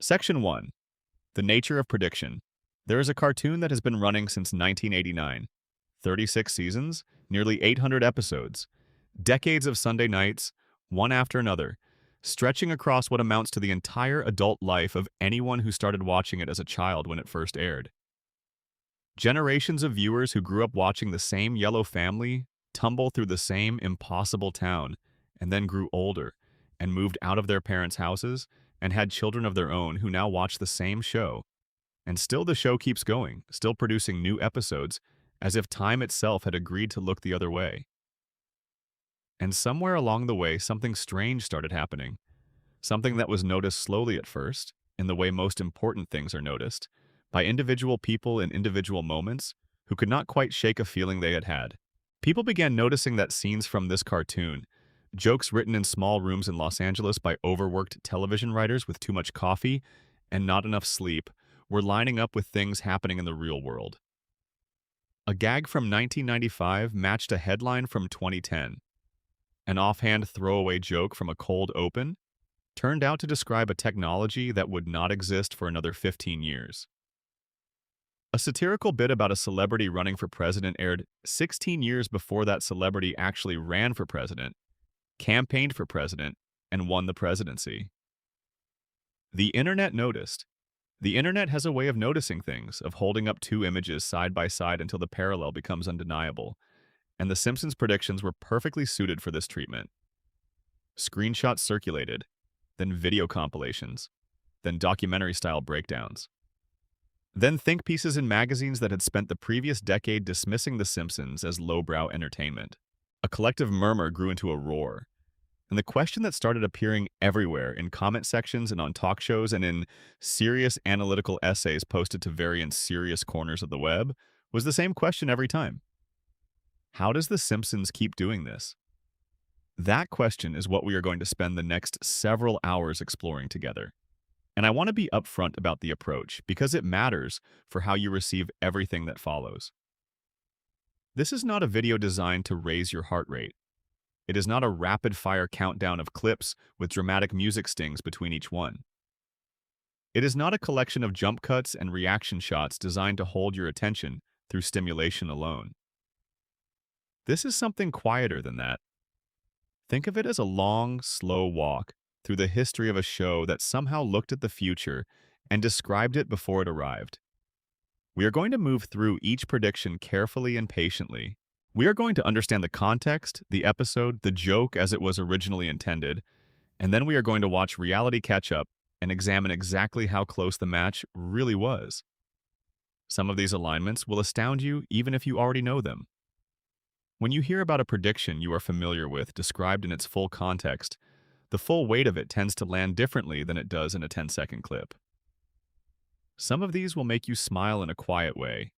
Section 1. The Nature of Prediction. There is a cartoon that has been running since 1989. 36 seasons, nearly 800 episodes, decades of Sunday nights, one after another, stretching across what amounts to the entire adult life of anyone who started watching it as a child when it first aired. Generations of viewers who grew up watching the same yellow family tumble through the same impossible town, and then grew older and moved out of their parents' houses and had children of their own who now watch the same show. And still the show keeps going, still producing new episodes, as if time itself had agreed to look the other way. And somewhere along the way, something strange started happening. Something that was noticed slowly at first, in the way most important things are noticed, by individual people in individual moments who could not quite shake a feeling they had had. People began noticing that scenes from this cartoon, jokes written in small rooms in Los Angeles by overworked television writers with too much coffee and not enough sleep, were lining up with things happening in the real world. A gag from 1995 matched a headline from 2010. An offhand throwaway joke from a cold open turned out to describe a technology that would not exist for another 15 years. A satirical bit about a celebrity running for president aired 16 years before that celebrity actually ran for president, campaigned for president, and won the presidency. The internet noticed. The internet has a way of noticing things, of holding up two images side by side until the parallel becomes undeniable, and the Simpsons predictions were perfectly suited for this treatment. Screenshots circulated, then video compilations, then documentary-style breakdowns. Then think pieces in magazines that had spent the previous decade dismissing The Simpsons as lowbrow entertainment. A collective murmur grew into a roar, and the question that started appearing everywhere in comment sections and on talk shows and in serious analytical essays posted to various serious corners of the web was the same question every time. How does The Simpsons keep doing this? That question is what we are going to spend the next several hours exploring together. And I want to be upfront about the approach because it matters for how you receive everything that follows. This is not a video designed to raise your heart rate. It is not a rapid-fire countdown of clips with dramatic music stings between each one. It is not a collection of jump cuts and reaction shots designed to hold your attention through stimulation alone. This is something quieter than that. Think of it as a long, slow walk through the history of a show that somehow looked at the future and described it before it arrived. We are going to move through each prediction carefully and patiently. We are going to understand the context, the episode, the joke as it was originally intended, and then we are going to watch reality catch up and examine exactly how close the match really was. Some of these alignments will astound you even if you already know them. When you hear about a prediction you are familiar with described in its full context, the full weight of it tends to land differently than it does in a 10-second clip. Some of these will make you smile in a quiet way,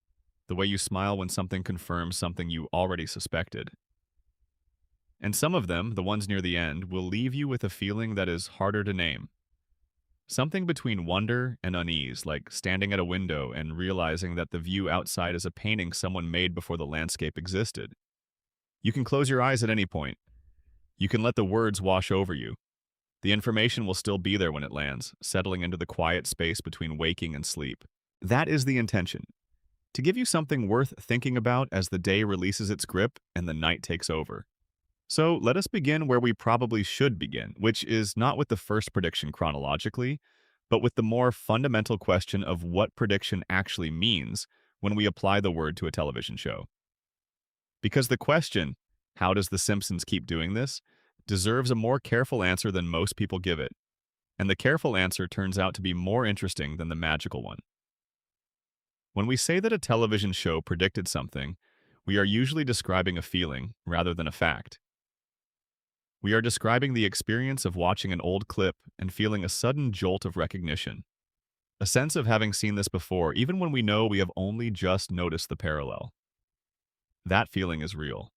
the way you smile when something confirms something you already suspected. And some of them, the ones near the end, will leave you with a feeling that is harder to name. Something between wonder and unease, like standing at a window and realizing that the view outside is a painting someone made before the landscape existed. You can close your eyes at any point. You can let the words wash over you. The information will still be there when it lands, settling into the quiet space between waking and sleep. That is the intention. To give you something worth thinking about as the day releases its grip and the night takes over. So let us begin where we probably should begin, which is not with the first prediction chronologically, but with the more fundamental question of what prediction actually means when we apply the word to a television show. Because the question, how does The Simpsons keep doing this, deserves a more careful answer than most people give it, and the careful answer turns out to be more interesting than the magical one. When we say that a television show predicted something, we are usually describing a feeling rather than a fact. We are describing the experience of watching an old clip and feeling a sudden jolt of recognition, a sense of having seen this before even when we know we have only just noticed the parallel. That feeling is real.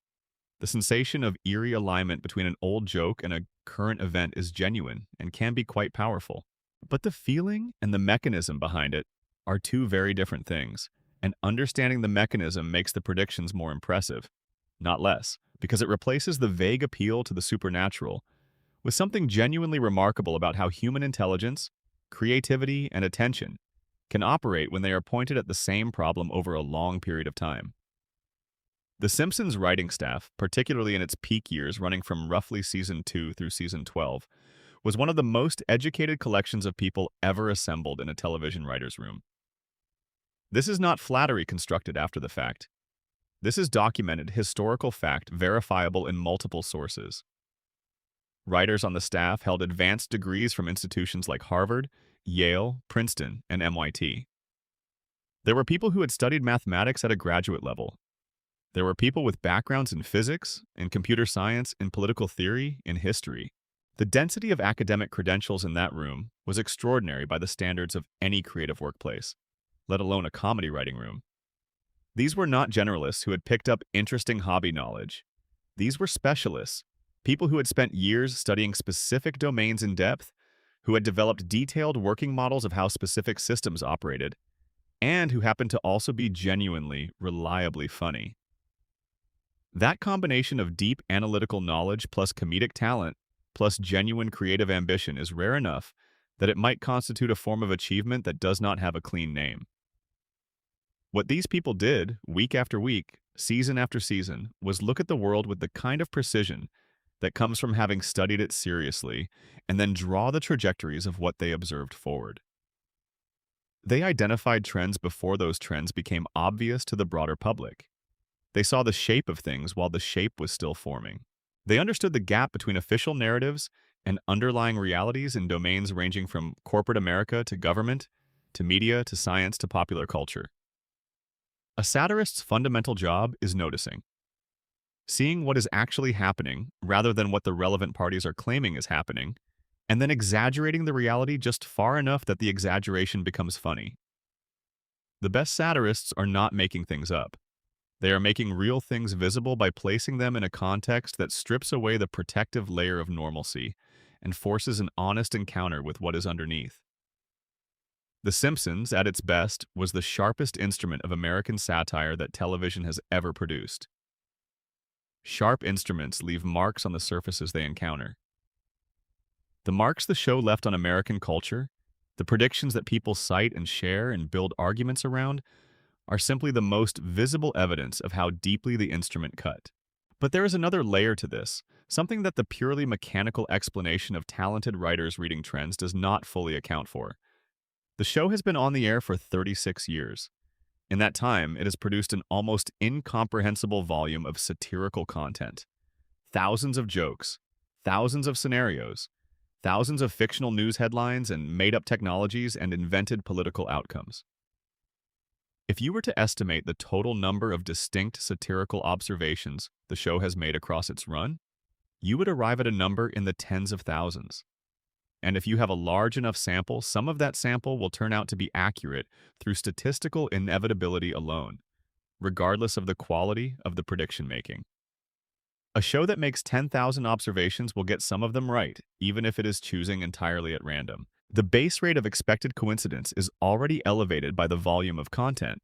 The sensation of eerie alignment between an old joke and a current event is genuine and can be quite powerful. But the feeling and the mechanism behind it are two very different things, and understanding the mechanism makes the predictions more impressive, not less, because it replaces the vague appeal to the supernatural with something genuinely remarkable about how human intelligence, creativity, and attention can operate when they are pointed at the same problem over a long period of time. The Simpsons writing staff, particularly in its peak years running from roughly season 2 through season 12, was one of the most educated collections of people ever assembled in a television writer's room. This is not flattery constructed after the fact. This is documented historical fact verifiable in multiple sources. Writers on the staff held advanced degrees from institutions like Harvard, Yale, Princeton, and MIT. There were people who had studied mathematics at a graduate level. There were people with backgrounds in physics, in computer science, in political theory, in history. The density of academic credentials in that room was extraordinary by the standards of any creative workplace, let alone a comedy writing room. These were not generalists who had picked up interesting hobby knowledge. These were specialists, people who had spent years studying specific domains in depth, who had developed detailed working models of how specific systems operated, and who happened to also be genuinely, reliably funny. That combination of deep analytical knowledge plus comedic talent plus genuine creative ambition is rare enough that it might constitute a form of achievement that does not have a clean name. What these people did, week after week, season after season, was look at the world with the kind of precision that comes from having studied it seriously and then draw the trajectories of what they observed forward. They identified trends before those trends became obvious to the broader public. They saw the shape of things while the shape was still forming. They understood the gap between official narratives and underlying realities in domains ranging from corporate America to government, to media, to science, to popular culture. A satirist's fundamental job is noticing. Seeing what is actually happening rather than what the relevant parties are claiming is happening, and then exaggerating the reality just far enough that the exaggeration becomes funny. The best satirists are not making things up. They are making real things visible by placing them in a context that strips away the protective layer of normalcy and forces an honest encounter with what is underneath. The Simpsons, at its best, was the sharpest instrument of American satire that television has ever produced. Sharp instruments leave marks on the surfaces they encounter. The marks the show left on American culture, the predictions that people cite and share and build arguments around, are simply the most visible evidence of how deeply the instrument cut. But there is another layer to this, something that the purely mechanical explanation of talented writers reading trends does not fully account for. The show has been on the air for 36 years. In that time, it has produced an almost incomprehensible volume of satirical content. Thousands of jokes, thousands of scenarios, thousands of fictional news headlines and made-up technologies and invented political outcomes. If you were to estimate the total number of distinct satirical observations the show has made across its run, you would arrive at a number in the tens of thousands. And if you have a large enough sample, some of that sample will turn out to be accurate through statistical inevitability alone, regardless of the quality of the prediction making. A show that makes 10,000 observations will get some of them right, even if it is choosing entirely at random. The base rate of expected coincidence is already elevated by the volume of content,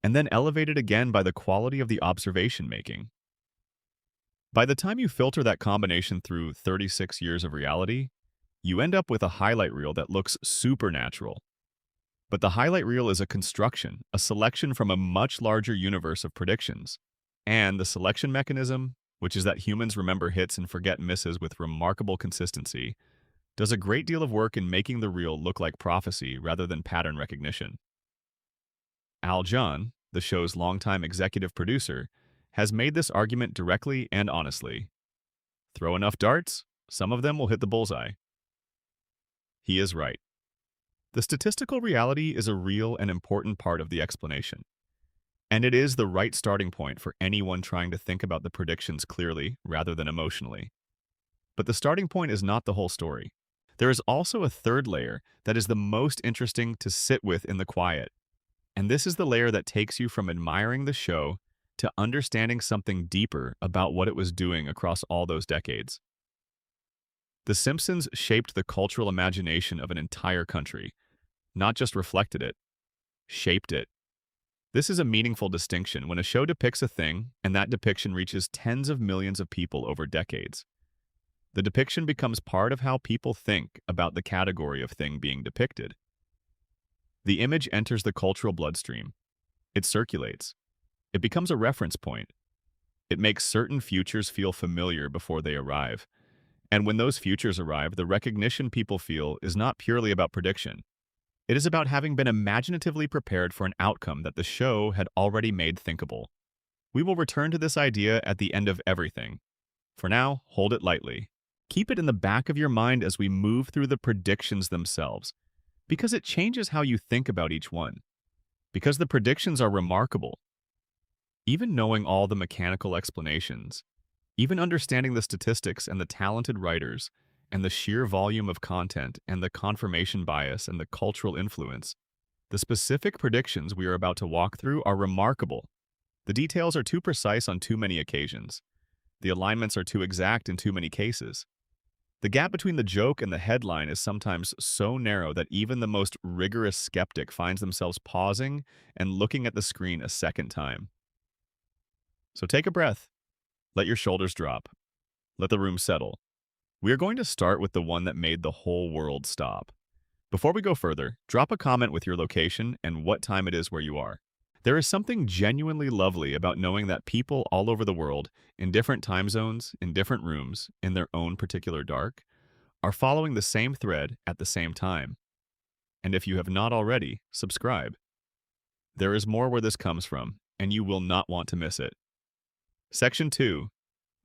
and then elevated again by the quality of the observation making. By the time you filter that combination through 36 years of reality, you end up with a highlight reel that looks supernatural. But the highlight reel is a construction, a selection from a much larger universe of predictions. And the selection mechanism, which is that humans remember hits and forget misses with remarkable consistency, does a great deal of work in making the reel look like prophecy rather than pattern recognition. Al Jolson, the show's longtime executive producer, has made this argument directly and honestly. Throw enough darts, some of them will hit the bullseye. He is right. The statistical reality is a real and important part of the explanation. And it is the right starting point for anyone trying to think about the predictions clearly rather than emotionally. But the starting point is not the whole story. There is also a third layer that is the most interesting to sit with in the quiet. And this is the layer that takes you from admiring the show to understanding something deeper about what it was doing across all those decades. The Simpsons shaped the cultural imagination of an entire country, not just reflected it, shaped it. This is a meaningful distinction when a show depicts a thing and that depiction reaches tens of millions of people over decades. The depiction becomes part of how people think about the category of thing being depicted. The image enters the cultural bloodstream. It circulates. It becomes a reference point. It makes certain futures feel familiar before they arrive. And when those futures arrive, the recognition people feel is not purely about prediction. It is about having been imaginatively prepared for an outcome that the show had already made thinkable. We will return to this idea at the end of everything. For now, hold it lightly. Keep it in the back of your mind as we move through the predictions themselves, because it changes how you think about each one. Because the predictions are remarkable. Even knowing all the mechanical explanations, even understanding the statistics and the talented writers, and the sheer volume of content and the confirmation bias and the cultural influence, the specific predictions we are about to walk through are remarkable. The details are too precise on too many occasions. The alignments are too exact in too many cases. The gap between the joke and the headline is sometimes so narrow that even the most rigorous skeptic finds themselves pausing and looking at the screen a second time. So take a breath. Let your shoulders drop. Let the room settle. We are going to start with the one that made the whole world stop. Before we go further, drop a comment with your location and what time it is where you are. There is something genuinely lovely about knowing that people all over the world, in different time zones, in different rooms, in their own particular dark, are following the same thread at the same time. And if you have not already, subscribe. There is more where this comes from, and you will not want to miss it. Section 2.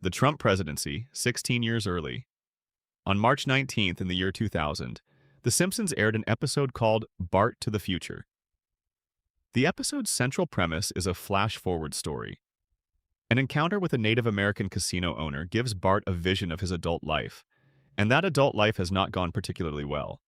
The Trump Presidency, 16 years early. On March 19th in the year 2000, The Simpsons aired an episode called Bart to the Future. The episode's central premise is a flash-forward story. An encounter with a Native American casino owner gives Bart a vision of his adult life, and that adult life has not gone particularly well.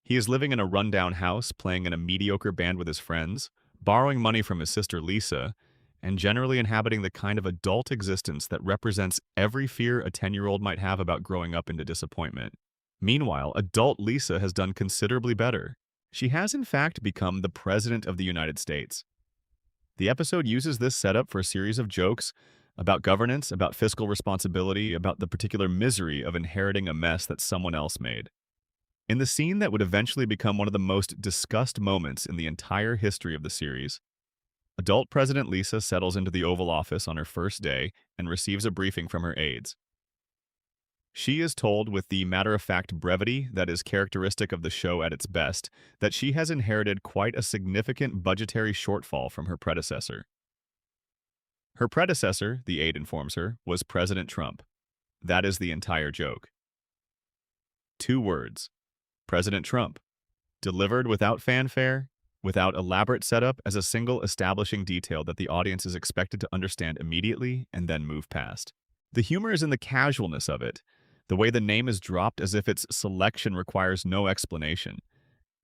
He is living in a rundown house, playing in a mediocre band with his friends, borrowing money from his sister Lisa, and generally inhabiting the kind of adult existence that represents every fear a 10-year-old might have about growing up into disappointment. Meanwhile, adult Lisa has done considerably better. She has in fact become the President of the United States. The episode uses this setup for a series of jokes about governance, about fiscal responsibility, about the particular misery of inheriting a mess that someone else made. In the scene that would eventually become one of the most discussed moments in the entire history of the series, adult President Lisa settles into the Oval Office on her first day and receives a briefing from her aides. She is told with the matter-of-fact brevity that is characteristic of the show at its best that she has inherited quite a significant budgetary shortfall from her predecessor. Her predecessor, the aide informs her, was President Trump. That is the entire joke. 2 words. President Trump. Delivered without fanfare, without elaborate setup, as a single establishing detail that the audience is expected to understand immediately and then move past. The humor is in the casualness of it, the way the name is dropped as if its selection requires no explanation,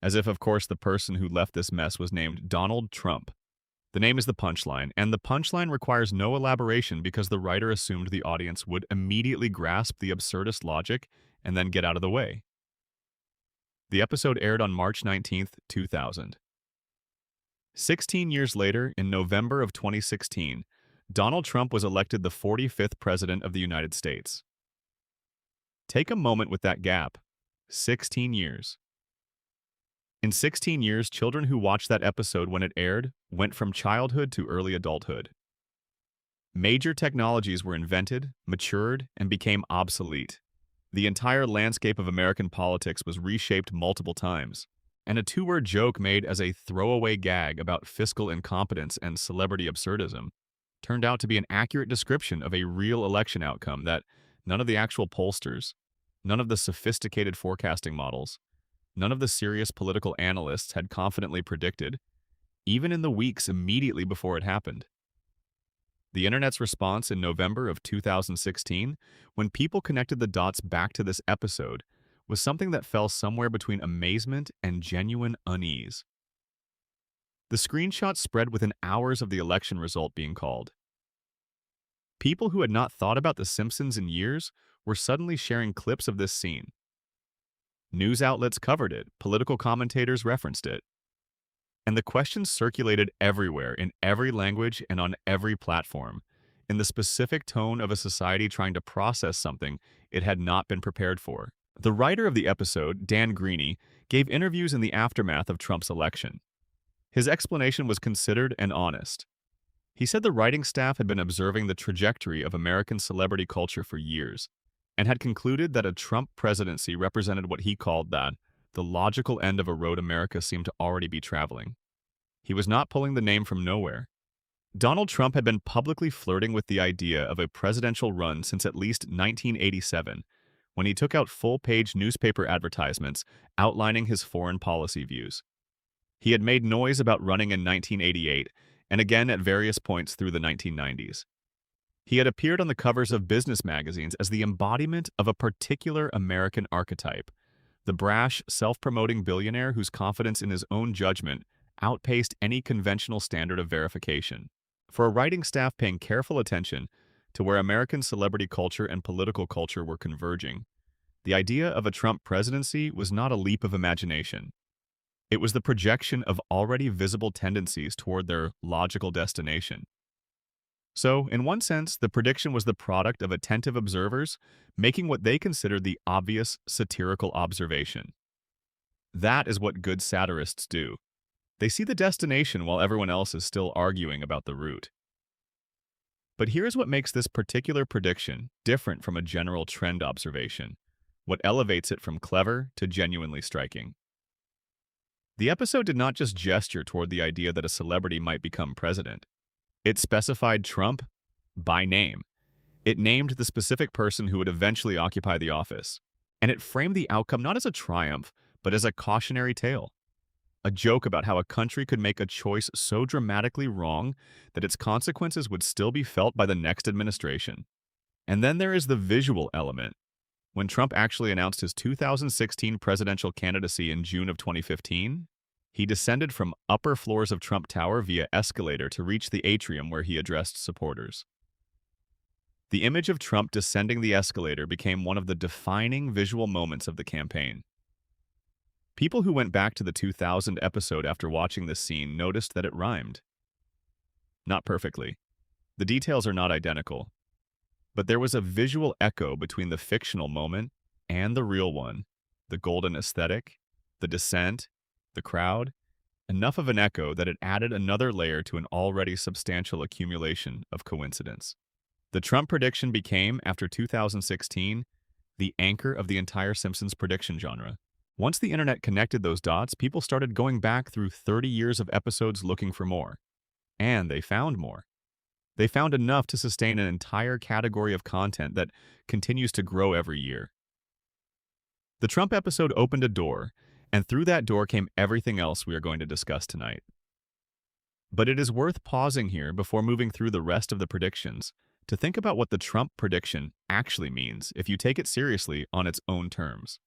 as if, of course, the person who left this mess was named Donald Trump. The name is the punchline, and the punchline requires no elaboration because the writer assumed the audience would immediately grasp the absurdist logic and then get out of the way. The episode aired on March 19th, 2000. 16 years later, in November of 2016, Donald Trump was elected the 45th President of the United States. Take a moment with that gap. 16 years. In 16 years, children who watched that episode when it aired went from childhood to early adulthood. Major technologies were invented, matured, and became obsolete. The entire landscape of American politics was reshaped multiple times, and a 2-word joke made as a throwaway gag about fiscal incompetence and celebrity absurdism turned out to be an accurate description of a real election outcome that none of the actual pollsters, none of the sophisticated forecasting models, none of the serious political analysts had confidently predicted, even in the weeks immediately before it happened. The internet's response in November of 2016, when people connected the dots back to this episode, was something that fell somewhere between amazement and genuine unease. The screenshot spread within hours of the election result being called. People who had not thought about The Simpsons in years were suddenly sharing clips of this scene. News outlets covered it, political commentators referenced it. And the questions circulated everywhere, in every language and on every platform. in the specific tone of a society trying to process something it had not been prepared for. The writer of the episode, Dan Greeny, gave interviews in the aftermath of Trump's election. His explanation was considered and honest. He said the writing staff had been observing the trajectory of American celebrity culture for years and had concluded that a Trump presidency represented what he called the logical end of a road America seemed to already be traveling. He was not pulling the name from nowhere. Donald Trump had been publicly flirting with the idea of a presidential run since at least 1987, when he took out full-page newspaper advertisements outlining his foreign policy views. He had made noise about running in 1988 and again at various points through the 1990s. He had appeared on the covers of business magazines as the embodiment of a particular American archetype, the brash, self-promoting billionaire whose confidence in his own judgment outpaced any conventional standard of verification. For a writing staff paying careful attention to where American celebrity culture and political culture were converging, the idea of a Trump presidency was not a leap of imagination. It was the projection of already visible tendencies toward their logical destination. So, in one sense, the prediction was the product of attentive observers making what they considered the obvious satirical observation. That is what good satirists do. They see the destination while everyone else is still arguing about the route. But here's what makes this particular prediction different from a general trend observation, what elevates it from clever to genuinely striking. The episode did not just gesture toward the idea that a celebrity might become president. It specified Trump by name. It named the specific person who would eventually occupy the office. And it framed the outcome not as a triumph, but as a cautionary tale. A joke about how a country could make a choice so dramatically wrong that its consequences would still be felt by the next administration. And then there is the visual element. When Trump actually announced his 2016 presidential candidacy in June of 2015, he descended from upper floors of Trump Tower via escalator to reach the atrium where he addressed supporters. The image of Trump descending the escalator became one of the defining visual moments of the campaign. People who went back to the 2000 episode after watching this scene noticed that it rhymed. Not perfectly. The details are not identical. But there was a visual echo between the fictional moment and the real one, the golden aesthetic, the descent, the crowd, enough of an echo that it added another layer to an already substantial accumulation of coincidence. The Trump prediction became, after 2016, the anchor of the entire Simpsons prediction genre. Once the internet connected those dots, people started going back through 30 years of episodes looking for more. And they found more. They found enough to sustain an entire category of content that continues to grow every year. The Trump episode opened a door, and through that door came everything else we are going to discuss tonight. But it is worth pausing here before moving through the rest of the predictions to think about what the Trump prediction actually means if you take it seriously on its own terms.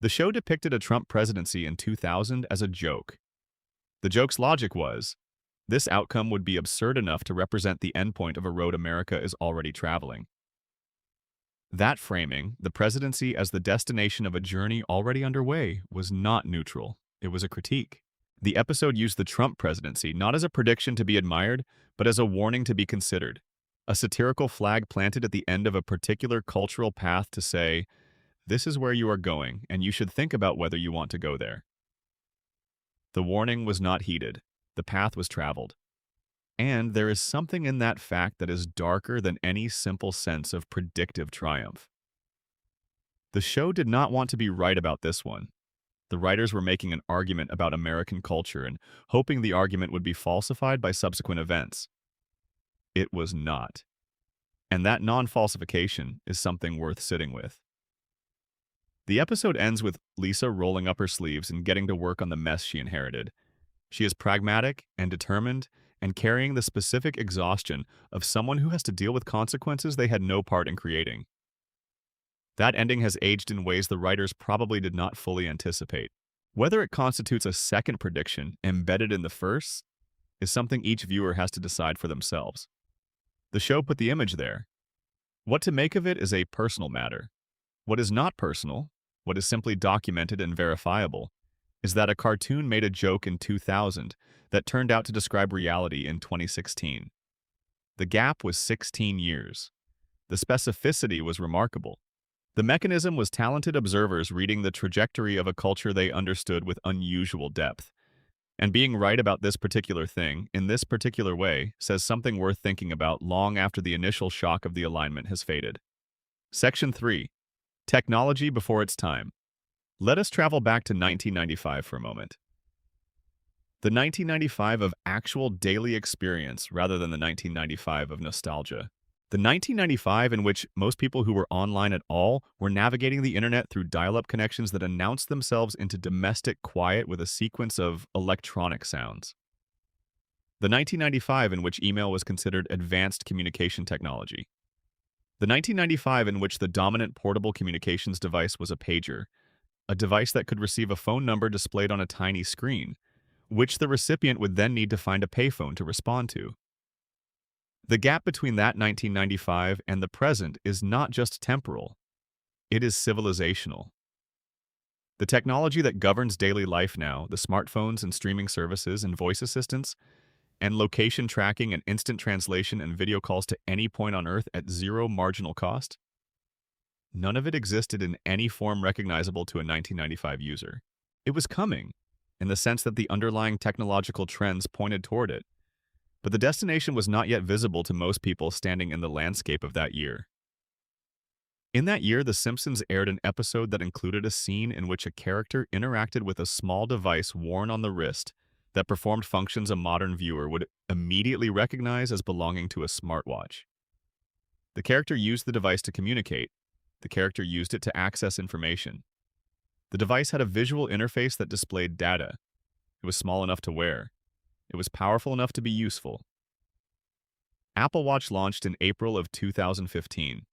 The show depicted a Trump presidency in 2000 as a joke. The joke's logic was, this outcome would be absurd enough to represent the endpoint of a road America is already traveling. That framing, the presidency as the destination of a journey already underway, was not neutral. It was a critique. The episode used the Trump presidency not as a prediction to be admired, but as a warning to be considered. A satirical flag planted at the end of a particular cultural path to say, this is where you are going, and you should think about whether you want to go there. The warning was not heeded. The path was traveled. And there is something in that fact that is darker than any simple sense of predictive triumph. The show did not want to be right about this one. The writers were making an argument about American culture and hoping the argument would be falsified by subsequent events. It was not. And that non-falsification is something worth sitting with. The episode ends with Lisa rolling up her sleeves and getting to work on the mess she inherited. She is pragmatic and determined and carrying the specific exhaustion of someone who has to deal with consequences they had no part in creating. That ending has aged in ways the writers probably did not fully anticipate. Whether it constitutes a second prediction embedded in the first is something each viewer has to decide for themselves. The show put the image there. What to make of it is a personal matter. What is not personal, what is simply documented and verifiable, is that a cartoon made a joke in 2000 that turned out to describe reality in 2016. The gap was 16 years. The specificity was remarkable. The mechanism was talented observers reading the trajectory of a culture they understood with unusual depth. And being right about this particular thing, in this particular way, says something worth thinking about long after the initial shock of the alignment has faded. Section 3. Technology before its time. Let us travel back to 1995 for a moment. The 1995 of actual daily experience rather than the 1995 of nostalgia. The 1995 in which most people who were online at all were navigating the internet through dial-up connections that announced themselves into domestic quiet with a sequence of electronic sounds. The 1995 in which email was considered advanced communication technology. The 1995 in which the dominant portable communications device was a pager, a device that could receive a phone number displayed on a tiny screen, which the recipient would then need to find a payphone to respond to. The gap between that 1995 and the present is not just temporal, it is civilizational. The technology that governs daily life now, the smartphones and streaming services and voice assistants, and location tracking and instant translation and video calls to any point on Earth at zero marginal cost, none of it existed in any form recognizable to a 1995 user. It was coming, in the sense that the underlying technological trends pointed toward it, but the destination was not yet visible to most people standing in the landscape of that year. In that year, The Simpsons aired an episode that included a scene in which a character interacted with a small device worn on the wrist that performed functions a modern viewer would immediately recognize as belonging to a smartwatch. The character used the device to communicate. The character used it to access information. The device had a visual interface that displayed data. It was small enough to wear. It was powerful enough to be useful. Apple Watch launched in April of 2015.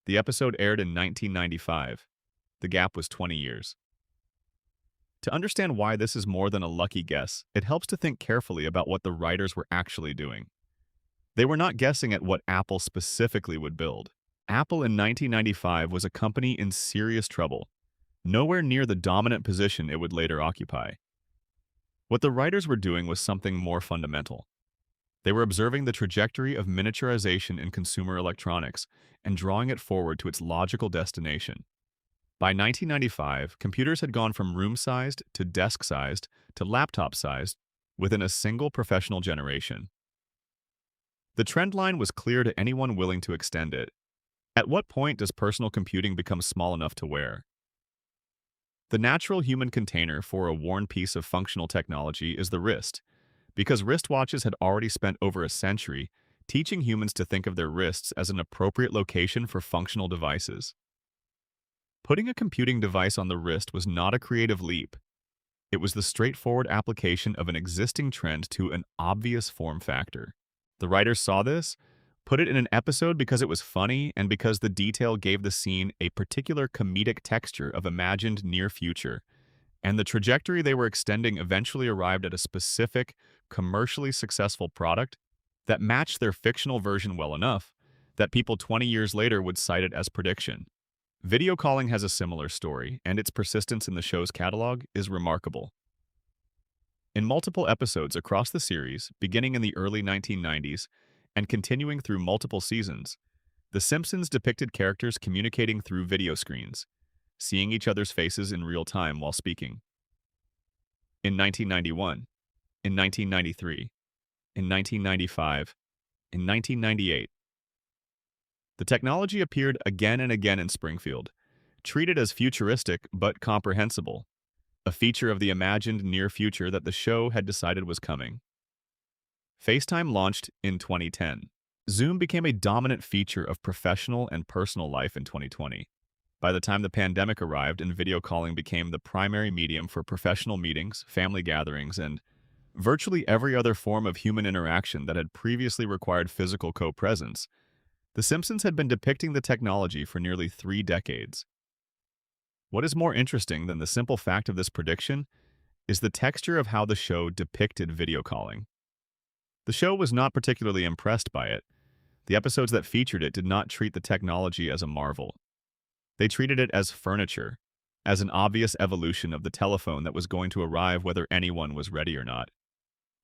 The episode aired in 1995. The gap was 20 years. To understand why this is more than a lucky guess, it helps to think carefully about what the writers were actually doing. They were not guessing at what Apple specifically would build. Apple in 1995 was a company in serious trouble, nowhere near the dominant position it would later occupy. What the writers were doing was something more fundamental. They were observing the trajectory of miniaturization in consumer electronics and drawing it forward to its logical destination. By 1995, computers had gone from room-sized to desk-sized to laptop-sized within a single professional generation. The trend line was clear to anyone willing to extend it. At what point does personal computing become small enough to wear? The natural human container for a worn piece of functional technology is the wrist, because wristwatches had already spent over a century teaching humans to think of their wrists as an appropriate location for functional devices. Putting a computing device on the wrist was not a creative leap. It was the straightforward application of an existing trend to an obvious form factor. The writers saw this, put it in an episode because it was funny and because the detail gave the scene a particular comedic texture of imagined near future, and the trajectory they were extending eventually arrived at a specific, commercially successful product that matched their fictional version well enough that people 20 years later would cite it as prediction. Video calling has a similar story, and its persistence in the show's catalog is remarkable. In multiple episodes across the series, beginning in the early 1990s and continuing through multiple seasons, The Simpsons depicted characters communicating through video screens, seeing each other's faces in real time while speaking. In 1991, in 1993, in 1995, in 1998. The technology appeared again and again in Springfield, treated as futuristic but comprehensible, a feature of the imagined near future that the show had decided was coming. FaceTime launched in 2010. Zoom became a dominant feature of professional and personal life in 2020. By the time the pandemic arrived and video calling became the primary medium for professional meetings, family gatherings, and virtually every other form of human interaction that had previously required physical co-presence, The Simpsons had been depicting the technology for nearly 3 decades. What is more interesting than the simple fact of this prediction is the texture of how the show depicted video calling. The show was not particularly impressed by it. The episodes that featured it did not treat the technology as a marvel. They treated it as furniture, as an obvious evolution of the telephone that was going to arrive whether anyone was ready or not.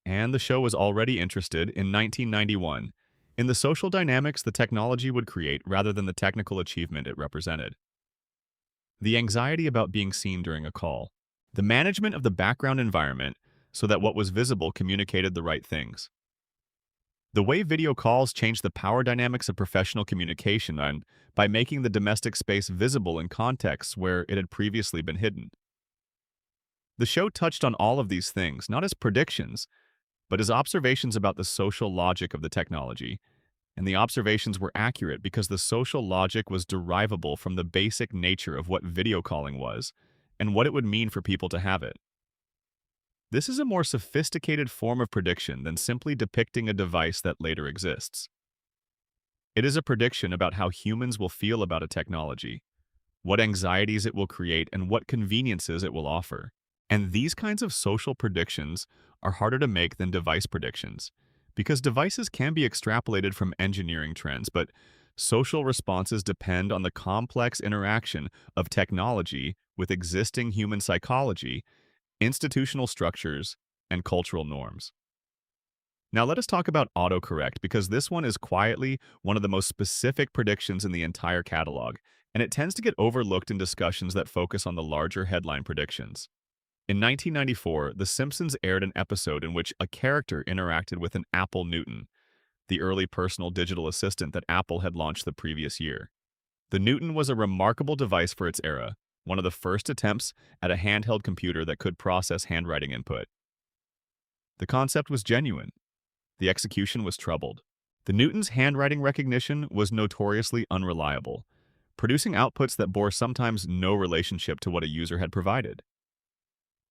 And the show was already interested in 1991 in the social dynamics the technology would create rather than the technical achievement it represented. The anxiety about being seen during a call. The management of the background environment so that what was visible communicated the right things. The way video calls changed the power dynamics of professional communication and by making the domestic space visible in contexts where it had previously been hidden. The show touched on all of these things, not as predictions, but as observations about the social logic of the technology. And the observations were accurate because the social logic was derivable from the basic nature of what video calling was and what it would mean for people to have it. This is a more sophisticated form of prediction than simply depicting a device that later exists. It is a prediction about how humans will feel about a technology, what anxieties it will create, and what conveniences it will offer. And these kinds of social predictions are harder to make than device predictions, because devices can be extrapolated from engineering trends, but social responses depend on the complex interaction of technology with existing human psychology, institutional structures, and cultural norms. Now let us talk about autocorrect, because this one is quietly one of the most specific predictions in the entire catalog, and it tends to get overlooked in discussions that focus on the larger headline predictions. In 1994, The Simpsons aired an episode in which a character interacted with an Apple Newton, the early personal digital assistant that Apple had launched the previous year. The Newton was a remarkable device for its era, one of the first attempts at a handheld computer that could process handwriting input. The concept was genuine. The execution was troubled. The Newton's handwriting recognition was notoriously unreliable, producing outputs that bore sometimes no relationship to what a user had provided.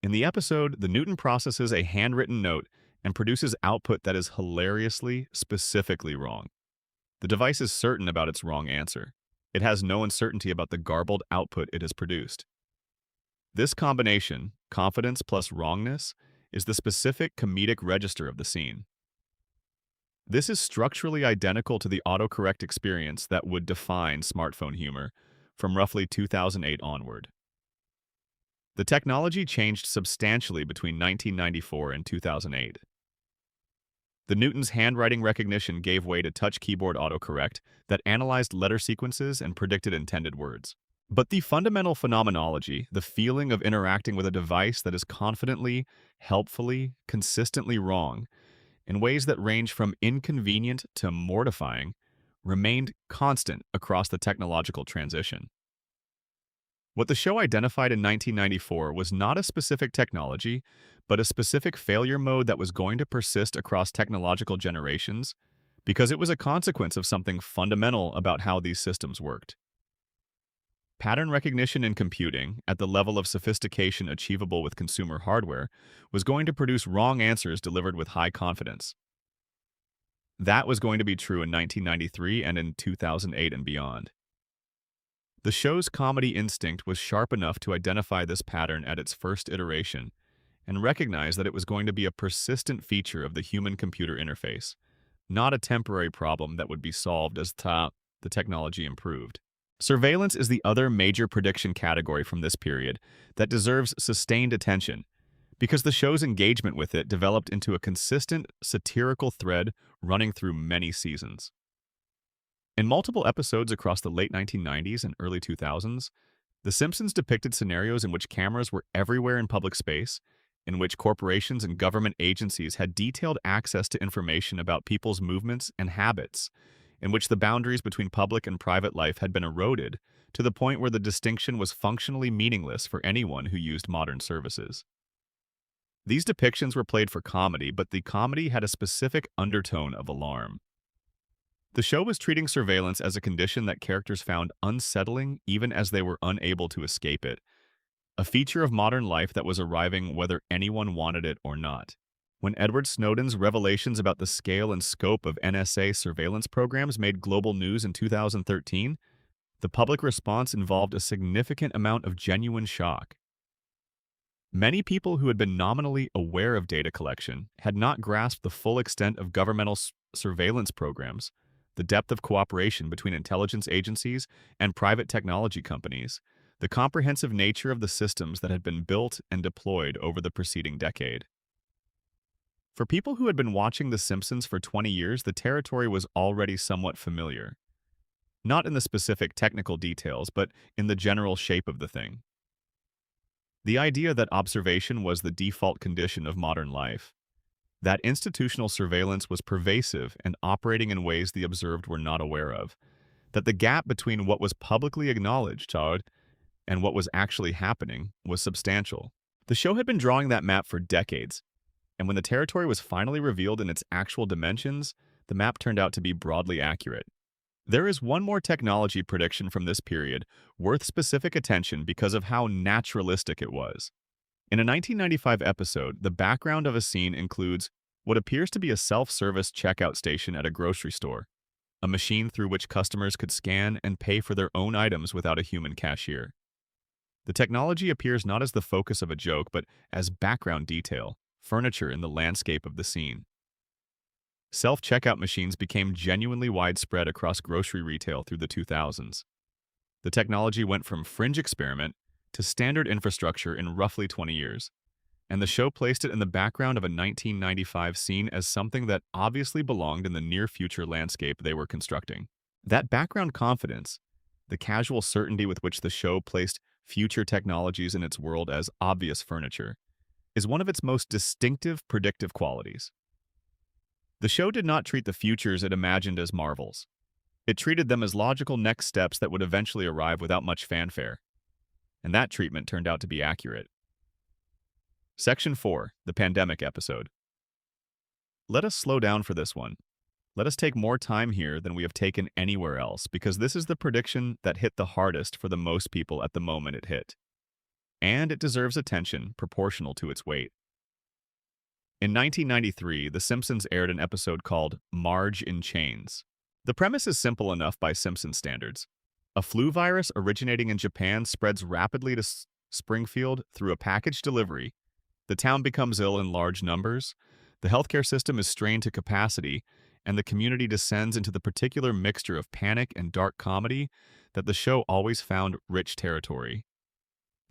In the episode, the Newton processes a handwritten note and produces output that is hilariously, specifically wrong. The device is certain about its wrong answer. It has no uncertainty about the garbled output it has produced. This combination, confidence plus wrongness, is the specific comedic register of the scene. This is structurally identical to the autocorrect experience that would define smartphone humor from roughly 2008 onward. The technology changed substantially between 1994 and 2008. The Newton's handwriting recognition gave way to touch keyboard autocorrect that analyzed letter sequences and predicted intended words. But the fundamental phenomenology, the feeling of interacting with a device that is confidently, helpfully, consistently wrong, in ways that range from inconvenient to mortifying, remained constant across the technological transition. What the show identified in 1994 was not a specific technology, but a specific failure mode that was going to persist across technological generations because it was a consequence of something fundamental about how these systems worked. Pattern recognition in computing, at the level of sophistication achievable with consumer hardware, was going to produce wrong answers delivered with high confidence. That was going to be true in 1993 and in 2008 and beyond. The show's comedy instinct was sharp enough to identify this pattern at its first iteration and recognize that it was going to be a persistent feature of the human-computer interface, not a temporary problem that would be solved as the technology improved. Surveillance is the other major prediction category from this period that deserves sustained attention because the show's engagement with it developed into a consistent, satirical thread running through many seasons. In multiple episodes across the late 1990s and early 2000s, The Simpsons depicted scenarios in which cameras were everywhere in public space, in which corporations and government agencies had detailed access to information about people's movements and habits, in which the boundaries between public and private life had been eroded to the point where the distinction was functionally meaningless for anyone who used modern services. These depictions were played for comedy, but the comedy had a specific undertone of alarm. The show was treating surveillance as a condition that characters found unsettling even as they were unable to escape it, a feature of modern life that was arriving whether anyone wanted it or not. When Edward Snowden's revelations about the scale and scope of NSA surveillance programs made global news in 2013, the public response involved a significant amount of genuine shock. Many people who had been nominally aware of data collection had not grasped the full extent of governmental surveillance programs, the depth of cooperation between intelligence agencies and private technology companies, the comprehensive nature of the systems that had been built and deployed over the preceding decade. For people who had been watching The Simpsons for 20 years, the territory was already somewhat familiar. Not in the specific technical details, but in the general shape of the thing. The idea that observation was the default condition of modern life, that institutional surveillance was pervasive and operating in ways the observed were not aware of, that the gap between what was publicly acknowledged, and what was actually happening was substantial. The show had been drawing that map for decades, and when the territory was finally revealed in its actual dimensions, the map turned out to be broadly accurate. There is one more technology prediction from this period worth specific attention because of how naturalistic it was. In a 1995 episode, the background of a scene includes what appears to be a self-service checkout station at a grocery store, a machine through which customers could scan and pay for their own items without a human cashier. The technology appears not as the focus of a joke, but as background detail, furniture in the landscape of the scene. Self-checkout machines became genuinely widespread across grocery retail through the 2000s. The technology went from fringe experiment to standard infrastructure in roughly 20 years, and the show placed it in the background of a 1995 scene as something that obviously belonged in the near-future landscape they were constructing. That background confidence, the casual certainty with which the show placed future technologies in its world as obvious furniture, is one of its most distinctive predictive qualities. The show did not treat the futures it imagined as marvels. It treated them as logical next steps that would eventually arrive without much fanfare. And that treatment turned out to be accurate. Section 4, the pandemic episode. Let us slow down for this one. Let us take more time here than we have taken anywhere else, because this is the prediction that hit the hardest for the most people at the moment it hit. And it deserves attention proportional to its weight. In 1993, The Simpsons aired an episode called Marge in Chains. The premise is simple enough by Simpson standards. A flu virus originating in Japan spreads rapidly to Springfield through a package delivery. The town becomes ill in large numbers, the healthcare system is strained to capacity, and the community descends into the particular mixture of panic and dark comedy that the show always found rich territory.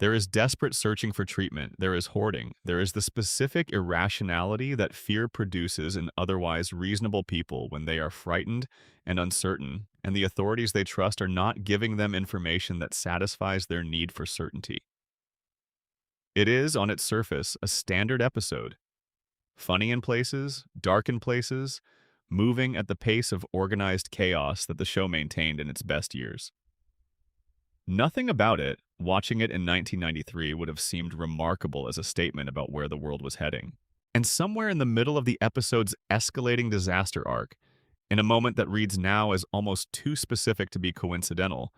There is desperate searching for treatment, there is hoarding, there is the specific irrationality that fear produces in otherwise reasonable people when they are frightened and uncertain, and the authorities they trust are not giving them information that satisfies their need for certainty. It is, on its surface, a standard episode. Funny in places, dark in places, moving at the pace of organized chaos that the show maintained in its best years. Nothing about it, watching it in 1993, would have seemed remarkable as a statement about where the world was heading. And somewhere in the middle of the episode's escalating disaster arc, in a moment that reads now as almost too specific to be coincidental,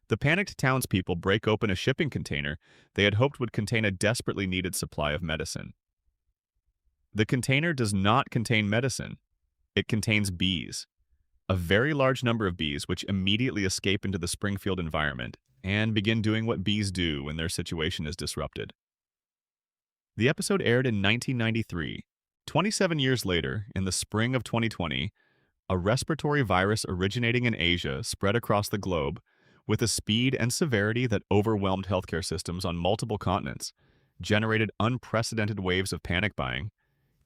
the panicked townspeople break open a shipping container they had hoped would contain a desperately needed supply of medicine. The container does not contain medicine. It contains bees. A very large number of bees which immediately escape into the Springfield environment and begin doing what bees do when their situation is disrupted. The episode aired in 1993. 27 years later, in the spring of 2020, a respiratory virus originating in Asia spread across the globe with a speed and severity that overwhelmed healthcare systems on multiple continents, generated unprecedented waves of panic buying,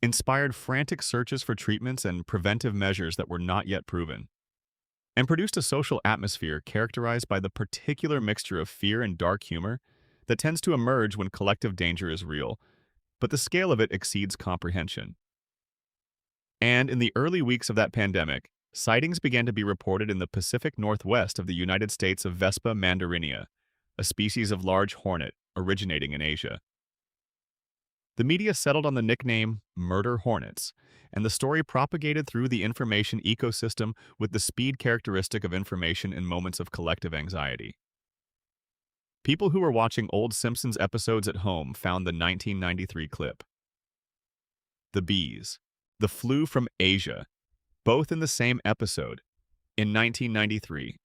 inspired frantic searches for treatments and preventive measures that were not yet proven, and produced a social atmosphere characterized by the particular mixture of fear and dark humor that tends to emerge when collective danger is real, but the scale of it exceeds comprehension. And in the early weeks of that pandemic, sightings began to be reported in the Pacific Northwest of the United States of Vespa mandarinia, a species of large hornet originating in Asia. The media settled on the nickname Murder Hornets, and the story propagated through the information ecosystem with the speed characteristic of information in moments of collective anxiety. People who were watching old Simpsons episodes at home found the 1993 clip. The bees. The flu from Asia. Both in the same episode. In 1993.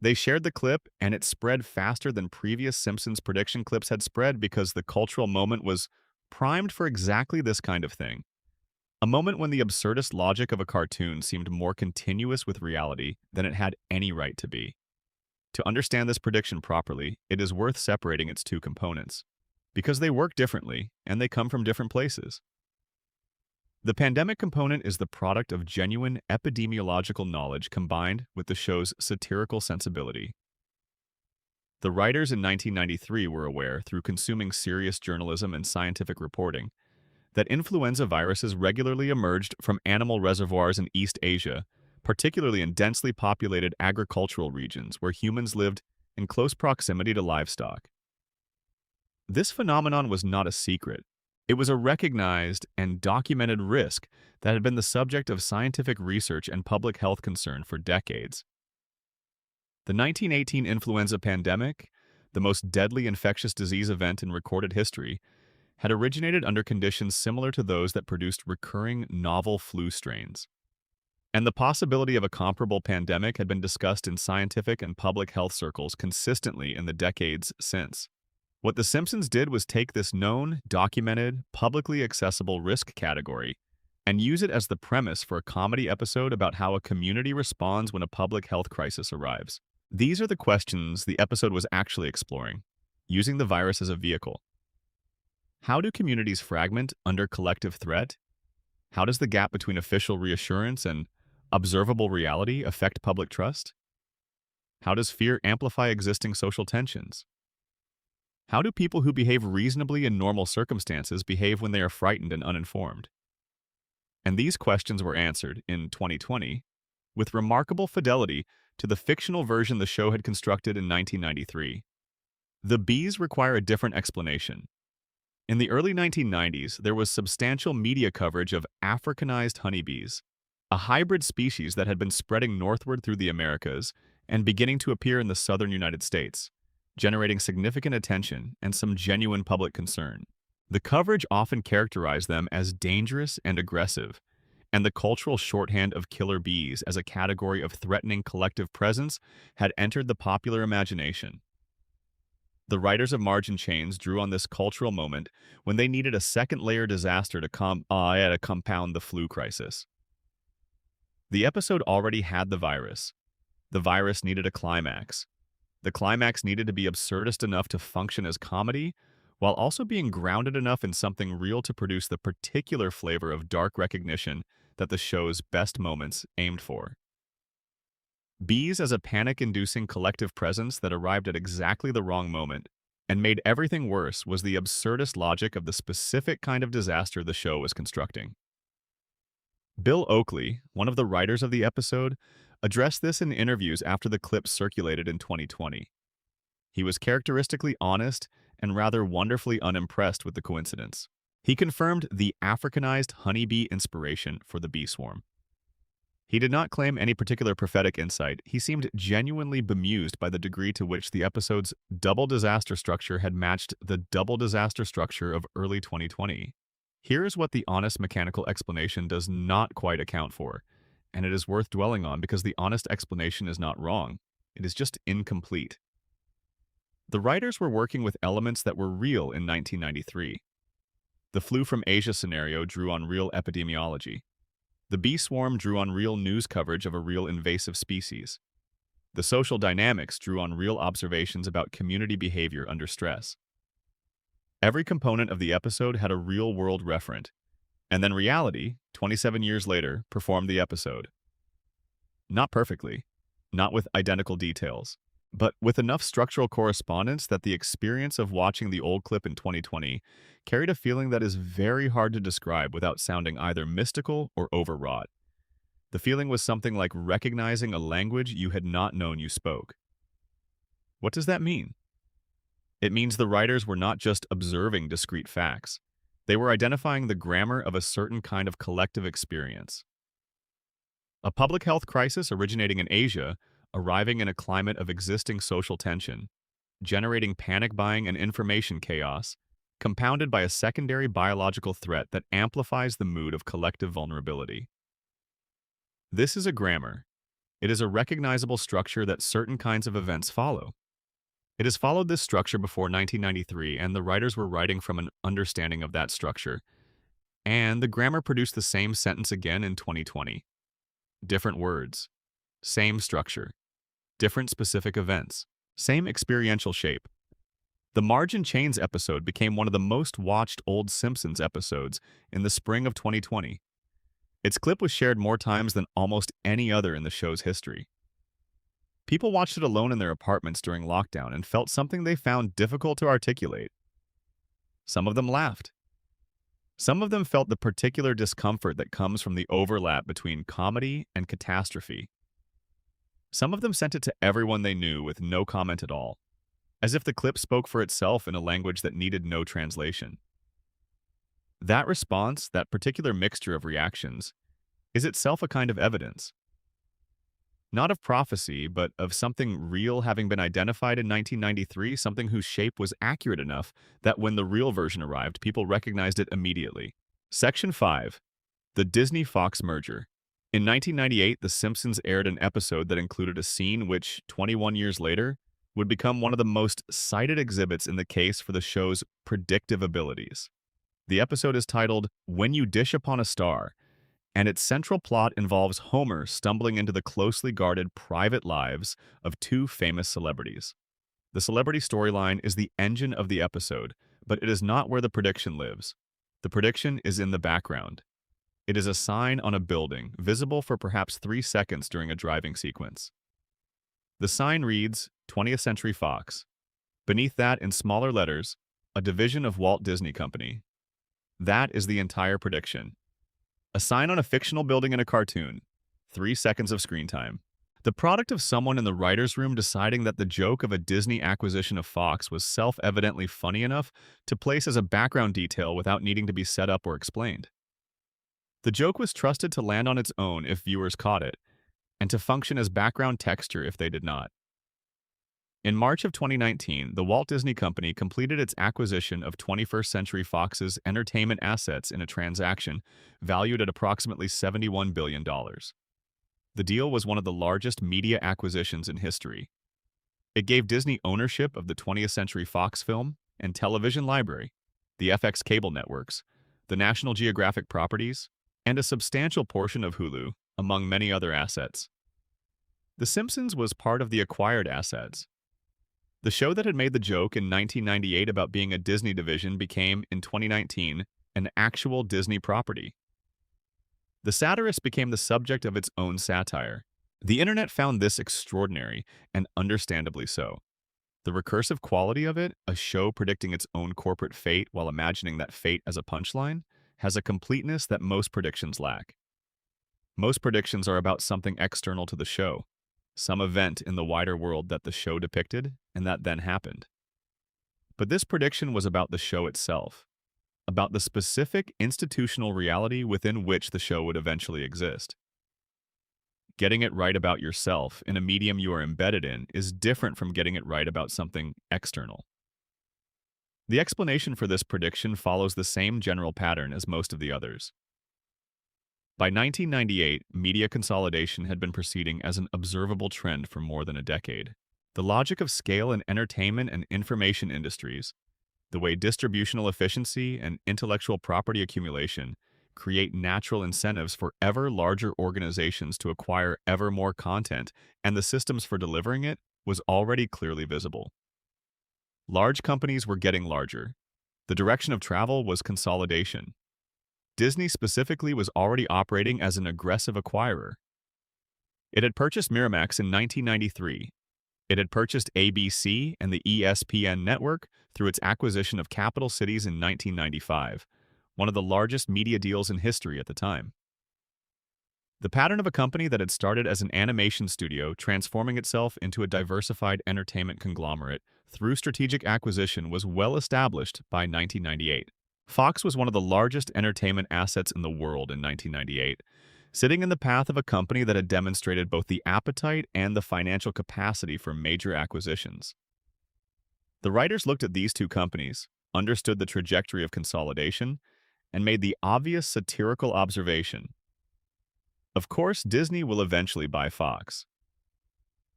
They shared the clip, and it spread faster than previous Simpsons prediction clips had spread because the cultural moment was primed for exactly this kind of thing. A moment when the absurdist logic of a cartoon seemed more continuous with reality than it had any right to be. To understand this prediction properly, it is worth separating its two components, because they work differently and they come from different places. The pandemic component is the product of genuine epidemiological knowledge combined with the show's satirical sensibility. The writers in 1993 were aware, through consuming serious journalism and scientific reporting, that influenza viruses regularly emerged from animal reservoirs in East Asia, particularly in densely populated agricultural regions where humans lived in close proximity to livestock. This phenomenon was not a secret. It was a recognized and documented risk that had been the subject of scientific research and public health concern for decades. The 1918 influenza pandemic, the most deadly infectious disease event in recorded history, had originated under conditions similar to those that produced recurring novel flu strains. And the possibility of a comparable pandemic had been discussed in scientific and public health circles consistently in the decades since. What The Simpsons did was take this known, documented, publicly accessible risk category and use it as the premise for a comedy episode about how a community responds when a public health crisis arrives. These are the questions the episode was actually exploring, using the virus as a vehicle. How do communities fragment under collective threat? How does the gap between official reassurance and observable reality affect public trust? How does fear amplify existing social tensions? How do people who behave reasonably in normal circumstances behave when they are frightened and uninformed? And these questions were answered, in 2020, with remarkable fidelity to the fictional version the show had constructed in 1993. The bees require a different explanation. In the early 1990s, there was substantial media coverage of Africanized honeybees, a hybrid species that had been spreading northward through the Americas and beginning to appear in the southern United States, generating significant attention and some genuine public concern. The coverage often characterized them as dangerous and aggressive, and the cultural shorthand of killer bees as a category of threatening collective presence had entered the popular imagination. The writers of Margin Chains drew on this cultural moment when they needed a second-layer disaster to compound the flu crisis. The episode already had the virus. The virus needed a climax. The climax needed to be absurdist enough to function as comedy, while also being grounded enough in something real to produce the particular flavor of dark recognition that the show's best moments aimed for. Bees as a panic-inducing collective presence that arrived at exactly the wrong moment and made everything worse was the absurdist logic of the specific kind of disaster the show was constructing. Bill Oakley, one of the writers of the episode, addressed this in interviews after the clip circulated in 2020. He was characteristically honest and rather wonderfully unimpressed with the coincidence. He confirmed the Africanized honeybee inspiration for the bee swarm. He did not claim any particular prophetic insight. He seemed genuinely bemused by the degree to which the episode's double disaster structure had matched the double disaster structure of early 2020. Here's what the honest mechanical explanation does not quite account for, and it is worth dwelling on because the honest explanation is not wrong. It is just incomplete. The writers were working with elements that were real in 1993. The flu from Asia scenario drew on real epidemiology. The bee swarm drew on real news coverage of a real invasive species. The social dynamics drew on real observations about community behavior under stress. Every component of the episode had a real-world referent, and then reality, 27 years later, performed the episode. Not perfectly, not with identical details, but with enough structural correspondence that the experience of watching the old clip in 2020 carried a feeling that is very hard to describe without sounding either mystical or overwrought. The feeling was something like recognizing a language you had not known you spoke. What does that mean? It means the writers were not just observing discrete facts. They were identifying the grammar of a certain kind of collective experience. A public health crisis originating in Asia, arriving in a climate of existing social tension, generating panic buying and information chaos, compounded by a secondary biological threat that amplifies the mood of collective vulnerability. This is a grammar. It is a recognizable structure that certain kinds of events follow. It has followed this structure before 1993, and the writers were writing from an understanding of that structure. And the grammar produced the same sentence again in 2020. Different words. Same structure. Different specific events. Same experiential shape. The Margin Chains episode became one of the most watched old Simpsons episodes in the spring of 2020. Its clip was shared more times than almost any other in the show's history. People watched it alone in their apartments during lockdown and felt something they found difficult to articulate. Some of them laughed. Some of them felt the particular discomfort that comes from the overlap between comedy and catastrophe. Some of them sent it to everyone they knew with no comment at all, as if the clip spoke for itself in a language that needed no translation. That response, that particular mixture of reactions, is itself a kind of evidence. Not of prophecy, but of something real having been identified in 1993, something whose shape was accurate enough that when the real version arrived, people recognized it immediately. Section 5. The Disney-Fox merger. In 1998, The Simpsons aired an episode that included a scene which, 21 years later, would become one of the most cited exhibits in the case for the show's predictive abilities. The episode is titled, "When You Dish Upon a Star," and its central plot involves Homer stumbling into the closely guarded private lives of two famous celebrities. The celebrity storyline is the engine of the episode, but it is not where the prediction lives. The prediction is in the background. It is a sign on a building, visible for perhaps 3 seconds during a driving sequence. The sign reads, 20th Century Fox. Beneath that, in smaller letters, a division of Walt Disney Company. That is the entire prediction. A sign on a fictional building in a cartoon. 3 seconds of screen time. The product of someone in the writer's room deciding that the joke of a Disney acquisition of Fox was self-evidently funny enough to place as a background detail without needing to be set up or explained. The joke was trusted to land on its own if viewers caught it, and to function as background texture if they did not. In March of 2019, the Walt Disney Company completed its acquisition of 21st Century Fox's entertainment assets in a transaction valued at approximately $71 billion. The deal was one of the largest media acquisitions in history. It gave Disney ownership of the 20th Century Fox film and television library, the FX cable networks, the National Geographic properties, and a substantial portion of Hulu, among many other assets. The Simpsons was part of the acquired assets. The show that had made the joke in 1998 about being a Disney division became, in 2019, an actual Disney property. The satirist became the subject of its own satire. The internet found this extraordinary, and understandably so. The recursive quality of it, a show predicting its own corporate fate while imagining that fate as a punchline, has a completeness that most predictions lack. Most predictions are about something external to the show, some event in the wider world that the show depicted and that then happened. But this prediction was about the show itself, about the specific institutional reality within which the show would eventually exist. Getting it right about yourself in a medium you are embedded in is different from getting it right about something external. The explanation for this prediction follows the same general pattern as most of the others. By 1998, media consolidation had been proceeding as an observable trend for more than a decade. The logic of scale in entertainment and information industries, the way distributional efficiency and intellectual property accumulation create natural incentives for ever larger organizations to acquire ever more content, and the systems for delivering it, was already clearly visible. Large companies were getting larger. The direction of travel was consolidation. Disney specifically was already operating as an aggressive acquirer. It had purchased Miramax in 1993. It had purchased ABC and the ESPN network through its acquisition of Capital Cities in 1995, one of the largest media deals in history at the time. The pattern of a company that had started as an animation studio transforming itself into a diversified entertainment conglomerate through strategic acquisition was well established by 1998. Fox was one of the largest entertainment assets in the world in 1998, sitting in the path of a company that had demonstrated both the appetite and the financial capacity for major acquisitions. The writers looked at these two companies, understood the trajectory of consolidation, and made the obvious satirical observation: of course, Disney will eventually buy Fox.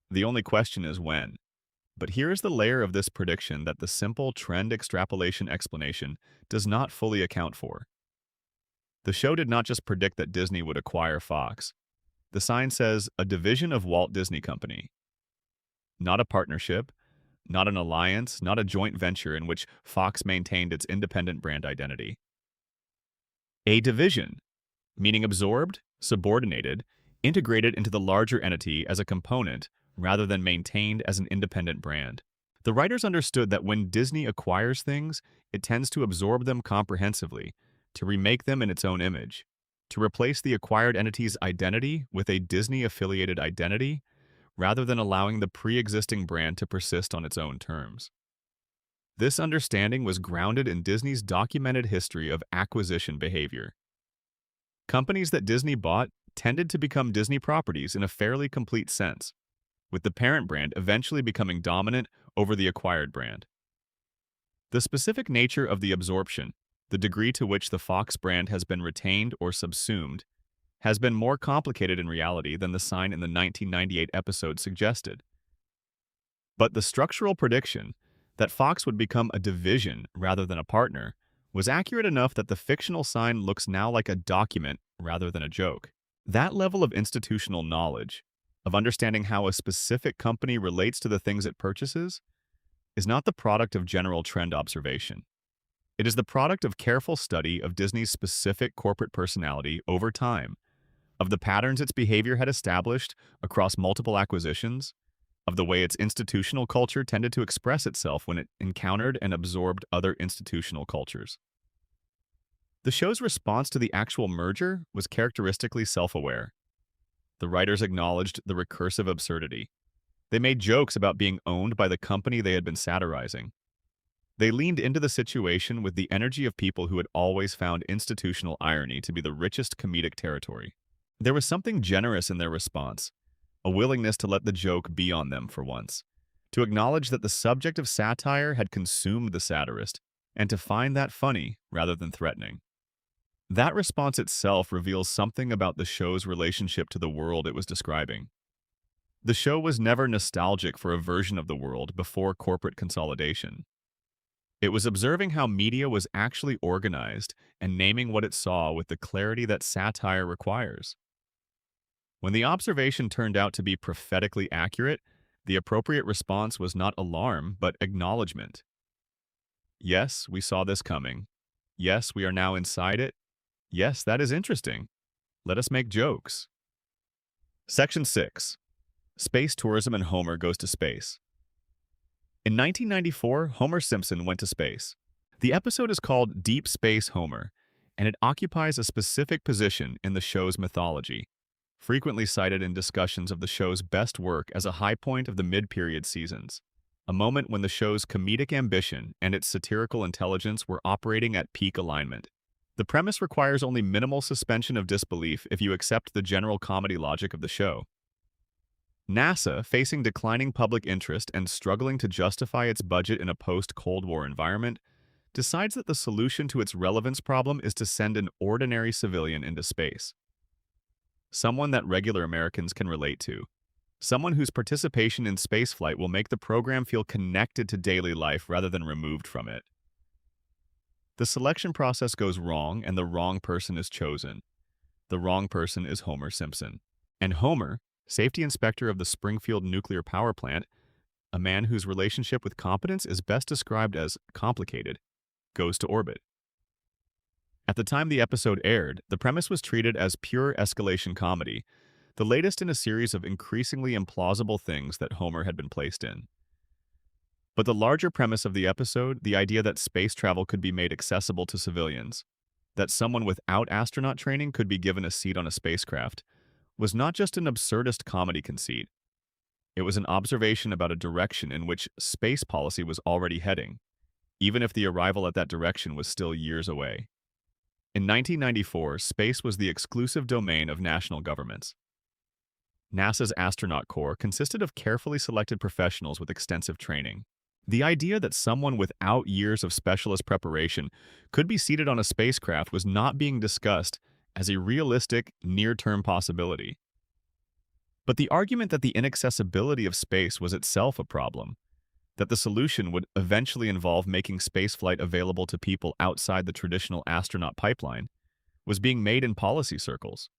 The only question is when. But here is the layer of this prediction that the simple trend extrapolation explanation does not fully account for. The show did not just predict that Disney would acquire Fox. The sign says a division of Walt Disney Company. Not a partnership, not an alliance, not a joint venture in which Fox maintained its independent brand identity. A division. meaning absorbed, subordinated, integrated into the larger entity as a component rather than maintained as an independent brand. The writers understood that when Disney acquires things, it tends to absorb them comprehensively, to remake them in its own image, to replace the acquired entity's identity with a Disney-affiliated identity, rather than allowing the pre-existing brand to persist on its own terms. This understanding was grounded in Disney's documented history of acquisition behavior. Companies that Disney bought tended to become Disney properties in a fairly complete sense, with the parent brand eventually becoming dominant over the acquired brand. The specific nature of the absorption, the degree to which the Fox brand has been retained or subsumed, has been more complicated in reality than the sign in the 1998 episode suggested. But the structural prediction that Fox would become a division rather than a partner was accurate enough that the fictional sign looks now like a document rather than a joke. That level of institutional knowledge, of understanding how a specific company relates to the things it purchases, is not the product of general trend observation. It is the product of careful study of Disney's specific corporate personality over time, of the patterns its behavior had established across multiple acquisitions, of the way its institutional culture tended to express itself when it encountered and absorbed other institutional cultures. The show's response to the actual merger was characteristically self-aware. The writers acknowledged the recursive absurdity. They made jokes about being owned by the company they had been satirizing. They leaned into the situation with the energy of people who had always found institutional irony to be the richest comedic territory. There was something generous in their response, a willingness to let the joke be on them for once, to acknowledge that the subject of satire had consumed the satirist, and to find that funny rather than threatening. That response itself reveals something about the show's relationship to the world it was describing. The show was never nostalgic for a version of the world before corporate consolidation. It was observing how media was actually organized and naming what it saw with the clarity that satire requires. When the observation turned out to be prophetically accurate, the appropriate response was not alarm, but acknowledgement. Yes, we saw this coming. Yes, we are now inside it. Yes, that is interesting. Let us make jokes. Section 6. Space Tourism and Homer Goes to Space. In 1994, Homer Simpson went to space. The episode is called Deep Space Homer, and it occupies a specific position in the show's mythology, frequently cited in discussions of the show's best work as a high point of the mid-period seasons, a moment when the show's comedic ambition and its satirical intelligence were operating at peak alignment. The premise requires only minimal suspension of disbelief if you accept the general comedy logic of the show. NASA, facing declining public interest and struggling to justify its budget in a post-Cold War environment, decides that the solution to its relevance problem is to send an ordinary civilian into space. Someone that regular Americans can relate to. Someone whose participation in spaceflight will make the program feel connected to daily life rather than removed from it. The selection process goes wrong and the wrong person is chosen. The wrong person is Homer Simpson. And Homer, safety inspector of the Springfield nuclear power plant, a man whose relationship with competence is best described as complicated, goes to orbit. At the time the episode aired, the premise was treated as pure escalation comedy, the latest in a series of increasingly implausible things that Homer had been placed in. But the larger premise of the episode, the idea that space travel could be made accessible to civilians, that someone without astronaut training could be given a seat on a spacecraft, was not just an absurdist comedy conceit. It was an observation about a direction in which space policy was already heading, even if the arrival at that direction was still years away. In 1994, space was the exclusive domain of national governments. NASA's astronaut corps consisted of carefully selected professionals with extensive training. The idea that someone without years of specialist preparation could be seated on a spacecraft was not being discussed as a realistic, near-term possibility. But the argument that the inaccessibility of space was itself a problem, that the solution would eventually involve making spaceflight available to people outside the traditional astronaut pipeline, was being made in policy circles.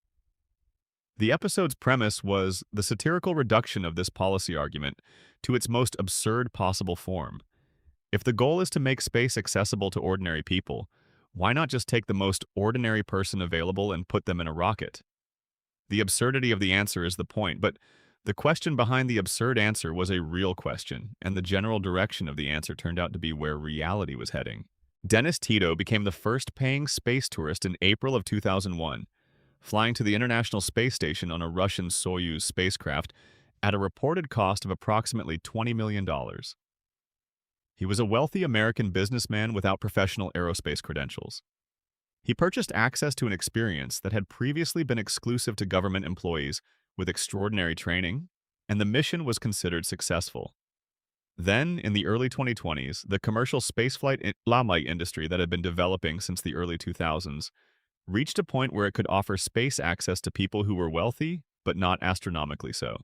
The episode's premise was the satirical reduction of this policy argument to its most absurd possible form. If the goal is to make space accessible to ordinary people, Why not just take the most ordinary person available and put them in a rocket? The absurdity of the answer is the point, but the question behind the absurd answer was a real question, and the general direction of the answer turned out to be where reality was heading. Dennis Tito became the first paying space tourist in April of 2001, flying to the International Space Station on a Russian Soyuz spacecraft at a reported cost of approximately $20 million. He was a wealthy American businessman without professional aerospace credentials. He purchased access to an experience that had previously been exclusive to government employees with extraordinary training, and the mission was considered successful. Then, in the early 2020s, the commercial spaceflight industry that had been developing since the early 2000s reached a point where it could offer space access to people who were wealthy, but not astronomically so.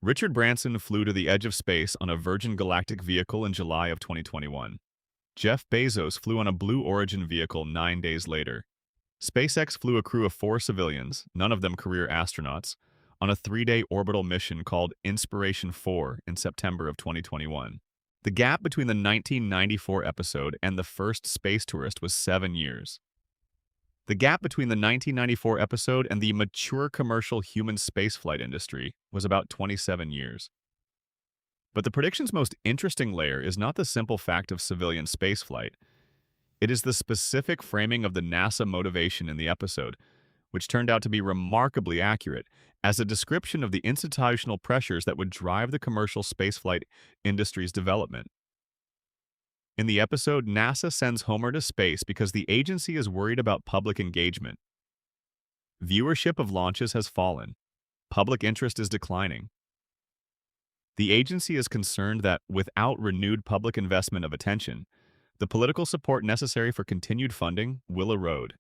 Richard Branson flew to the edge of space on a Virgin Galactic vehicle in July of 2021. Jeff Bezos flew on a Blue Origin vehicle 9 days later. SpaceX flew a crew of 4 civilians, none of them career astronauts, on a 3-day orbital mission called Inspiration 4 in September of 2021. The gap between the 1994 episode and the first space tourist was 7 years. The gap between the 1994 episode and the mature commercial human spaceflight industry was about 27 years. But the prediction's most interesting layer is not the simple fact of civilian spaceflight. It is the specific framing of the NASA motivation in the episode, which turned out to be remarkably accurate, as a description of the institutional pressures that would drive the commercial spaceflight industry's development. In the episode, NASA sends Homer to space because the agency is worried about public engagement. Viewership of launches has fallen. Public interest is declining. The agency is concerned that, without renewed public investment of attention, the political support necessary for continued funding will erode.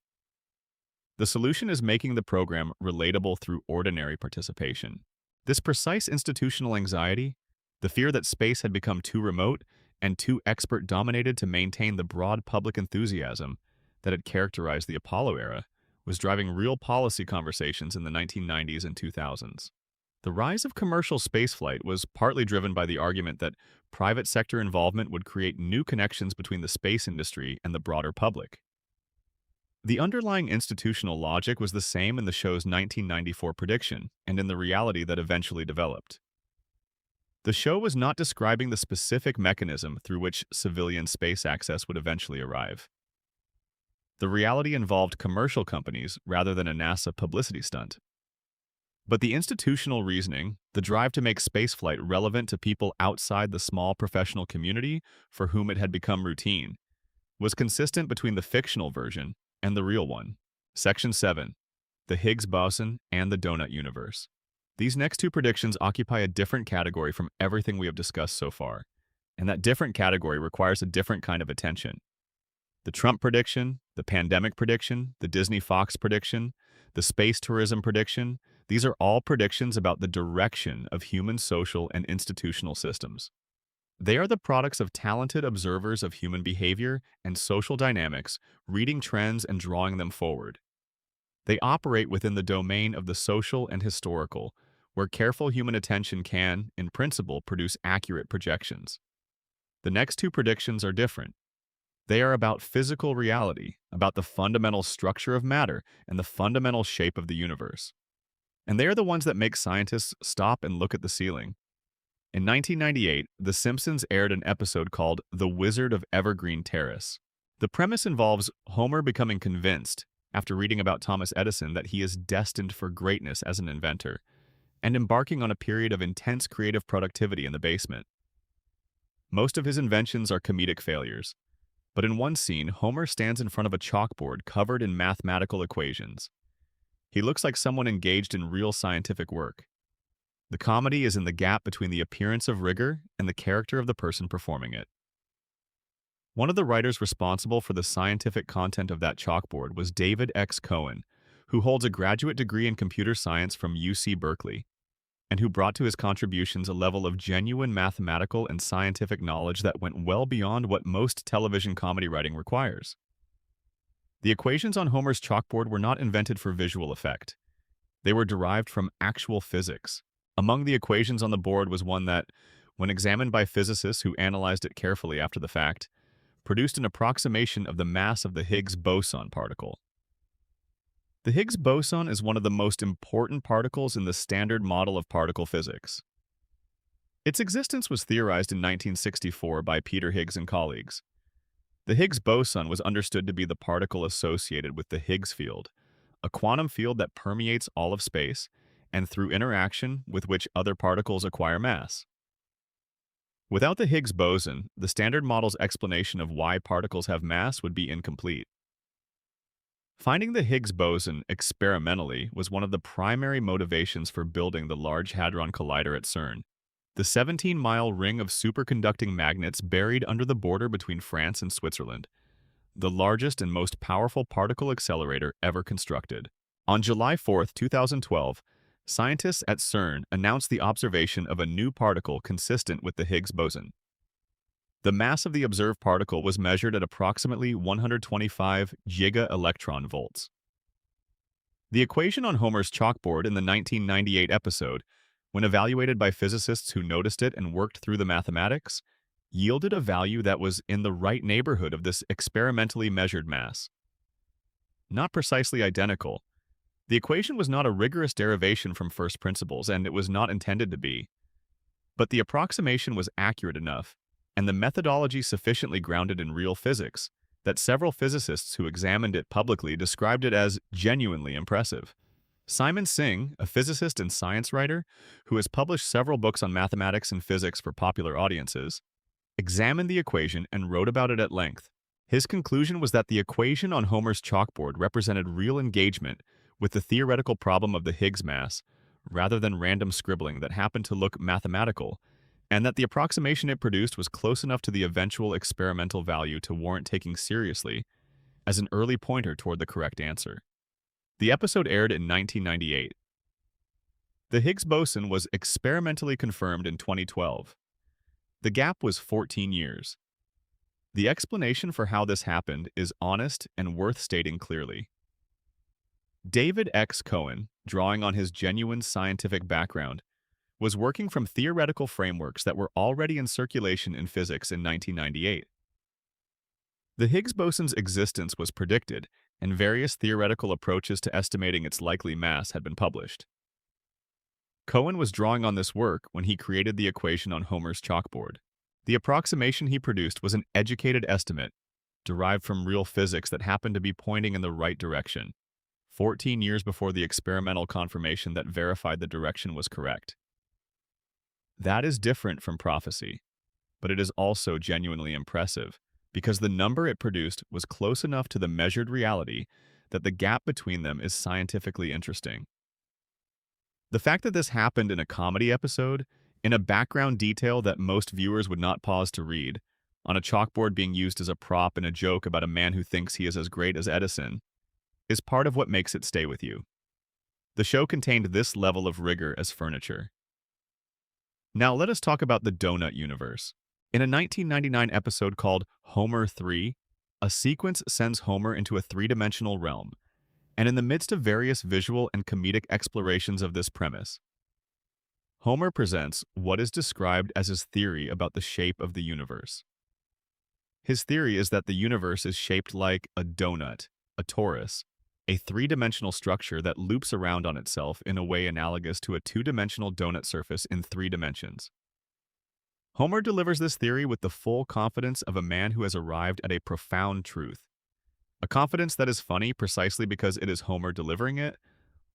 The solution is making the program relatable through ordinary participation. This precise institutional anxiety, the fear that space had become too remote and too expert-dominated to maintain the broad public enthusiasm that had characterized the Apollo era, was driving real policy conversations in the 1990s and 2000s. The rise of commercial spaceflight was partly driven by the argument that private sector involvement would create new connections between the space industry and the broader public. The underlying institutional logic was the same in the show's 1994 prediction and in the reality that eventually developed. The show was not describing the specific mechanism through which civilian space access would eventually arrive. The reality involved commercial companies rather than a NASA publicity stunt. But the institutional reasoning, the drive to make spaceflight relevant to people outside the small professional community for whom it had become routine, was consistent between the fictional version and the real one. Section 7. The Higgs boson and the donut universe. These next two predictions occupy a different category from everything we have discussed so far, and that different category requires a different kind of attention. The Trump prediction, the pandemic prediction, the Disney-Fox prediction, the space tourism prediction, these are all predictions about the direction of human social and institutional systems. They are the products of talented observers of human behavior and social dynamics, reading trends and drawing them forward. They operate within the domain of the social and historical, where careful human attention can, in principle, produce accurate projections. The next two predictions are different. They are about physical reality, about the fundamental structure of matter and the fundamental shape of the universe. And they are the ones that make scientists stop and look at the ceiling. In 1998, The Simpsons aired an episode called The Wizard of Evergreen Terrace. The premise involves Homer becoming convinced, after reading about Thomas Edison, that he is destined for greatness as an inventor, and embarking on a period of intense creative productivity in the basement. Most of his inventions are comedic failures, but in one scene, Homer stands in front of a chalkboard covered in mathematical equations. He looks like someone engaged in real scientific work. The comedy is in the gap between the appearance of rigor and the character of the person performing it. One of the writers responsible for the scientific content of that chalkboard was David X. Cohen, who holds a graduate degree in computer science from UC Berkeley, and who brought to his contributions a level of genuine mathematical and scientific knowledge that went well beyond what most television comedy writing requires. The equations on Homer's chalkboard were not invented for visual effect. They were derived from actual physics. Among the equations on the board was one that, when examined by physicists who analyzed it carefully after the fact, produced an approximation of the mass of the Higgs boson particle. The Higgs boson is one of the most important particles in the Standard Model of particle physics. Its existence was theorized in 1964 by Peter Higgs and colleagues. The Higgs boson was understood to be the particle associated with the Higgs field, a quantum field that permeates all of space and through interaction with which other particles acquire mass. Without the Higgs boson, the Standard Model's explanation of why particles have mass would be incomplete. Finding the Higgs boson experimentally was one of the primary motivations for building the Large Hadron Collider at CERN, the 17-mile ring of superconducting magnets buried under the border between France and Switzerland, the largest and most powerful particle accelerator ever constructed. On July 4, 2012, scientists at CERN announced the observation of a new particle consistent with the Higgs boson. The mass of the observed particle was measured at approximately 125 giga-electron volts. The equation on Homer's chalkboard in the 1998 episode, when evaluated by physicists who noticed it and worked through the mathematics, yielded a value that was in the right neighborhood of this experimentally measured mass. Not precisely identical, the equation was not a rigorous derivation from first principles, and it was not intended to be. But the approximation was accurate enough, and the methodology sufficiently grounded in real physics, that several physicists who examined it publicly described it as genuinely impressive. Simon Singh, a physicist and science writer who has published several books on mathematics and physics for popular audiences, examined the equation and wrote about it at length. His conclusion was that the equation on Homer's chalkboard represented real engagement with the theoretical problem of the Higgs mass, rather than random scribbling that happened to look mathematical, and that the approximation it produced was close enough to the eventual experimental value to warrant taking seriously as an early pointer toward the correct answer. The episode aired in 1998. The Higgs boson was experimentally confirmed in 2012. The gap was 14 years. The explanation for how this happened is honest and worth stating clearly. David X. Cohen, drawing on his genuine scientific background, was working from theoretical frameworks that were already in circulation in physics in 1998. The Higgs boson's existence was predicted, and various theoretical approaches to estimating its likely mass had been published. Cohen was drawing on this work when he created the equation on Homer's chalkboard. The approximation he produced was an educated estimate, derived from real physics that happened to be pointing in the right direction, 14 years before the experimental confirmation that verified the direction was correct. That is different from prophecy, but it is also genuinely impressive, because the number it produced was close enough to the measured reality that the gap between them is scientifically interesting. The fact that this happened in a comedy episode, in a background detail that most viewers would not pause to read, on a chalkboard being used as a prop in a joke about a man who thinks he is as great as Edison, is part of what makes it stay with you. The show contained this level of rigor as furniture. Now let us talk about the donut universe. In a 1999 episode called Homer 3, a sequence sends Homer into a three-dimensional realm, and in the midst of various visual and comedic explorations of this premise, Homer presents what is described as his theory about the shape of the universe. His theory is that the universe is shaped like a donut, a torus, a three-dimensional structure that loops around on itself in a way analogous to a two-dimensional donut surface in 3 dimensions. Homer delivers this theory with the full confidence of a man who has arrived at a profound truth. A confidence that is funny precisely because it is Homer delivering it,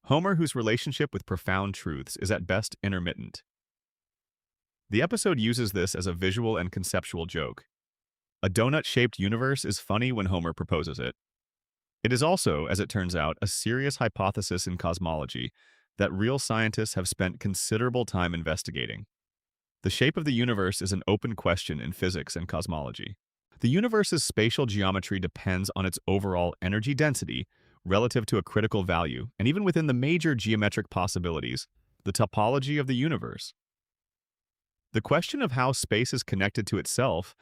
Homer whose relationship with profound truths is at best intermittent. The episode uses this as a visual and conceptual joke. A donut-shaped universe is funny when Homer proposes it. It is also, as it turns out, a serious hypothesis in cosmology that real scientists have spent considerable time investigating. The shape of the universe is an open question in physics and cosmology. The universe's spatial geometry depends on its overall energy density relative to a critical value, and even within the major geometric possibilities, the topology of the universe. The question of how space is connected to itself,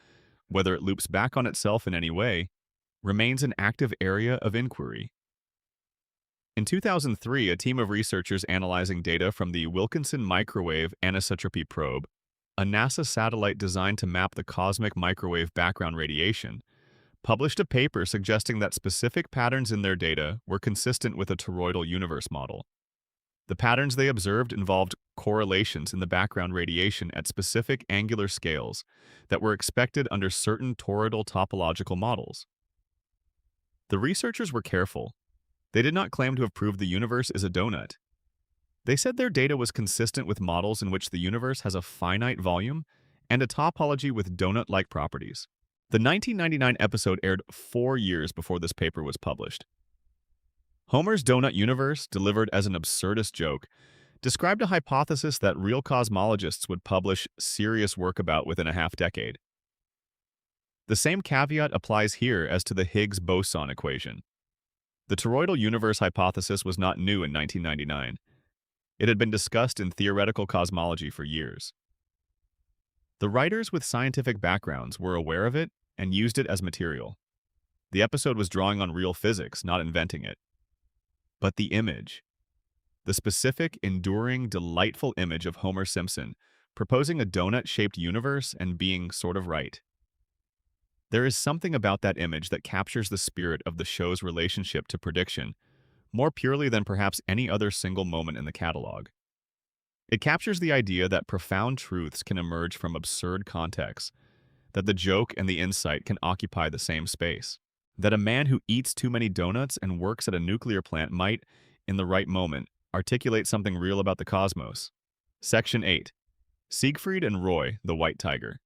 whether it loops back on itself in any way, remains an active area of inquiry. In 2003, a team of researchers analyzing data from the Wilkinson Microwave Anisotropy Probe, a NASA satellite designed to map the cosmic microwave background radiation, published a paper suggesting that specific patterns in their data were consistent with a toroidal universe model. The patterns they observed involved correlations in the background radiation at specific angular scales that were expected under certain toroidal topological models. The researchers were careful. They did not claim to have proved the universe is a donut. They said their data was consistent with models in which the universe has a finite volume and a topology with donut-like properties. The 1999 episode aired 4 years before this paper was published. Homer's Donut Universe, delivered as an absurdist joke, described a hypothesis that real cosmologists would publish serious work about within a half-decade. The same caveat applies here as to the Higgs boson equation. The toroidal universe hypothesis was not new in 1999. It had been discussed in theoretical cosmology for years. The writers with scientific backgrounds were aware of it and used it as material. The episode was drawing on real physics, not inventing it. But the image, the specific, enduring, delightful image of Homer Simpson proposing a donut-shaped universe and being sort of right. There is something about that image that captures the spirit of the show's relationship to prediction, more purely than perhaps any other single moment in the catalog. It captures the idea that profound truths can emerge from absurd contexts, that the joke and the insight can occupy the same space, that a man who eats too many donuts and works at a nuclear plant might, in the right moment, articulate something real about the cosmos. Section 8. Siegfried and Roy, the White Tiger.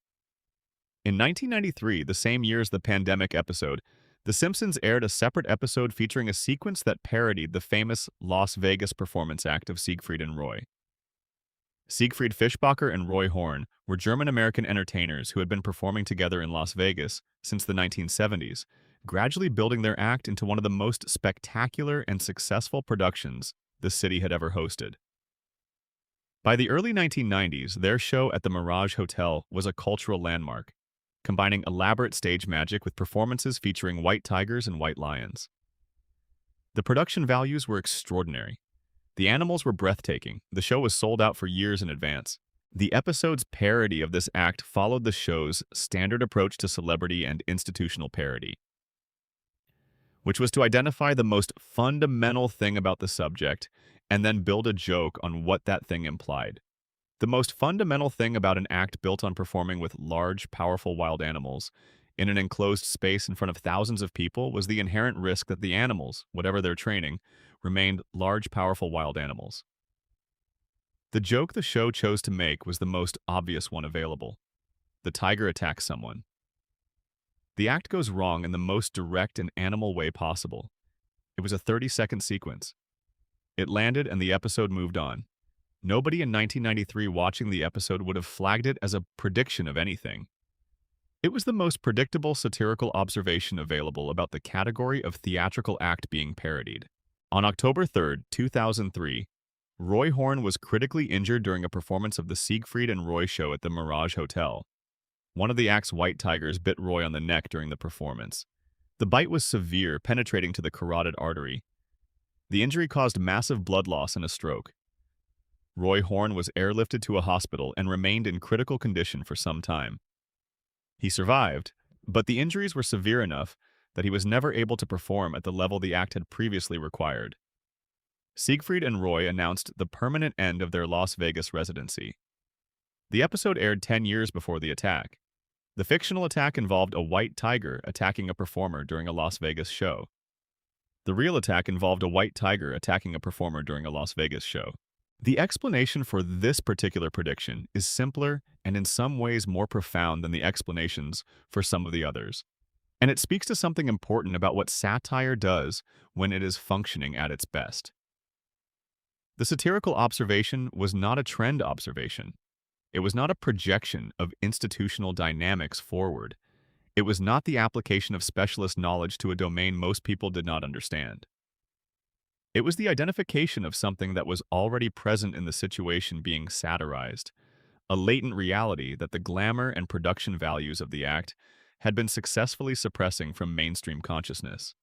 In 1993, the same year as the pandemic episode, The Simpsons aired a separate episode featuring a sequence that parodied the famous Las Vegas performance act of Siegfried and Roy. Siegfried Fischbacher and Roy Horn were German-American entertainers who had been performing together in Las Vegas since the 1970s, gradually building their act into one of the most spectacular and successful productions the city had ever hosted. By the early 1990s, their show at the Mirage Hotel was a cultural landmark, combining elaborate stage magic with performances featuring white tigers and white lions. The production values were extraordinary. The animals were breathtaking. The show was sold out for years in advance. The episode's parody of this act followed the show's standard approach to celebrity and institutional parody, which was to identify the most fundamental thing about the subject and then build a joke on what that thing implied. The most fundamental thing about an act built on performing with large, powerful wild animals in an enclosed space in front of thousands of people was the inherent risk that the animals, whatever their training, remained large, powerful wild animals. The joke the show chose to make was the most obvious one available. The tiger attacks someone. The act goes wrong in the most direct and animal way possible. It was a 30-second sequence. It landed and the episode moved on. Nobody in 1993 watching the episode would have flagged it as a prediction of anything. It was the most predictable satirical observation available about the category of theatrical act being parodied. On October 3, 2003, Roy Horn was critically injured during a performance of the Siegfried and Roy show at the Mirage Hotel. One of the act's white tigers bit Roy on the neck during the performance. The bite was severe, penetrating to the carotid artery. The injury caused massive blood loss and a stroke. Roy Horn was airlifted to a hospital and remained in critical condition for some time. He survived, but the injuries were severe enough that he was never able to perform at the level the act had previously required. Siegfried and Roy announced the permanent end of their Las Vegas residency. The episode aired 10 years before the attack. The fictional attack involved a white tiger attacking a performer during a Las Vegas show. The real attack involved a white tiger attacking a performer during a Las Vegas show. The explanation for this particular prediction is simpler and in some ways more profound than the explanations for some of the others. And it speaks to something important about what satire does when it is functioning at its best. The satirical observation was not a trend observation. It was not a projection of institutional dynamics forward. It was not the application of specialist knowledge to a domain most people did not understand. It was the identification of something that was already present in the situation being satirized, a latent reality that the glamour and production values of the act had been successfully suppressing from mainstream consciousness.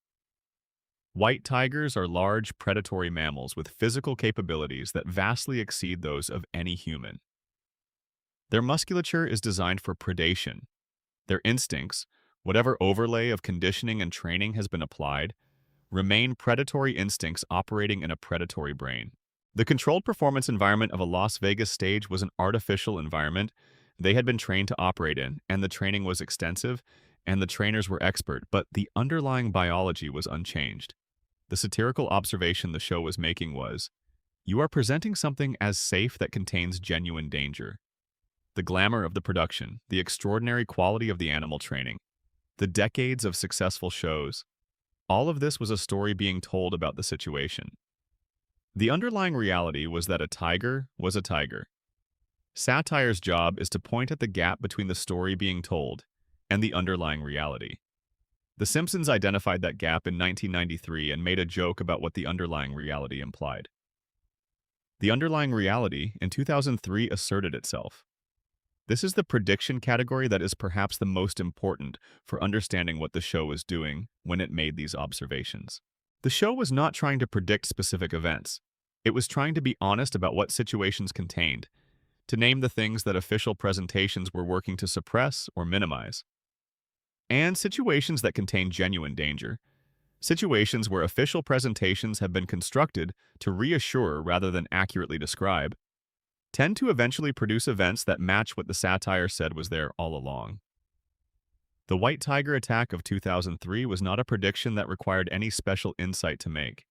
White tigers are large, predatory mammals with physical capabilities that vastly exceed those of any human. Their musculature is designed for predation. Their instincts, Whatever overlay of conditioning and training has been applied, remain predatory instincts operating in a predatory brain. The controlled performance environment of a Las Vegas stage was an artificial environment they had been trained to operate in, and the training was extensive, and the trainers were expert, but the underlying biology was unchanged. The satirical observation the show was making was, you are presenting something as safe that contains genuine danger. The glamour of the production, the extraordinary quality of the animal training, the decades of successful shows, all of this was a story being told about the situation. The underlying reality was that a tiger was a tiger. Satire's job is to point at the gap between the story being told and the underlying reality. The Simpsons identified that gap in 1993 and made a joke about what the underlying reality implied. The underlying reality in 2003 asserted itself. This is the prediction category that is perhaps the most important for understanding what the show was doing when it made these observations. The show was not trying to predict specific events. It was trying to be honest about what situations contained, to name the things that official presentations were working to suppress or minimize. And situations that contain genuine danger, situations where official presentations have been constructed to reassure rather than accurately describe, tend to eventually produce events that match what the satire said was there all along. The white tiger attack of 2003 was not a prediction that required any special insight to make.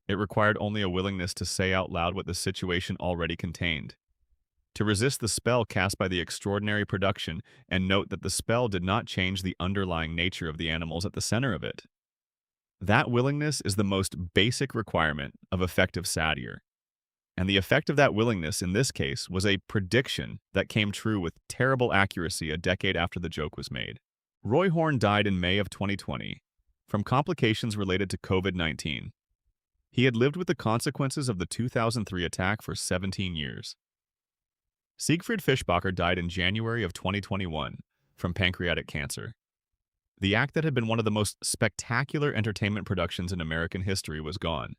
It required only a willingness to say out loud what the situation already contained, to resist the spell cast by the extraordinary production and note that the spell did not change the underlying nature of the animals at the center of it. That willingness is the most basic requirement of effective satire. And the effect of that willingness in this case was a prediction that came true with terrible accuracy a decade after the joke was made. Roy Horn died in May of 2020 from complications related to COVID-19. He had lived with the consequences of the 2003 attack for 17 years. Siegfried Fischbacher died in January of 2021 from pancreatic cancer. The act that had been one of the most spectacular entertainment productions in American history was gone,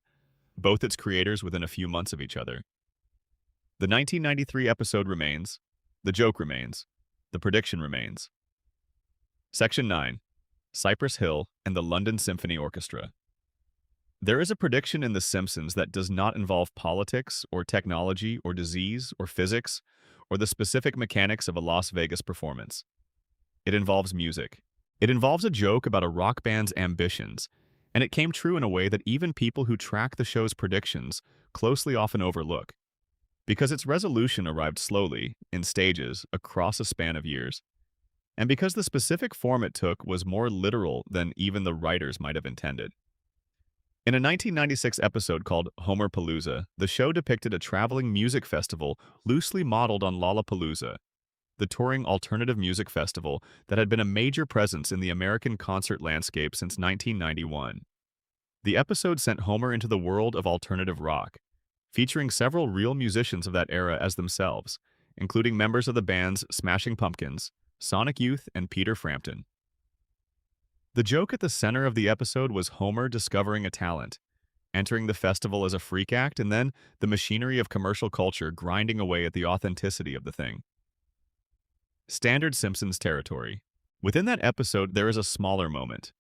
both its creators within a few months of each other. The 1993 episode remains, the joke remains, the prediction remains. Section 9. Cypress Hill and the London Symphony Orchestra. There is a prediction in The Simpsons that does not involve politics or technology or disease or physics or the specific mechanics of a Las Vegas performance. It involves music. It involves a joke about a rock band's ambitions, and it came true in a way that even people who track the show's predictions closely often overlook, because its resolution arrived slowly, in stages, across a span of years, and because the specific form it took was more literal than even the writers might have intended. In a 1996 episode called Homerpalooza, the show depicted a traveling music festival loosely modeled on Lollapalooza, the touring alternative music festival that had been a major presence in the American concert landscape since 1991. The episode sent Homer into the world of alternative rock, featuring several real musicians of that era as themselves, including members of the bands Smashing Pumpkins, Sonic Youth, and Peter Frampton. The joke at the center of the episode was Homer discovering a talent, entering the festival as a freak act, and then the machinery of commercial culture grinding away at the authenticity of the thing. Standard Simpsons territory. Within that episode, there is a smaller moment.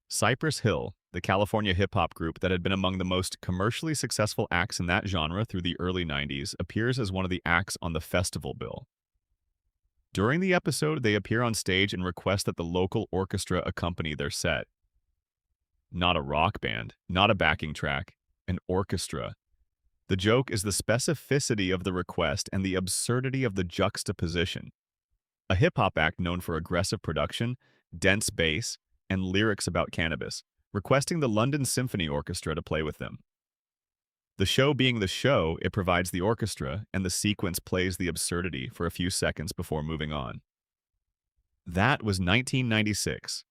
Cypress Hill, the California hip-hop group that had been among the most commercially successful acts in that genre through the early 90s, appears as one of the acts on the festival bill. During the episode, they appear on stage and request that the local orchestra accompany their set. Not a rock band, not a backing track, an orchestra. The joke is the specificity of the request and the absurdity of the juxtaposition. A hip-hop act known for aggressive production, dense bass, and lyrics about cannabis, requesting the London Symphony Orchestra to play with them. The show being the show, it provides the orchestra, and the sequence plays the absurdity for a few seconds before moving on. That was 1996.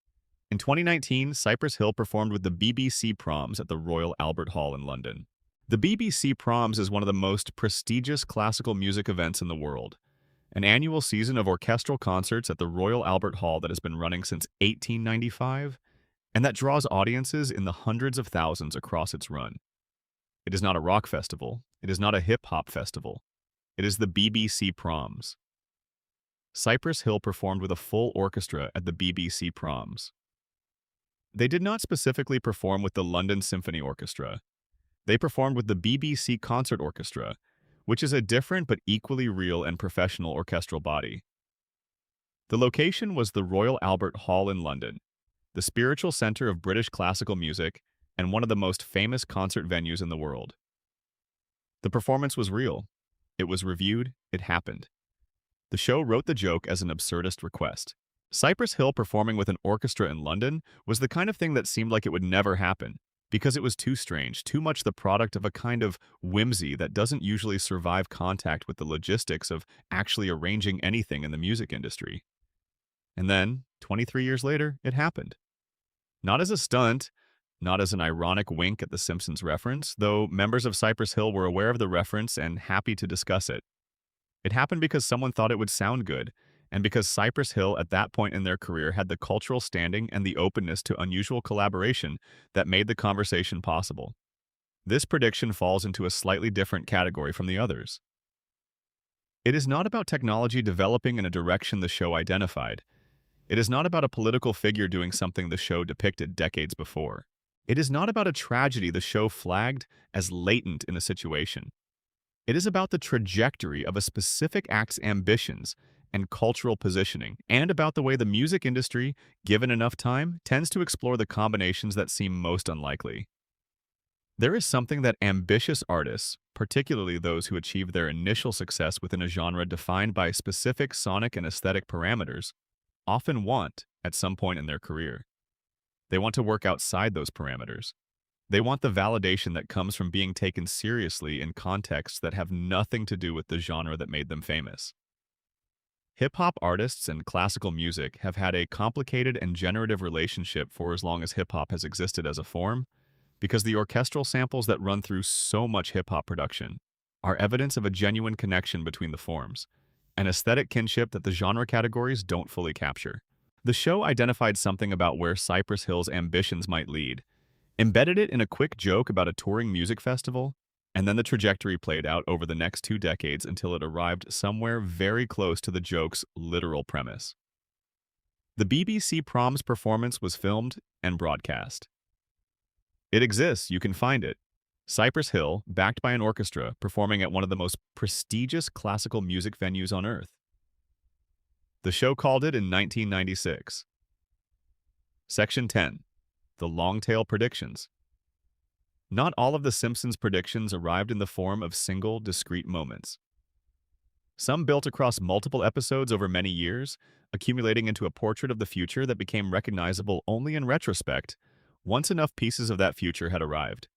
In 2019, Cypress Hill performed with the BBC Proms at the Royal Albert Hall in London. The BBC Proms is one of the most prestigious classical music events in the world, an annual season of orchestral concerts at the Royal Albert Hall that has been running since 1895, and that draws audiences in the hundreds of thousands across its run. It is not a rock festival. It is not a hip-hop festival. It is the BBC Proms. Cypress Hill performed with a full orchestra at the BBC Proms. They did not specifically perform with the London Symphony Orchestra. They performed with the BBC Concert Orchestra, which is a different but equally real and professional orchestral body. The location was the Royal Albert Hall in London, the spiritual center of British classical music and one of the most famous concert venues in the world. The performance was real. It was reviewed. It happened. The show wrote the joke as an absurdist request. Cypress Hill performing with an orchestra in London was the kind of thing that seemed like it would never happen, because it was too strange, too much the product of a kind of whimsy that doesn't usually survive contact with the logistics of actually arranging anything in the music industry. And then, 23 years later, it happened. Not as a stunt, not as an ironic wink at the Simpsons reference, though members of Cypress Hill were aware of the reference and happy to discuss it. It happened because someone thought it would sound good, and because Cypress Hill at that point in their career had the cultural standing and the openness to unusual collaboration that made the conversation possible. This prediction falls into a slightly different category from the others. It is not about technology developing in a direction the show identified. It is not about a political figure doing something the show depicted decades before. It is not about a tragedy the show flagged as latent in a situation. It is about the trajectory of a specific act's ambitions and cultural positioning, and about the way the music industry, given enough time, tends to explore the combinations that seem most unlikely. There is something that ambitious artists, particularly those who achieve their initial success within a genre defined by specific sonic and aesthetic parameters, often want at some point in their career. They want to work outside those parameters. They want the validation that comes from being taken seriously in contexts that have nothing to do with the genre that made them famous. Hip-hop artists and classical music have had a complicated and generative relationship for as long as hip-hop has existed as a form, because the orchestral samples that run through so much hip-hop production are evidence of a genuine connection between the forms, an aesthetic kinship that the genre categories don't fully capture. The show identified something about where Cypress Hill's ambitions might lead, embedded it in a quick joke about a touring music festival, and then the trajectory played out over the next 2 decades until it arrived somewhere very close to the joke's literal premise. The BBC Proms performance was filmed and broadcast. It exists, you can find it. Cypress Hill, backed by an orchestra, performing at one of the most prestigious classical music venues on Earth. The show called it in 1996. Section 10. The long-tail predictions. Not all of the Simpsons predictions arrived in the form of single, discrete moments. Some built across multiple episodes over many years, accumulating into a portrait of the future that became recognizable only in retrospect, once enough pieces of that future had arrived.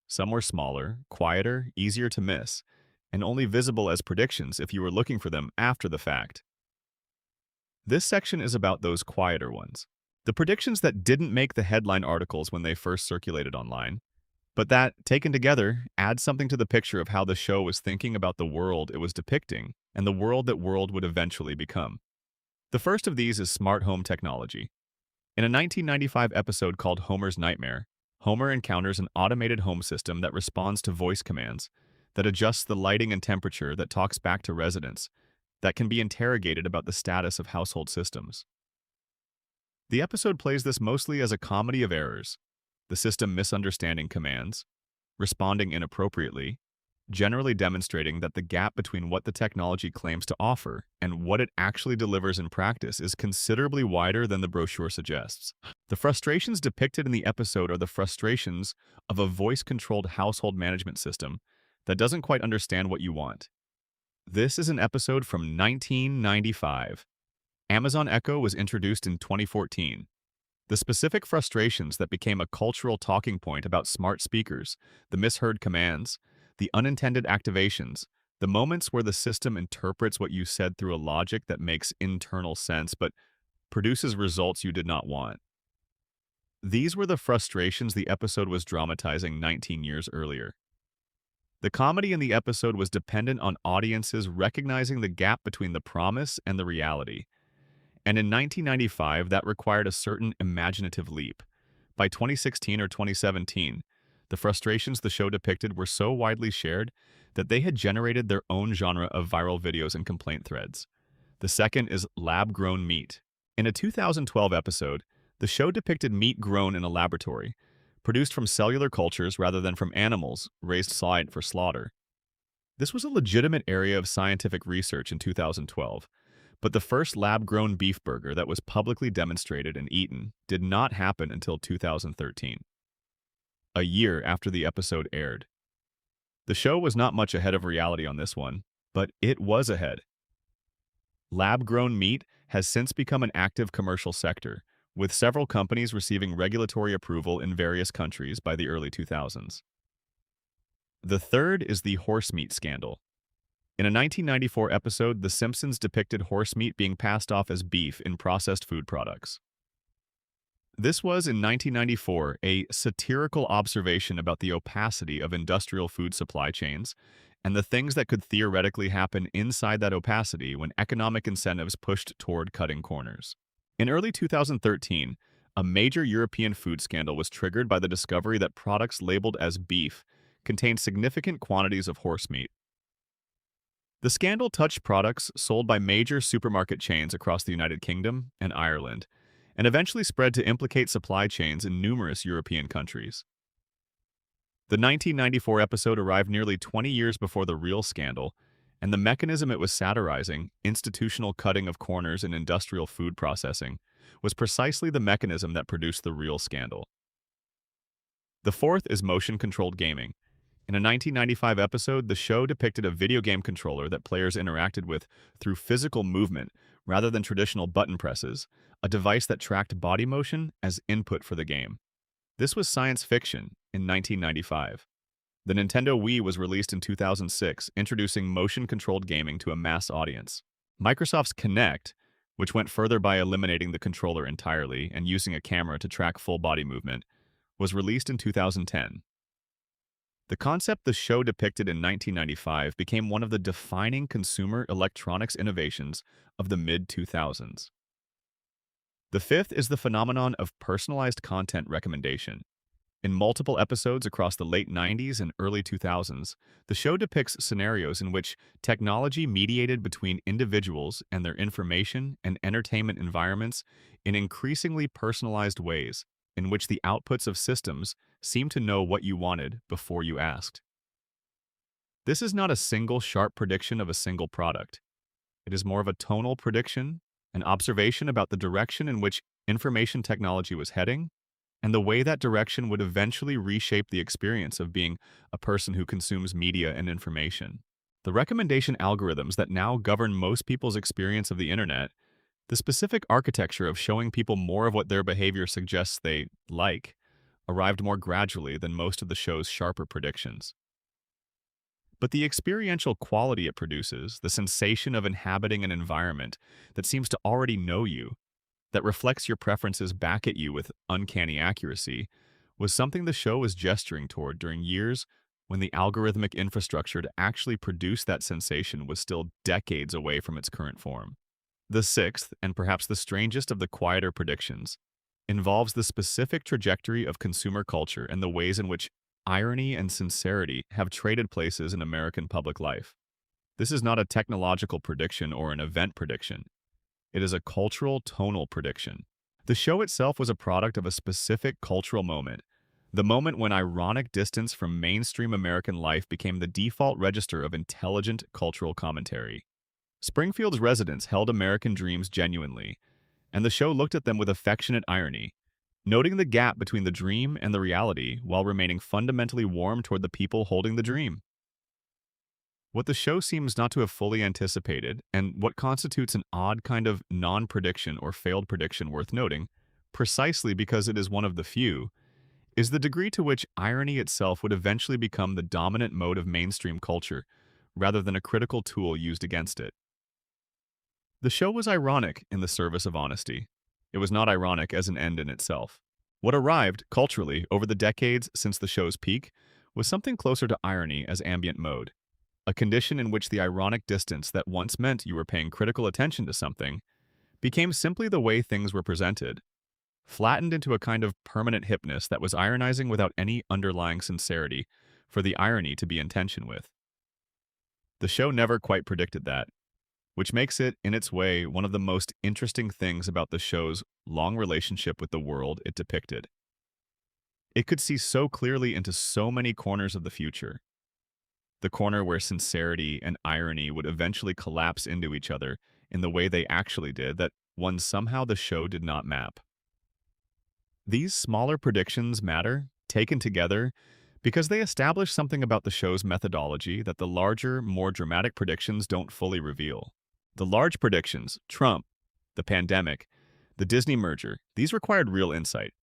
Some were smaller, quieter, easier to miss, and only visible as predictions if you were looking for them after the fact. This section is about those quieter ones. The predictions that didn't make the headline articles when they first circulated online, but that, taken together, add something to the picture of how the show was thinking about the world it was depicting and the world that world would eventually become. The first of these is smart home technology. In a 1995 episode called Homer's Nightmare, Homer encounters an automated home system that responds to voice commands, that adjusts the lighting and temperature, that talks back to residents, that can be interrogated about the status of household systems. The episode plays this mostly as a comedy of errors, the system misunderstanding commands, responding inappropriately, generally demonstrating that the gap between what the technology claims to offer and what it actually delivers in practice is considerably wider than the brochure suggests. The frustrations depicted in the episode are the frustrations of a voice-controlled household management system that doesn't quite understand what you want. This is an episode from 1995. Amazon Echo was introduced in 2014. The specific frustrations that became a cultural talking point about smart speakers, the misheard commands, the unintended activations, the moments where the system interprets what you said through a logic that makes internal sense but produces results you did not want. These were the frustrations the episode was dramatizing 19 years earlier. The comedy in the episode was dependent on audiences recognizing the gap between the promise and the reality. And in 1995, that required a certain imaginative leap. By 2016 or 2017, the frustrations the show depicted were so widely shared that they had generated their own genre of viral videos and complaint threads. The second is lab-grown meat. In a 2012 episode, the show depicted meat grown in a laboratory, produced from cellular cultures rather than from animals raised for slaughter. This was a legitimate area of scientific research in 2012, but the first lab-grown beef burger that was publicly demonstrated and eaten did not happen until 2013, a year after the episode aired. The show was not much ahead of reality on this one, but it was ahead. Lab-grown meat has since become an active commercial sector, with several companies receiving regulatory approval in various countries by the early 2000s. The third is the horse meat scandal. In a 1994 episode, The Simpsons depicted horse meat being passed off as beef in processed food products. This was, in 1994, a satirical observation about the opacity of industrial food supply chains and the things that could theoretically happen inside that opacity when economic incentives pushed toward cutting corners. In early 2013, a major European food scandal was triggered by the discovery that products labeled as beef contained significant quantities of horse meat. The scandal touched products sold by major supermarket chains across the United Kingdom and Ireland, and eventually spread to implicate supply chains in numerous European countries. The 1994 episode arrived nearly 20 years before the real scandal, and the mechanism it was satirizing, institutional cutting of corners in industrial food processing, was precisely the mechanism that produced the real scandal. The fourth is motion-controlled gaming. In a 1995 episode, the show depicted a video game controller that players interacted with through physical movement rather than traditional button presses, a device that tracked body motion as input for the game. This was science fiction in 1995. The Nintendo Wii was released in 2006, introducing motion-controlled gaming to a mass audience. Microsoft's Kinect, which went further by eliminating the controller entirely and using a camera to track full body movement, was released in 2010. The concept the show depicted in 1995 became one of the defining consumer electronics innovations of the mid-2000s. The fifth is the phenomenon of personalized content recommendation. In multiple episodes across the late 90s and early 2000s, the show depicts scenarios in which technology mediated between individuals and their information and entertainment environments in increasingly personalized ways, in which the outputs of systems seem to know what you wanted before you asked. This is not a single sharp prediction of a single product. It is more of a tonal prediction, an observation about the direction in which information technology was heading, and the way that direction would eventually reshape the experience of being a person who consumes media and information. The recommendation algorithms that now govern most people's experience of the internet, the specific architecture of showing people more of what their behavior suggests they like, arrived more gradually than most of the show's sharper predictions. But the experiential quality it produces, the sensation of inhabiting an environment that seems to already know you, that reflects your preferences back at you with uncanny accuracy, was something the show was gesturing toward during years when the algorithmic infrastructure to actually produce that sensation was still decades away from its current form. The sixth, and perhaps the strangest of the quieter predictions, involves the specific trajectory of consumer culture and the ways in which irony and sincerity have traded places in American public life. This is not a technological prediction or an event prediction. It is a cultural, tonal prediction. The show itself was a product of a specific cultural moment, the moment when ironic distance from mainstream American life became the default register of intelligent cultural commentary. Springfield's residents held American dreams genuinely, and the show looked at them with affectionate irony, noting the gap between the dream and the reality while remaining fundamentally warm toward the people holding the dream. What the show seems not to have fully anticipated, and what constitutes an odd kind of non-prediction or failed prediction worth noting, precisely because it is one of the few, is the degree to which irony itself would eventually become the dominant mode of mainstream culture, rather than a critical tool used against it. The show was ironic in the service of honesty. It was not ironic as an end in itself. What arrived, culturally, over the decades since the show's peak, was something closer to irony as ambient mode, a condition in which the ironic distance that once meant you were paying critical attention to something became simply the way things were presented, flattened into a kind of permanent hipness that was ironizing without any underlying sincerity for the irony to be in tension with. The show never quite predicted that. which makes it, in its way, one of the most interesting things about the show's long relationship with the world it depicted. It could see so clearly into so many corners of the future, the corner where sincerity and irony would eventually collapse into each other in the way they actually did, that one somehow the show did not map. These smaller predictions matter, taken together, because they establish something about the show's methodology that the larger, more dramatic predictions don't fully reveal. The large predictions, Trump, the pandemic, the Disney merger, these required real insight.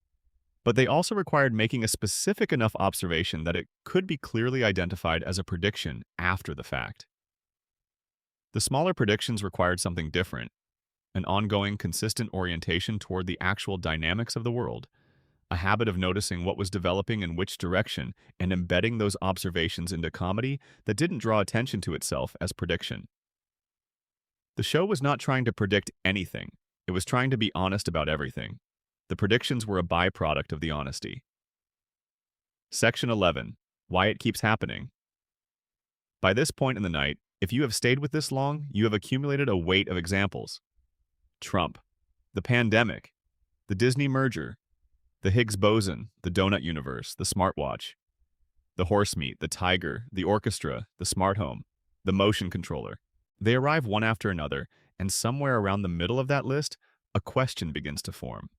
But they also required making a specific enough observation that it could be clearly identified as a prediction after the fact. The smaller predictions required something different, an ongoing, consistent orientation toward the actual dynamics of the world, a habit of noticing what was developing in which direction and embedding those observations into comedy that didn't draw attention to itself as prediction. The show was not trying to predict anything. It was trying to be honest about everything. The predictions were a byproduct of the honesty. Section 11. Why it keeps happening. By this point in the night, if you have stayed with this long, you have accumulated a weight of examples. Trump, the pandemic, the Disney merger, the Higgs boson, the donut universe, the smartwatch, the horse meat, the tiger, the orchestra, the smart home, the motion controller. They arrive one after another, and somewhere around the middle of that list, a question begins to form.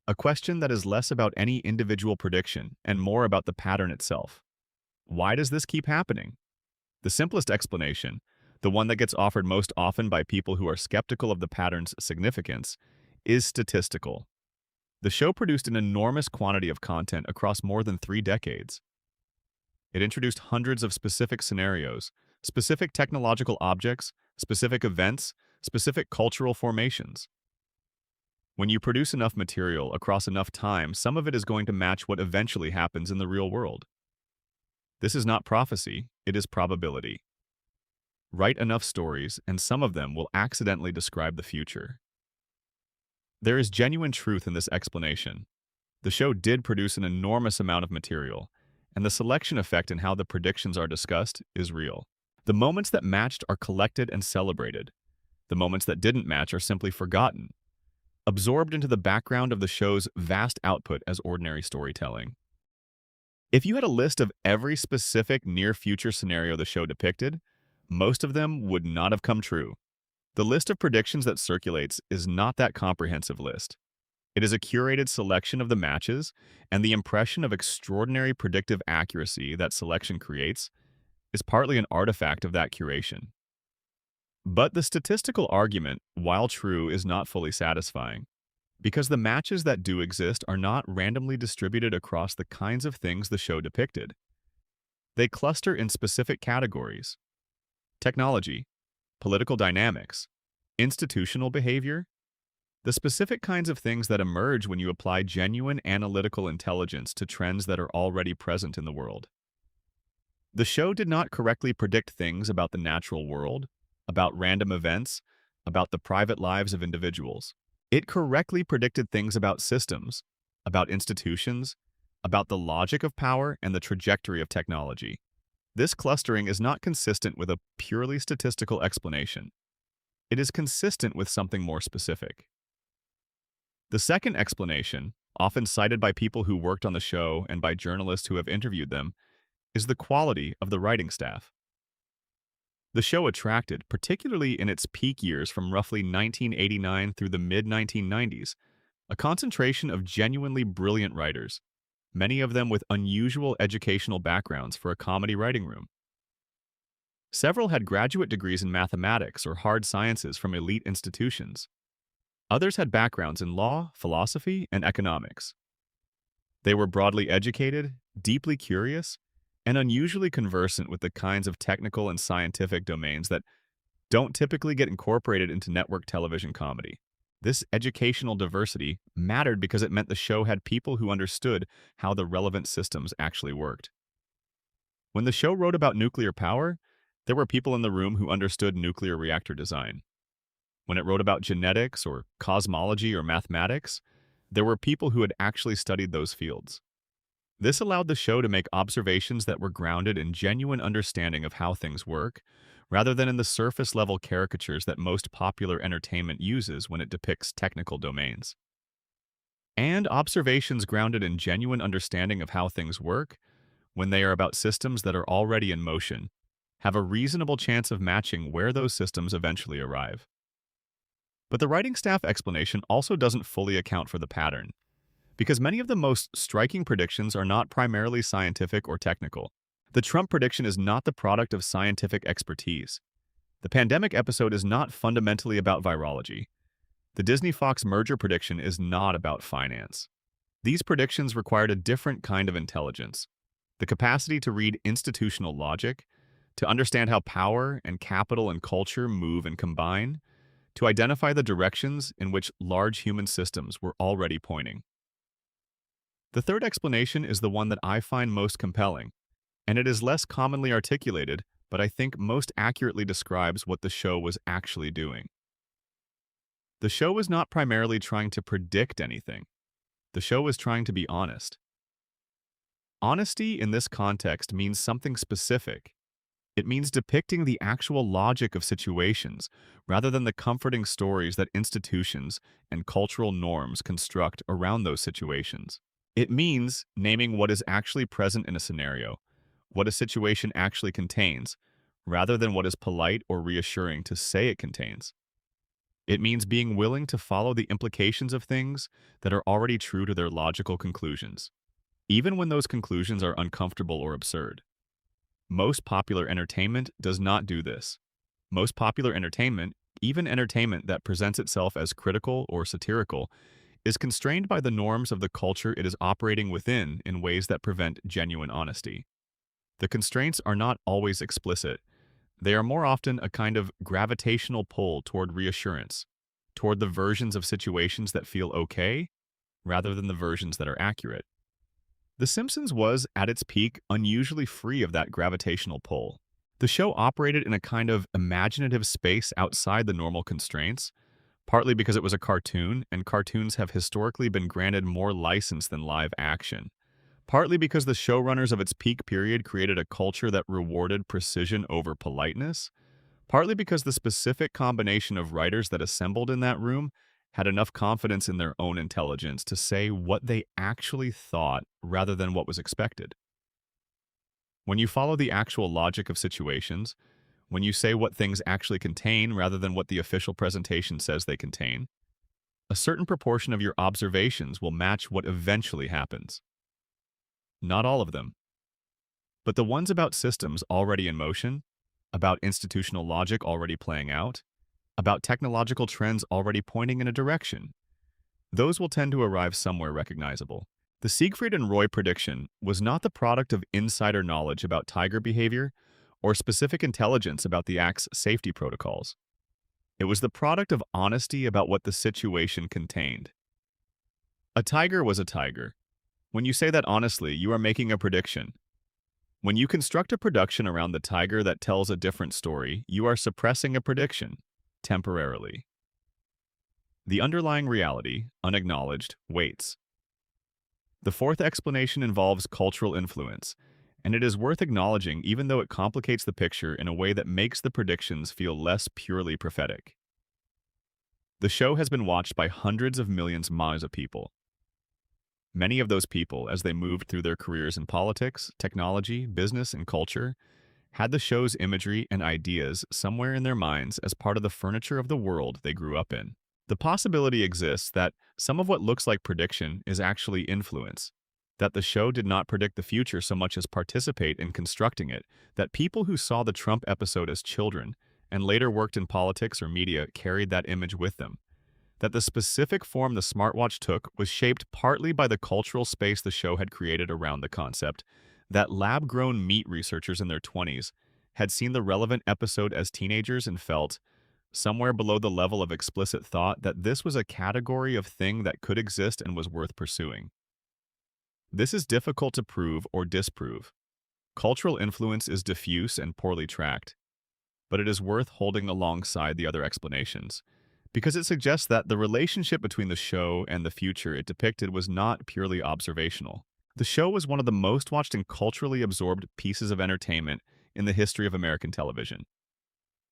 A question that is less about any individual prediction and more about the pattern itself. Why does this keep happening? The simplest explanation, the one that gets offered most often by people who are skeptical of the pattern's significance, is statistical. The show produced an enormous quantity of content across more than 3 decades. It introduced hundreds of specific scenarios, specific technological objects, specific events, specific cultural formations. When you produce enough material across enough time, some of it is going to match what eventually happens in the real world. This is not prophecy, it is probability. Write enough stories, and some of them will accidentally describe the future. There is genuine truth in this explanation. The show did produce an enormous amount of material, and the selection effect in how the predictions are discussed is real. The moments that matched are collected and celebrated. The moments that didn't match are simply forgotten, absorbed into the background of the show's vast output as ordinary storytelling. If you had a list of every specific near-future scenario the show depicted, most of them would not have come true. The list of predictions that circulates is not that comprehensive list. It is a curated selection of the matches, and the impression of extraordinary predictive accuracy that selection creates is partly an artifact of that curation. But the statistical argument, while true, is not fully satisfying, because the matches that do exist are not randomly distributed across the kinds of things the show depicted. They cluster in specific categories: technology, political dynamics, institutional behavior, the specific kinds of things that emerge when you apply genuine analytical intelligence to trends that are already present in the world. The show did not correctly predict things about the natural world, about random events, about the private lives of individuals. It correctly predicted things about systems, about institutions, about the logic of power and the trajectory of technology. This clustering is not consistent with a purely statistical explanation. It is consistent with something more specific. The second explanation, often cited by people who worked on the show and by journalists who have interviewed them, is the quality of the writing staff. The show attracted, particularly in its peak years from roughly 1989 through the mid-1990s, a concentration of genuinely brilliant writers, many of them with unusual educational backgrounds for a comedy writing room. Several had graduate degrees in mathematics or hard sciences from elite institutions. Others had backgrounds in law, philosophy, and economics. They were broadly educated, deeply curious, and unusually conversant with the kinds of technical and scientific domains that don't typically get incorporated into network television comedy. This educational diversity mattered because it meant the show had people who understood how the relevant systems actually worked. When the show wrote about nuclear power, there were people in the room who understood nuclear reactor design. When it wrote about genetics or cosmology or mathematics, there were people who had actually studied those fields. This allowed the show to make observations that were grounded in genuine understanding of how things work, rather than in the surface-level caricatures that most popular entertainment uses when it depicts technical domains. And observations grounded in genuine understanding of how things work, when they are about systems that are already in motion, have a reasonable chance of matching where those systems eventually arrive. But the writing staff explanation also doesn't fully account for the pattern, because many of the most striking predictions are not primarily scientific or technical. The Trump prediction is not the product of scientific expertise. The pandemic episode is not fundamentally about virology. The Disney-Fox merger prediction is not about finance. These predictions required a different kind of intelligence, the capacity to read institutional logic, to understand how power and capital and culture move and combine, to identify the directions in which large human systems were already pointing. The third explanation is the one that I find most compelling, and it is less commonly articulated, but I think most accurately describes what the show was actually doing. The show was not primarily trying to predict anything. The show was trying to be honest. Honesty in this context means something specific. It means depicting the actual logic of situations rather than the comforting stories that institutions and cultural norms construct around those situations. It means naming what is actually present in a scenario, what a situation actually contains, rather than what is polite or reassuring to say it contains. It means being willing to follow the implications of things that are already true to their logical conclusions, even when those conclusions are uncomfortable or absurd. Most popular entertainment does not do this. Most popular entertainment, even entertainment that presents itself as critical or satirical, is constrained by the norms of the culture it is operating within in ways that prevent genuine honesty. The constraints are not always explicit. They are more often a kind of gravitational pull toward reassurance, toward the versions of situations that feel okay, rather than the versions that are accurate. The Simpsons was, at its peak, unusually free of that gravitational pull. The show operated in a kind of imaginative space outside the normal constraints, partly because it was a cartoon, and cartoons have historically been granted more license than live action. Partly because the showrunners of its peak period created a culture that rewarded precision over politeness, partly because the specific combination of writers that assembled in that room had enough confidence in their own intelligence to say what they actually thought rather than what was expected. When you follow the actual logic of situations, when you say what things actually contain rather than what the official presentation says they contain, a certain proportion of your observations will match what eventually happens. Not all of them, but the ones about systems already in motion, about institutional logic already playing out, about technological trends already pointing in a direction. Those will tend to arrive somewhere recognizable. The Siegfried and Roy prediction was not the product of insider knowledge about tiger behavior or specific intelligence about the act's safety protocols. It was the product of honesty about what the situation contained. A tiger was a tiger. When you say that honestly, you are making a prediction. When you construct a production around the tiger that tells a different story, you are suppressing a prediction, temporarily. The underlying reality, unacknowledged, waits. The fourth explanation involves cultural influence, and it is worth acknowledging even though it complicates the picture in a way that makes the predictions feel less purely prophetic. The show has been watched by hundreds of millions of people. Many of those people, as they moved through their careers in politics, technology, business, and culture, had the show's imagery and ideas somewhere in their minds as part of the furniture of the world they grew up in. The possibility exists that some of what looks like prediction is actually influence, that the show did not predict the future so much as participate in constructing it, that people who saw the Trump episode as children and later worked in politics or media carried that image with them, that the specific form the smartwatch took was shaped partly by the cultural space the show had created around the concept, that lab-grown meat researchers in their 20s had seen the relevant episode as teenagers and felt, somewhere below the level of explicit thought, that this was a category of thing that could exist and was worth pursuing. This is difficult to prove or disprove. Cultural influence is diffuse and poorly tracked, but it is worth holding alongside the other explanations, because it suggests that the relationship between the show and the future it depicted was not purely observational. The show was one of the most watched and culturally absorbed pieces of entertainment in the history of American television.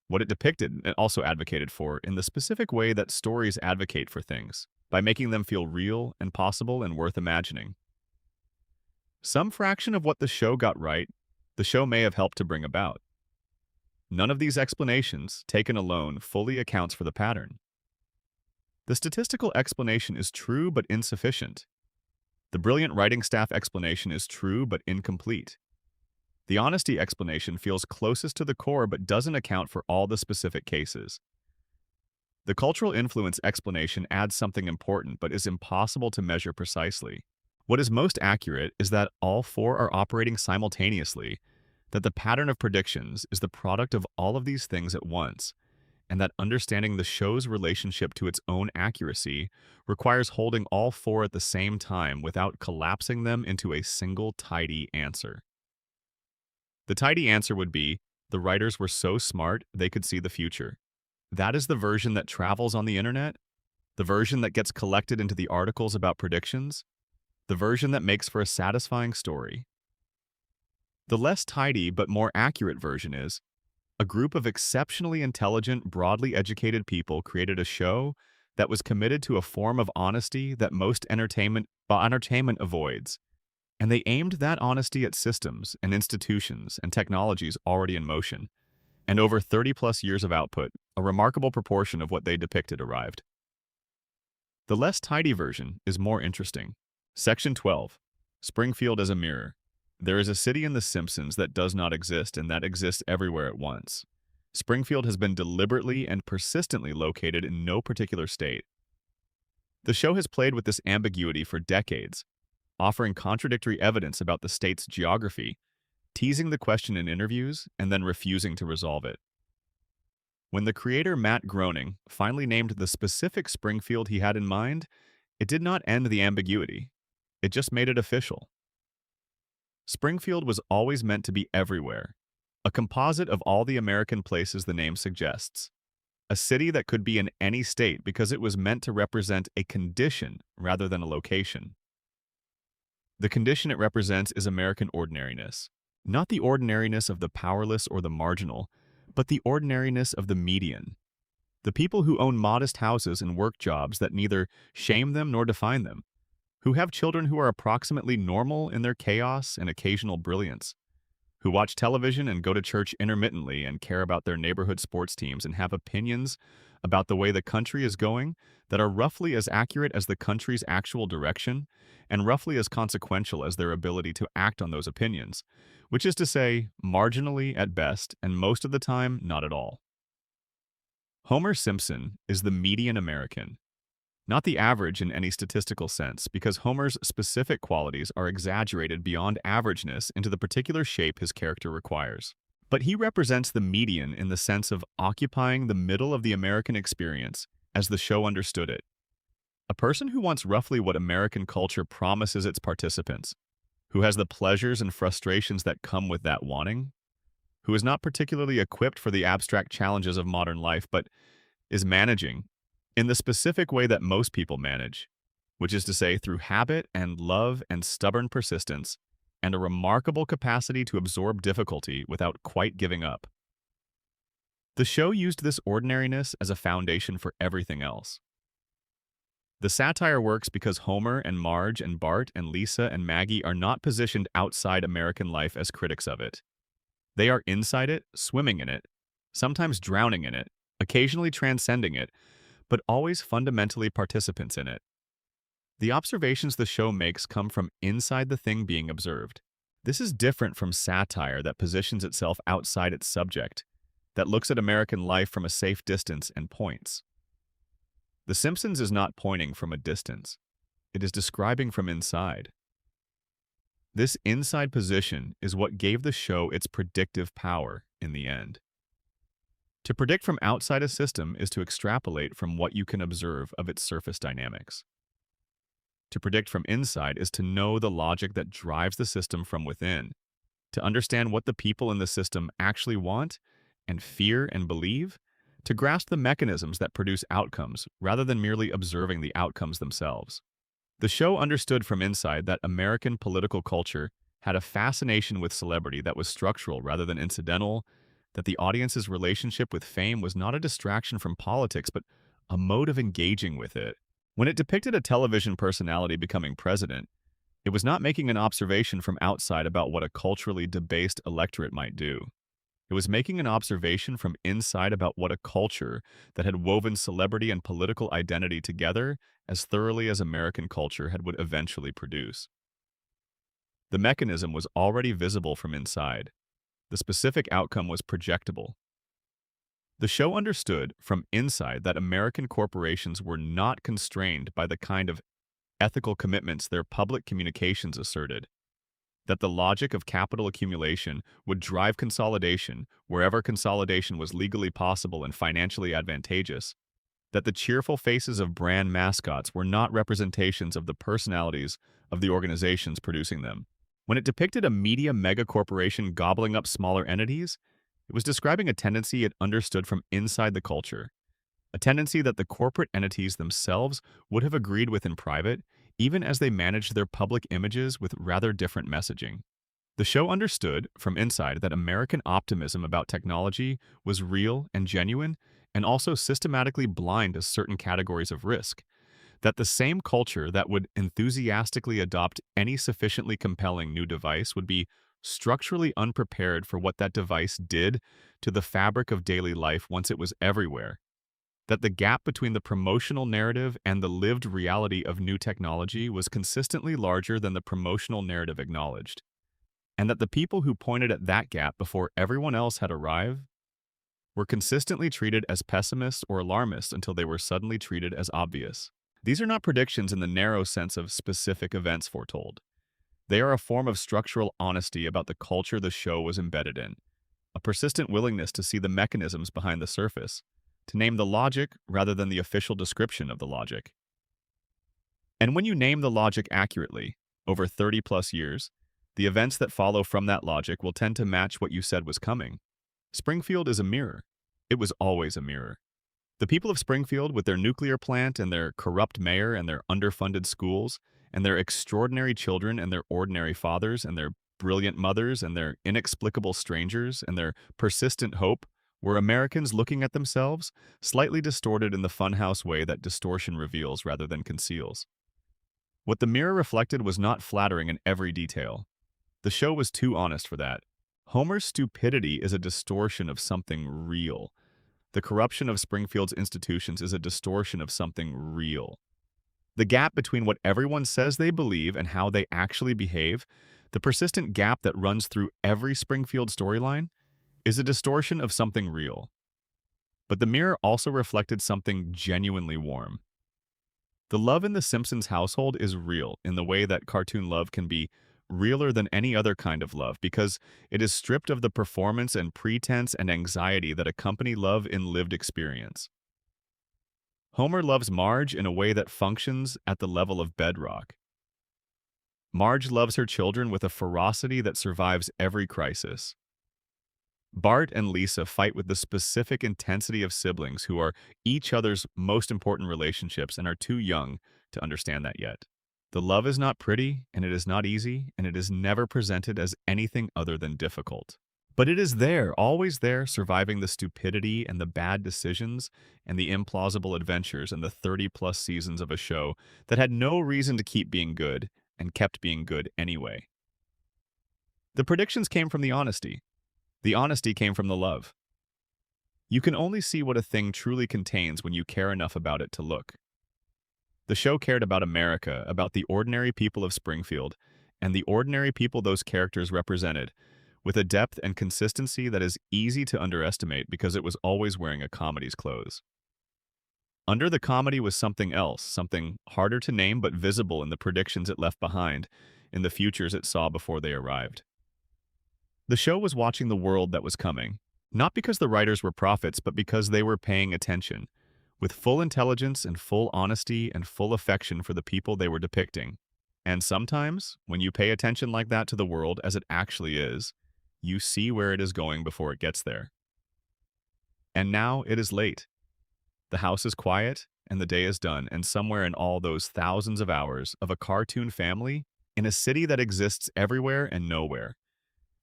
what it depicted and also advocated for in the specific way that stories advocate for things, by making them feel real and possible and worth imagining. Some fraction of what the show got right, the show may have helped to bring about. None of these explanations, taken alone, fully accounts for the pattern. The statistical explanation is true but insufficient. The brilliant writing staff explanation is true but incomplete. The honesty explanation feels closest to the core but doesn't account for all the specific cases. The cultural influence explanation adds something important but is impossible to measure precisely. What is most accurate is that all four are operating simultaneously, that the pattern of predictions is the product of all of these things at once, and that understanding the show's relationship to its own accuracy requires holding all four at the same time without collapsing them into a single tidy answer. The tidy answer would be, the writers were so smart they could see the future. That is the version that travels on the internet, the version that gets collected into the articles about predictions, the version that makes for a satisfying story. The less tidy but more accurate version is, a group of exceptionally intelligent, broadly educated people created a show that was committed to a form of honesty that most entertainment avoids, and they aimed that honesty at systems and institutions and technologies already in motion. And over 30-plus years of output, a remarkable proportion of what they depicted arrived. The less tidy version is more interesting. Section 12. Springfield as a mirror. There is a city in The Simpsons that does not exist and that exists everywhere at once. Springfield has been deliberately and persistently located in no particular state. The show has played with this ambiguity for decades, offering contradictory evidence about the state's geography, teasing the question in interviews, and then refusing to resolve it. When the creator Matt Groening finally named the specific Springfield he had in mind, it did not end the ambiguity. It just made it official. Springfield was always meant to be everywhere, a composite of all the American places the name suggests. A city that could be in any state because it was meant to represent a condition rather than a location. The condition it represents is American ordinariness. Not the ordinariness of the powerless or the marginal, but the ordinariness of the median. The people who own modest houses and work jobs that neither shame them nor define them. Who have children who are approximately normal in their chaos and occasional brilliance. Who watch television and go to church intermittently and care about their neighborhood sports teams and have opinions about the way the country is going that are roughly as accurate as the country's actual direction and roughly as consequential as their ability to act on those opinions, which is to say, marginally at best and most of the time not at all. Homer Simpson is the median American. Not the average in any statistical sense, because Homer's specific qualities are exaggerated beyond averageness into the particular shape his character requires. But he represents the median in the sense of occupying the middle of the American experience as the show understood it. A person who wants roughly what American culture promises its participants, who has the pleasures and frustrations that come with that wanting, who is not particularly equipped for the abstract challenges of modern life, but is managing in the specific way that most people manage, which is to say through habit and love and stubborn persistence, and a remarkable capacity to absorb difficulty without quite giving up. The show used this ordinariness as a foundation for everything else. The satire works because Homer and Marge and Bart and Lisa and Maggie are not positioned outside American life as critics of it. They are inside it, swimming in it, sometimes drowning in it, occasionally transcending it, but always fundamentally participants in it. The observations the show makes come from inside the thing being observed. This is different from satire that positions itself outside its subject, that looks at American life from a safe distance and points. The Simpsons is not pointing from a distance. It is describing from inside. This inside position is what gave the show its predictive power in the end. To predict from outside a system is to extrapolate from what you can observe of its surface dynamics. To predict from inside is to know the logic that drives the system from within, to understand what the people in the system actually want and fear and believe, to grasp the mechanisms that produce outcomes rather than merely observing the outcomes themselves. The show understood from inside that American political culture had a fascination with celebrity that was structural rather than incidental, that the audience's relationship with fame was not a distraction from politics, but a mode of engaging with it. When it depicted a television personality becoming president, it was not making an observation from outside about what a culturally debased electorate might do. It was making an observation from inside about what a culture that had woven celebrity and political identity together as thoroughly as American culture would eventually produce. The mechanism was already visible from inside. The specific outcome was projectable. The show understood from inside that American corporations were not constrained by the kind of ethical commitments their public communications asserted, that the logic of capital accumulation would drive consolidation wherever consolidation was legally possible and financially advantageous, that the cheerful faces of brand mascots were not representations of the personalities of the organizations producing them. When it depicted a media megacorporation gobbling up smaller entities, it was describing a tendency it understood from inside the culture, a tendency that the corporate entities themselves would have agreed with in private, even as they managed their public images with rather different messaging. The show understood from inside that American optimism about technology was real and genuine, and also systematically blind to certain categories of risk, that the same culture that would enthusiastically adopt any sufficiently compelling new device would be structurally unprepared for what that device did to the fabric of daily life once it was everywhere, that the gap between the promotional narrative and the lived reality of new technology was consistently larger than the promotional narrative acknowledged, and that the people who pointed at that gap before everyone else had arrived were consistently treated as pessimists or alarmists until they were suddenly treated as obvious. These are not predictions in the narrow sense of specific events foretold. They are a form of structural honesty about the culture the show was embedded in, a persistent willingness to see the mechanisms behind the surface, to name the logic rather than the official description of the logic. And when you name the logic accurately, over 30-plus years, the events that follow from that logic will tend to match what you said was coming. Springfield is a mirror. It was always a mirror. The people of Springfield, with their nuclear plant and their corrupt mayor and their underfunded schools, and their extraordinary children and their ordinary fathers and their brilliant mothers and their inexplicable strangers and their persistent hope, were Americans looking at themselves, slightly distorted in the funhouse way that distortion reveals rather than conceals. What the mirror reflected was not flattering in every detail. The show was too honest for that. Homer's stupidity is a distortion of something real. The corruption of Springfield's institutions is a distortion of something real. The gap between what everyone says they believe and how they actually behave, the persistent gap that runs through every Springfield storyline, is a distortion of something real. But the mirror also reflected something genuinely warm. The love in the Simpsons household is real in the way that cartoon love can be realer than any other kind of love because it is stripped of the performance and pretense and anxiety that accompany love in lived experience. Homer loves Marge in a way that functions at the level of bedrock. Marge loves her children with a ferocity that survives every crisis. Bart and Lisa fight with the specific intensity of siblings who are each other's most important relationships and are too young to understand that yet. The love is not pretty, and it is not easy, and it is never presented as anything other than difficult. But it is there, always there, surviving the stupidity and the bad decisions and the implausible adventures and the 30-plus seasons of a show that had no reason to keep being good and kept being good anyway. The predictions came from the honesty. The honesty came from the love. You can only see what a thing truly contains when you care enough about it to look. The show cared about America, about the ordinary people of Springfield, and the ordinary people those characters represented, with a depth and consistency that is easy to underestimate because it was always wearing a comedy's clothes. Under the comedy was something else, something harder to name but visible in the predictions it left behind, in the futures it saw before they arrived. The show was watching the world that was coming, not because the writers were prophets, but because they were paying attention, with full intelligence and full honesty and full affection for the people they were depicting. And sometimes, when you pay attention like that to the world as it actually is, you see where it is going before it gets there. And now it is late. The house is quiet, and the day is done, and somewhere in all those thousands of hours of a cartoon family, in a city that exists everywhere and nowhere,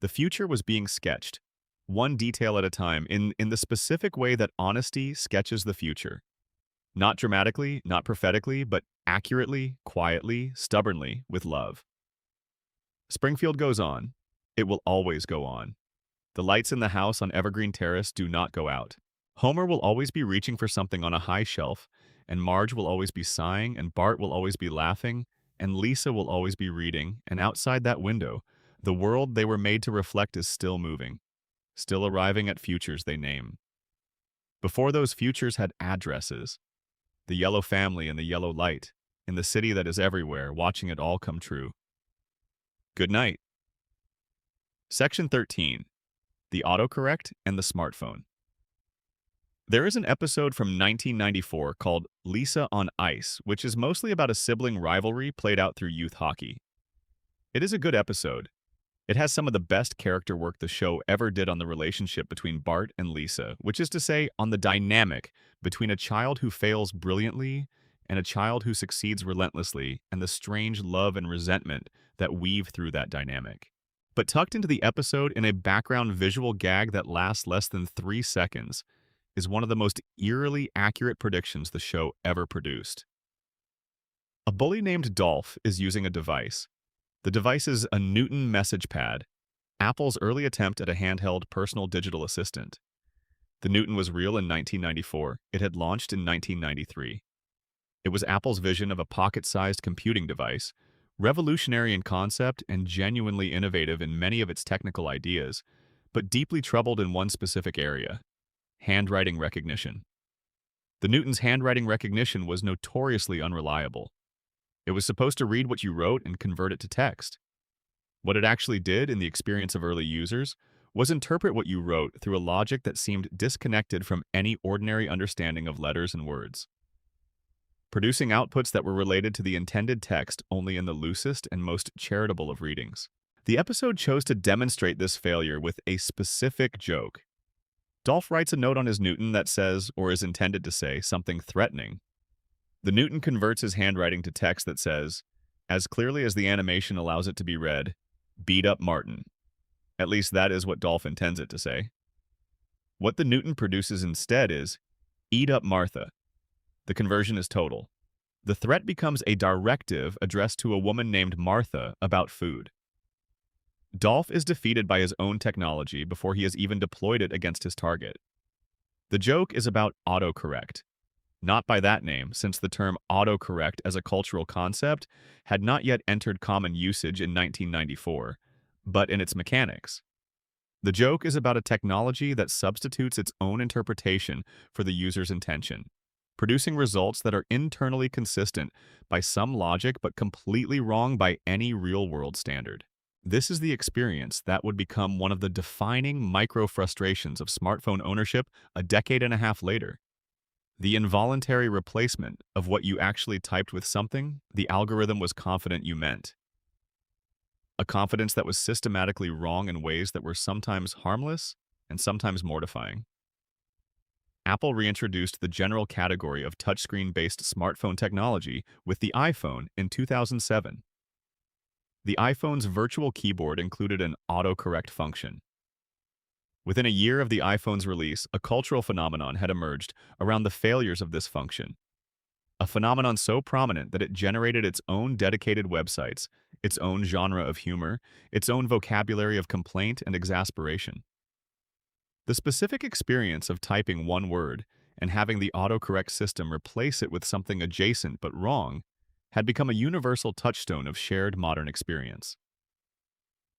the future was being sketched. one detail at a time, in the specific way that honesty sketches the future. Not dramatically, not prophetically, but accurately, quietly, stubbornly, with love. Springfield goes on. It will always go on. The lights in the house on Evergreen Terrace do not go out. Homer will always be reaching for something on a high shelf, and Marge will always be sighing, and Bart will always be laughing, and Lisa will always be reading, and outside that window, the world they were made to reflect is still moving, still arriving at futures they name. Before those futures had addresses, the yellow family and the yellow light, in the city that is everywhere, watching it all come true. Good night. Section 13. The autocorrect and the smartphone. There is an episode from 1994 called Lisa on Ice, which is mostly about a sibling rivalry played out through youth hockey. It is a good episode. It has some of the best character work the show ever did on the relationship between Bart and Lisa, which is to say, on the dynamic between a child who fails brilliantly and a child who succeeds relentlessly, and the strange love and resentment that weave through that dynamic. But tucked into the episode in a background visual gag that lasts less than 3 seconds is one of the most eerily accurate predictions the show ever produced. A bully named Dolph is using a device. The device is a Newton message pad, Apple's early attempt at a handheld personal digital assistant. The Newton was real in 1994. It had launched in 1993. It was Apple's vision of a pocket-sized computing device, revolutionary in concept and genuinely innovative in many of its technical ideas, but deeply troubled in one specific area: handwriting recognition. The Newton's handwriting recognition was notoriously unreliable. It was supposed to read what you wrote and convert it to text. What it actually did, in the experience of early users, was interpret what you wrote through a logic that seemed disconnected from any ordinary understanding of letters and words, producing outputs that were related to the intended text only in the loosest and most charitable of readings. The episode chose to demonstrate this failure with a specific joke. Dolph writes a note on his Newton that says, or is intended to say, something threatening. The Newton converts his handwriting to text that says, as clearly as the animation allows it to be read, "Beat up Martin." At least that is what Dolph intends it to say. What the Newton produces instead is, "Eat up Martha." The conversion is total. The threat becomes a directive addressed to a woman named Martha about food. Dolph is defeated by his own technology before he has even deployed it against his target. The joke is about autocorrect. Not by that name, since the term autocorrect as a cultural concept had not yet entered common usage in 1994, but in its mechanics. The joke is about a technology that substitutes its own interpretation for the user's intention, producing results that are internally consistent by some logic but completely wrong by any real-world standard. This is the experience that would become one of the defining micro-frustrations of smartphone ownership a decade and a half later. The involuntary replacement of what you actually typed with something the algorithm was confident you meant. A confidence that was systematically wrong in ways that were sometimes harmless and sometimes mortifying. Apple reintroduced the general category of touchscreen-based smartphone technology with the iPhone in 2007. The iPhone's virtual keyboard included an autocorrect function. Within a year of the iPhone's release, a cultural phenomenon had emerged around the failures of this function. A phenomenon so prominent that it generated its own dedicated websites, its own genre of humor, its own vocabulary of complaint and exasperation. The specific experience of typing one word and having the autocorrect system replace it with something adjacent but wrong had become a universal touchstone of shared modern experience.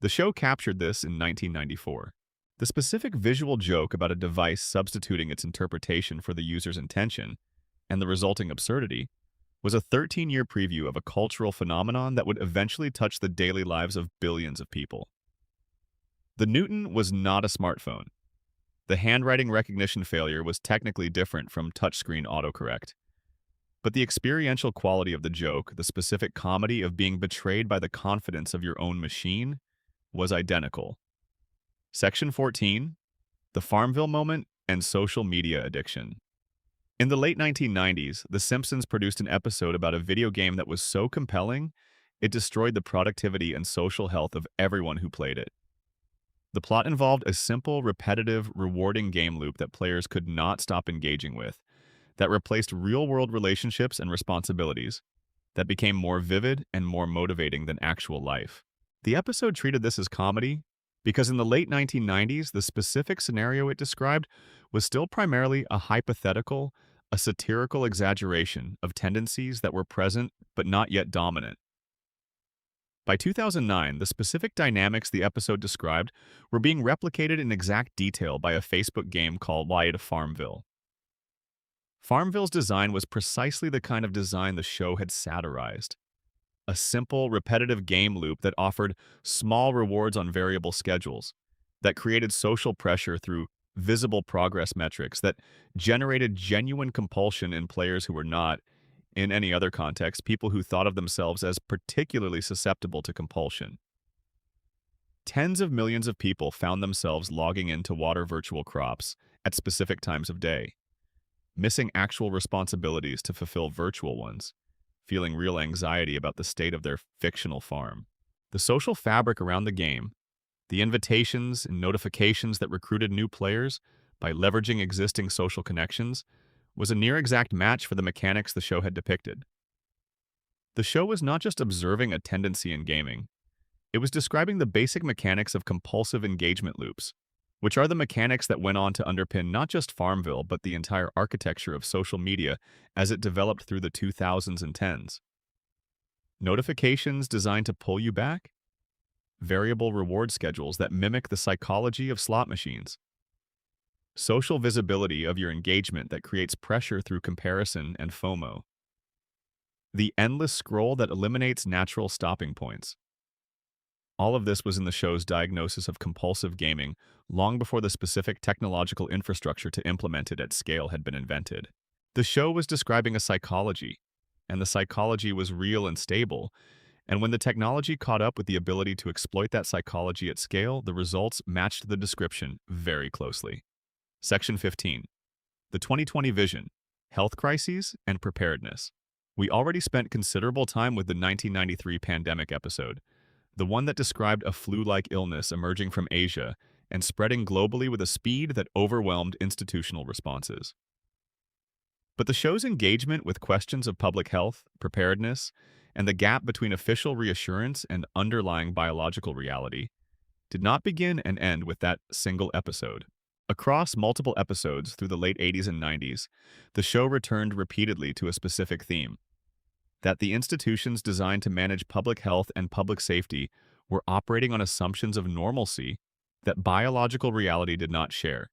The show captured this in 1994. The specific visual joke about a device substituting its interpretation for the user's intention, and the resulting absurdity, was a 13-year preview of a cultural phenomenon that would eventually touch the daily lives of billions of people. The Newton was not a smartphone. The handwriting recognition failure was technically different from touchscreen autocorrect. But the experiential quality of the joke, the specific comedy of being betrayed by the confidence of your own machine, was identical. Section 14. The Farmville Moment and Social Media Addiction. In the late 1990s, The Simpsons produced an episode about a video game that was so compelling, it destroyed the productivity and social health of everyone who played it. The plot involved a simple, repetitive, rewarding game loop that players could not stop engaging with, that replaced real-world relationships and responsibilities, that became more vivid and more motivating than actual life. The episode treated this as comedy because in the late 1990s, the specific scenario it described was still primarily a hypothetical, a satirical exaggeration of tendencies that were present but not yet dominant. By 2009, the specific dynamics the episode described were being replicated in exact detail by a Facebook game called Farmville. Farmville's design was precisely the kind of design the show had satirized. A simple, repetitive game loop that offered small rewards on variable schedules, that created social pressure through visible progress metrics, that generated genuine compulsion in players who were not, in any other context, people who thought of themselves as particularly susceptible to compulsion. Tens of millions of people found themselves logging in to water virtual crops at specific times of day, missing actual responsibilities to fulfill virtual ones, feeling real anxiety about the state of their fictional farm. The social fabric around the game, the invitations and notifications that recruited new players by leveraging existing social connections, was a near-exact match for the mechanics the show had depicted. The show was not just observing a tendency in gaming. It was describing the basic mechanics of compulsive engagement loops, which are the mechanics that went on to underpin not just Farmville but the entire architecture of social media as it developed through the 2000s and 10s. Notifications designed to pull you back? Variable reward schedules that mimic the psychology of slot machines. Social visibility of your engagement that creates pressure through comparison and FOMO. The endless scroll that eliminates natural stopping points. All of this was in the show's diagnosis of compulsive gaming long before the specific technological infrastructure to implement it at scale had been invented. The show was describing a psychology, and the psychology was real and stable, and when the technology caught up with the ability to exploit that psychology at scale, the results matched the description very closely. Section 15. The 2020 Vision, Health Crises and Preparedness. We already spent considerable time with the 1993 pandemic episode, the one that described a flu-like illness emerging from Asia and spreading globally with a speed that overwhelmed institutional responses. But the show's engagement with questions of public health, preparedness, and the gap between official reassurance and underlying biological reality did not begin and end with that single episode. Across multiple episodes through the late 80s and 90s, the show returned repeatedly to a specific theme: that the institutions designed to manage public health and public safety were operating on assumptions of normalcy that biological reality did not share,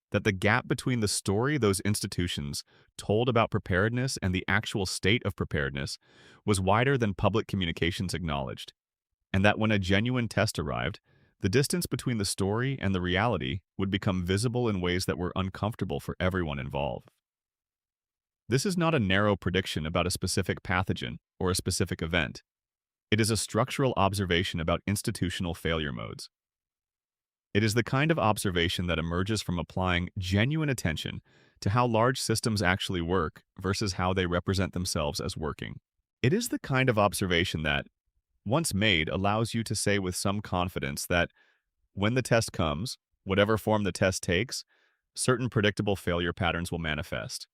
that the gap between the story those institutions told about preparedness and the actual state of preparedness was wider than public communications acknowledged, and that when a genuine test arrived, the distance between the story and the reality would become visible in ways that were uncomfortable for everyone involved. This is not a narrow prediction about a specific pathogen or a specific event. It is a structural observation about institutional failure modes. It is the kind of observation that emerges from applying genuine attention to how large systems actually work versus how they represent themselves as working. It is the kind of observation that, once made, allows you to say with some confidence that when the test comes, whatever form the test takes, certain predictable failure patterns will manifest.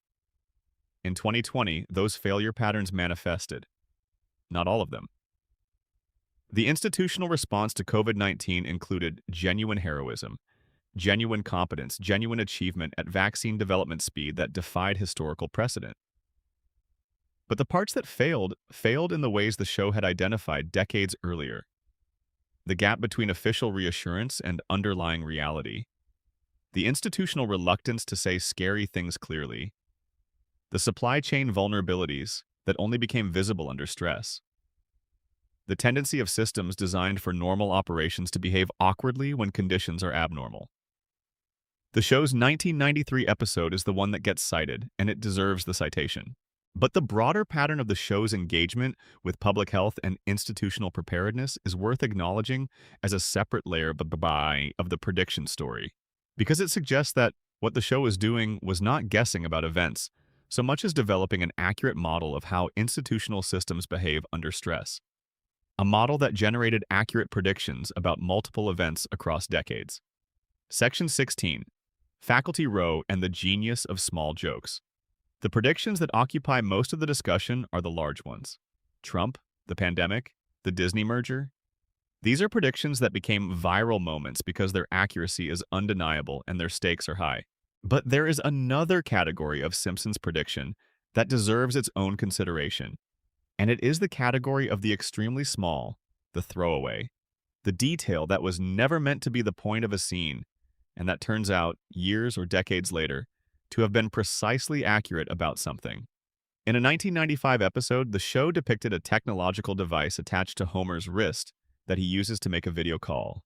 In 2020, those failure patterns manifested. Not all of them. The institutional response to COVID-19 included genuine heroism, genuine competence, genuine achievement at vaccine development speed that defied historical precedent. But the parts that failed in the ways the show had identified decades earlier. The gap between official reassurance and underlying reality. The institutional reluctance to say scary things clearly. The supply chain vulnerabilities that only became visible under stress. The tendency of systems designed for normal operations to behave awkwardly when conditions are abnormal. The show's 1993 episode is the one that gets cited, and it deserves the citation. But the broader pattern of the show's engagement with public health and institutional preparedness is worth acknowledging as a separate layer of the prediction story, because it suggests that what the show was doing was not guessing about events, so much as developing an accurate model of how institutional systems behave under stress. a model that generated accurate predictions about multiple events across decades. Section 16. Faculty Row and the Genius of Small Jokes. The predictions that occupy most of the discussion are the large ones. Trump, the pandemic, the Disney merger. These are predictions that became viral moments because their accuracy is undeniable and their stakes are high. But there is another category of Simpsons prediction that deserves its own consideration, and it is the category of the extremely small, the throwaway, the detail that was never meant to be the point of a scene, and that turns out, years or decades later, to have been precisely accurate about something. In a 1995 episode, the show depicted a technological device attached to Homer's wrist that he uses to make a video call.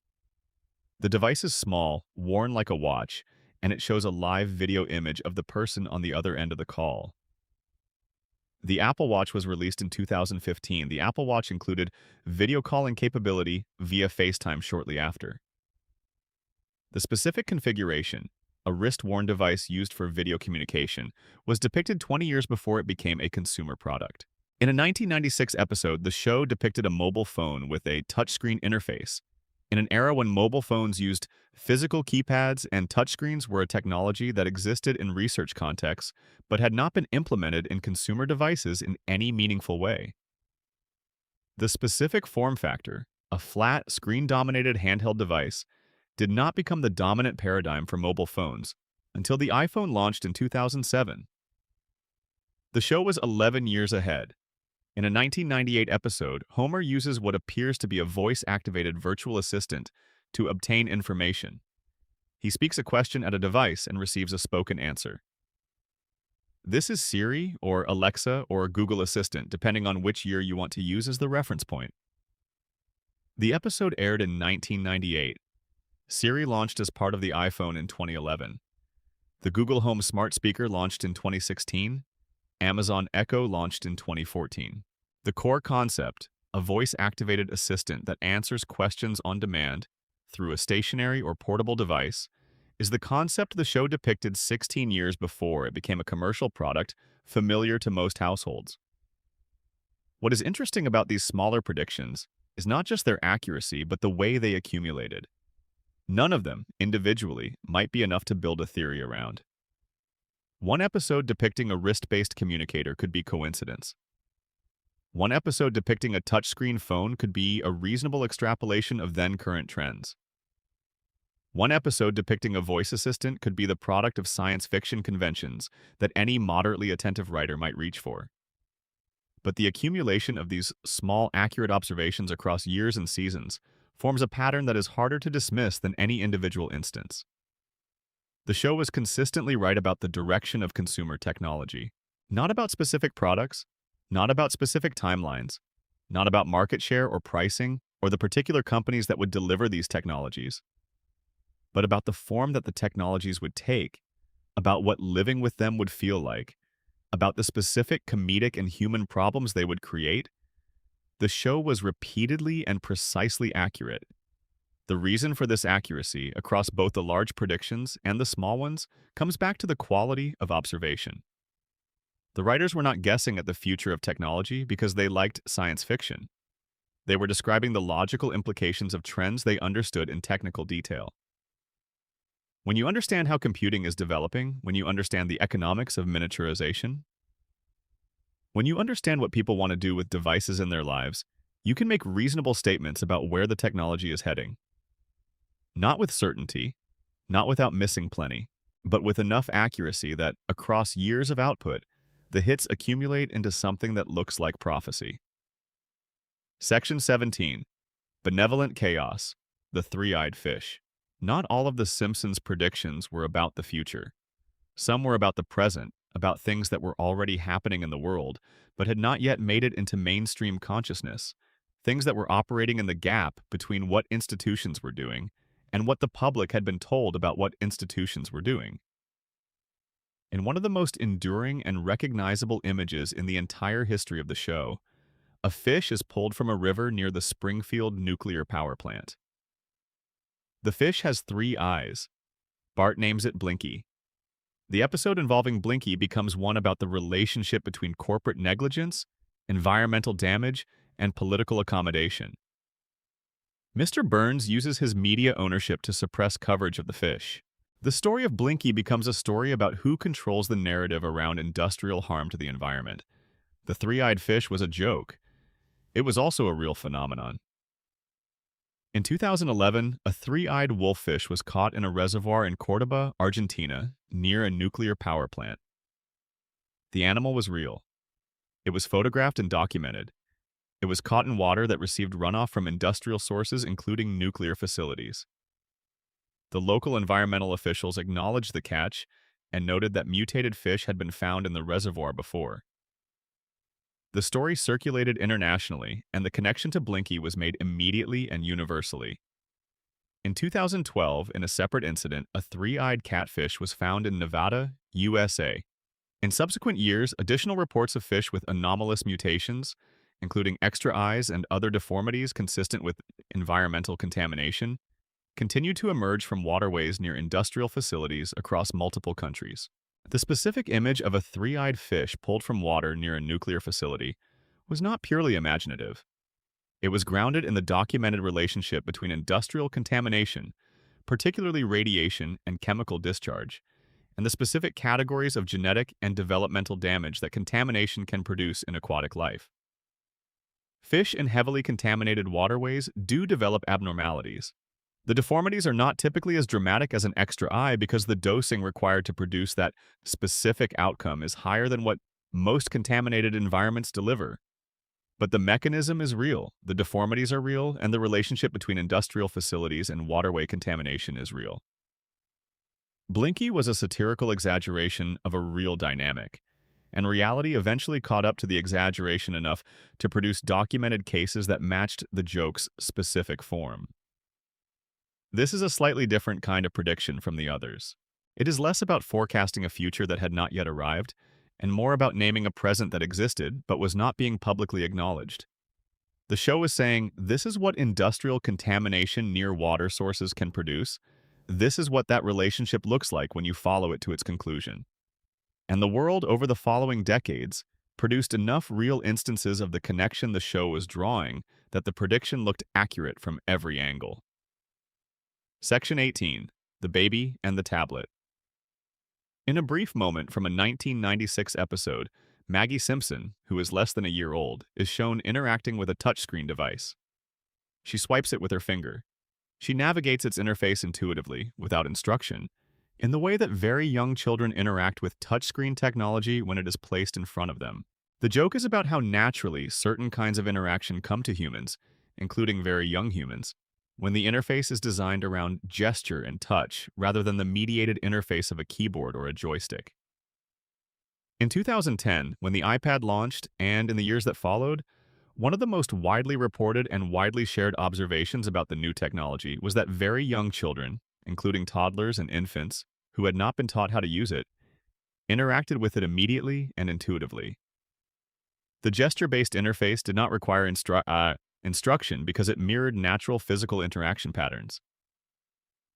The device is small, worn like a watch, and it shows a live video image of the person on the other end of the call. The Apple Watch was released in 2015. The Apple Watch included video calling capability via FaceTime shortly after. The specific configuration, a wrist-worn device used for video communication, was depicted 20 years before it became a consumer product. In a 1996 episode, the show depicted a mobile phone with a touchscreen interface. In an era when mobile phones used physical keypads and touchscreens were a technology that existed in research contexts but had not been implemented in consumer devices in any meaningful way. The specific form factor, a flat, screen-dominated handheld device, did not become the dominant paradigm for mobile phones until the iPhone launched in 2007. The show was 11 years ahead. In a 1998 episode, Homer uses what appears to be a voice-activated virtual assistant to obtain information. He speaks a question at a device and receives a spoken answer. This is Siri or Alexa or Google Assistant, depending on which year you want to use as the reference point. The episode aired in 1998. Siri launched as part of the iPhone in 2011. The Google Home smart speaker launched in 2016. Amazon Echo launched in 2014. The core concept, a voice-activated assistant that answers questions on demand through a stationary or portable device, is the concept the show depicted 16 years before it became a commercial product familiar to most households. What is interesting about these smaller predictions is not just their accuracy, but the way they accumulated. None of them, individually, might be enough to build a theory around. One episode depicting a wrist-based communicator could be coincidence. One episode depicting a touchscreen phone could be a reasonable extrapolation of then-current trends. One episode depicting a voice assistant could be the product of science fiction conventions that any moderately attentive writer might reach for. But the accumulation of these small, accurate observations across years and seasons forms a pattern that is harder to dismiss than any individual instance. The show was consistently right about the direction of consumer technology, not about specific products, not about specific timelines, not about market share or pricing or the particular companies that would deliver these technologies, but about the form that the technologies would take, about what living with them would feel like, about the specific comedic and human problems they would create. The show was repeatedly and precisely accurate. The reason for this accuracy across both the large predictions and the small ones comes back to the quality of observation. The writers were not guessing at the future of technology because they liked science fiction. They were describing the logical implications of trends they understood in technical detail. When you understand how computing is developing, when you understand the economics of miniaturization, when you understand what people want to do with devices in their lives, you can make reasonable statements about where the technology is heading. Not with certainty, not without missing plenty, but with enough accuracy that, across years of output, the hits accumulate into something that looks like prophecy. Section 17. Benevolent Chaos, the Three-Eyed Fish. Not all of the Simpsons' predictions were about the future. Some were about the present, about things that were already happening in the world, but had not yet made it into mainstream consciousness, things that were operating in the gap between what institutions were doing and what the public had been told about what institutions were doing. In one of the most enduring and recognizable images in the entire history of the show, a fish is pulled from a river near the Springfield nuclear power plant. The fish has 3 eyes. Bart names it Blinky. The episode involving Blinky becomes one about the relationship between corporate negligence, environmental damage, and political accommodation. Mr. Burns uses his media ownership to suppress coverage of the fish. The story of Blinky becomes a story about who controls the narrative around industrial harm to the environment. The three-eyed fish was a joke. It was also a real phenomenon. In 2011, a three-eyed wolffish was caught in a reservoir in Córdoba, Argentina, near a nuclear power plant. The animal was real. It was photographed and documented. It was caught in water that received runoff from industrial sources, including nuclear facilities. The local environmental officials acknowledged the catch and noted that mutated fish had been found in the reservoir before. The story circulated internationally, and the connection to Blinky was made immediately and universally. In 2012, in a separate incident, a three-eyed catfish was found in Nevada, USA. In subsequent years, additional reports of fish with anomalous mutations, including extra eyes and other deformities consistent with environmental contamination, continued to emerge from waterways near industrial facilities across multiple countries. The specific image of a three-eyed fish pulled from water near a nuclear facility was not purely imaginative. It was grounded in the documented relationship between industrial contamination, particularly radiation and chemical discharge, and the specific categories of genetic and developmental damage that contamination can produce in aquatic life. Fish in heavily contaminated waterways do develop abnormalities. The deformities are not typically as dramatic as an extra eye because the dosing required to produce that specific outcome is higher than what most contaminated environments deliver. But the mechanism is real, the deformities are real, and the relationship between industrial facilities and waterway contamination is real. Blinky was a satirical exaggeration of a real dynamic, and reality eventually caught up to the exaggeration enough to produce documented cases that matched the joke's specific form. This is a slightly different kind of prediction from the others. It is less about forecasting a future that had not yet arrived, and more about naming a present that existed but was not being publicly acknowledged. The show is saying, this is what industrial contamination near water sources can produce. This is what that relationship looks like when you follow it to its conclusion. And the world, over the following decades, produced enough real instances of the connection the show was drawing that the prediction looked accurate from every angle. Section 18. The Baby and the Tablet. In a brief moment from a 1996 episode, Maggie Simpson, who is less than a year old, is shown interacting with a touchscreen device. She swipes it with her finger. She navigates its interface intuitively, without instruction, in the way that very young children interact with touchscreen technology when it is placed in front of them. The joke is about how naturally certain kinds of interaction come to humans, including very young humans, when the interface is designed around gesture and touch rather than the mediated interface of a keyboard or a joystick. In 2010, when the iPad launched, and in the years that followed, one of the most widely reported and widely shared observations about the new technology was that very young children, including toddlers and infants, who had not been taught how to use it, interacted with it immediately and intuitively. The gesture-based interface did not require instruction because it mirrored natural physical interaction patterns.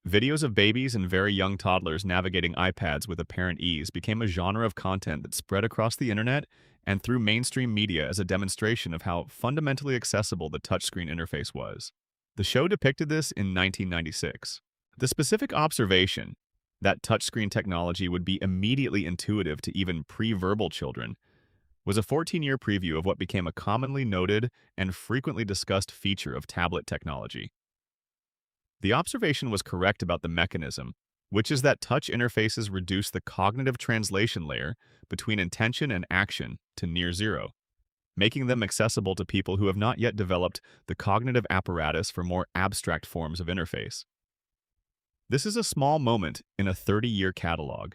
Videos of babies and very young toddlers navigating iPads with apparent ease became a genre of content that spread across the internet and through mainstream media as a demonstration of how fundamentally accessible the touchscreen interface was. The show depicted this in 1996. The specific observation that touchscreen technology would be immediately intuitive to even pre-verbal children was a 14-year preview of what became a commonly noted and frequently discussed feature of tablet technology. The observation was correct about the mechanism, which is that touch interfaces reduce the cognitive translation layer between intention and action to near zero, making them accessible to people who have not yet developed the cognitive apparatus for more abstract forms of interface. This is a small moment in a 30-year catalog.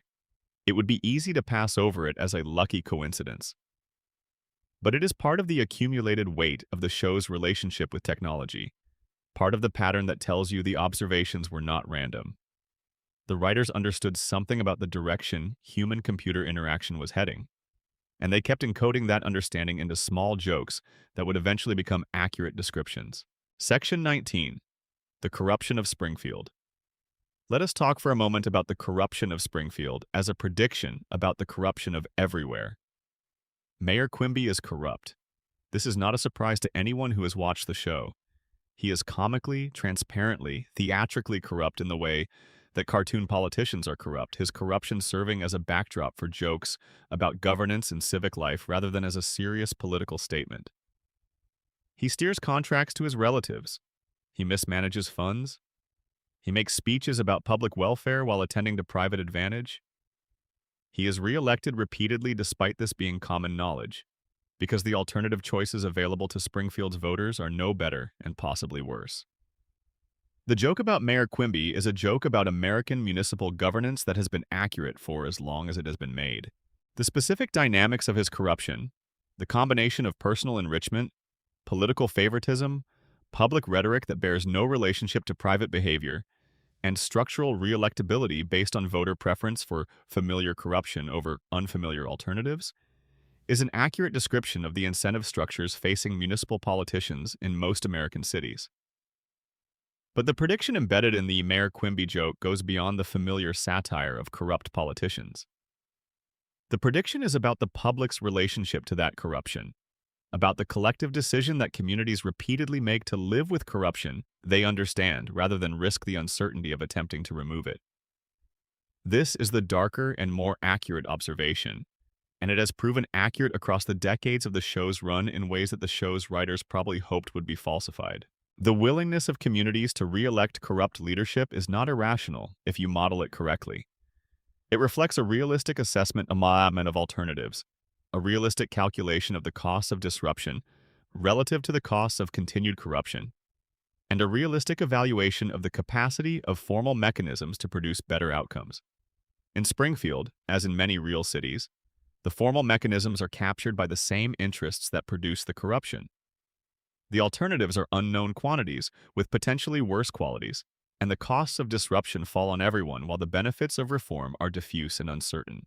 It would be easy to pass over it as a lucky coincidence. But it is part of the accumulated weight of the show's relationship with technology, part of the pattern that tells you the observations were not random. The writers understood something about the direction human-computer interaction was heading, and they kept encoding that understanding into small jokes that would eventually become accurate descriptions. Section 19. The Corruption of Springfield. Let us talk for a moment about the corruption of Springfield as a prediction about the corruption of everywhere. Mayor Quimby is corrupt. This is not a surprise to anyone who has watched the show. He is comically, transparently, theatrically corrupt in the way that cartoon politicians are corrupt, his corruption serving as a backdrop for jokes about governance and civic life rather than as a serious political statement. He steers contracts to his relatives. He mismanages funds. He makes speeches about public welfare while attending to private advantage. He is re-elected repeatedly despite this being common knowledge, because the alternative choices available to Springfield's voters are no better and possibly worse. The joke about Mayor Quimby is a joke about American municipal governance that has been accurate for as long as it has been made. The specific dynamics of his corruption, the combination of personal enrichment, political favoritism, public rhetoric that bears no relationship to private behavior, and structural re-electability based on voter preference for familiar corruption over unfamiliar alternatives, is an accurate description of the incentive structures facing municipal politicians in most American cities. But the prediction embedded in the Mayor Quimby joke goes beyond the familiar satire of corrupt politicians. The prediction is about the public's relationship to that corruption, about the collective decision that communities repeatedly make to live with corruption they understand rather than risk the uncertainty of attempting to remove it. This is the darker and more accurate observation, and it has proven accurate across the decades of the show's run in ways that the show's writers probably hoped would be falsified. The willingness of communities to re-elect corrupt leadership is not irrational if you model it correctly. It reflects a realistic assessment of alternatives, a realistic calculation of the costs of disruption relative to the costs of continued corruption, and a realistic evaluation of the capacity of formal mechanisms to produce better outcomes. In Springfield, as in many real cities, the formal mechanisms are captured by the same interests that produce the corruption. The alternatives are unknown quantities with potentially worse qualities, and the costs of disruption fall on everyone while the benefits of reform are diffuse and uncertain.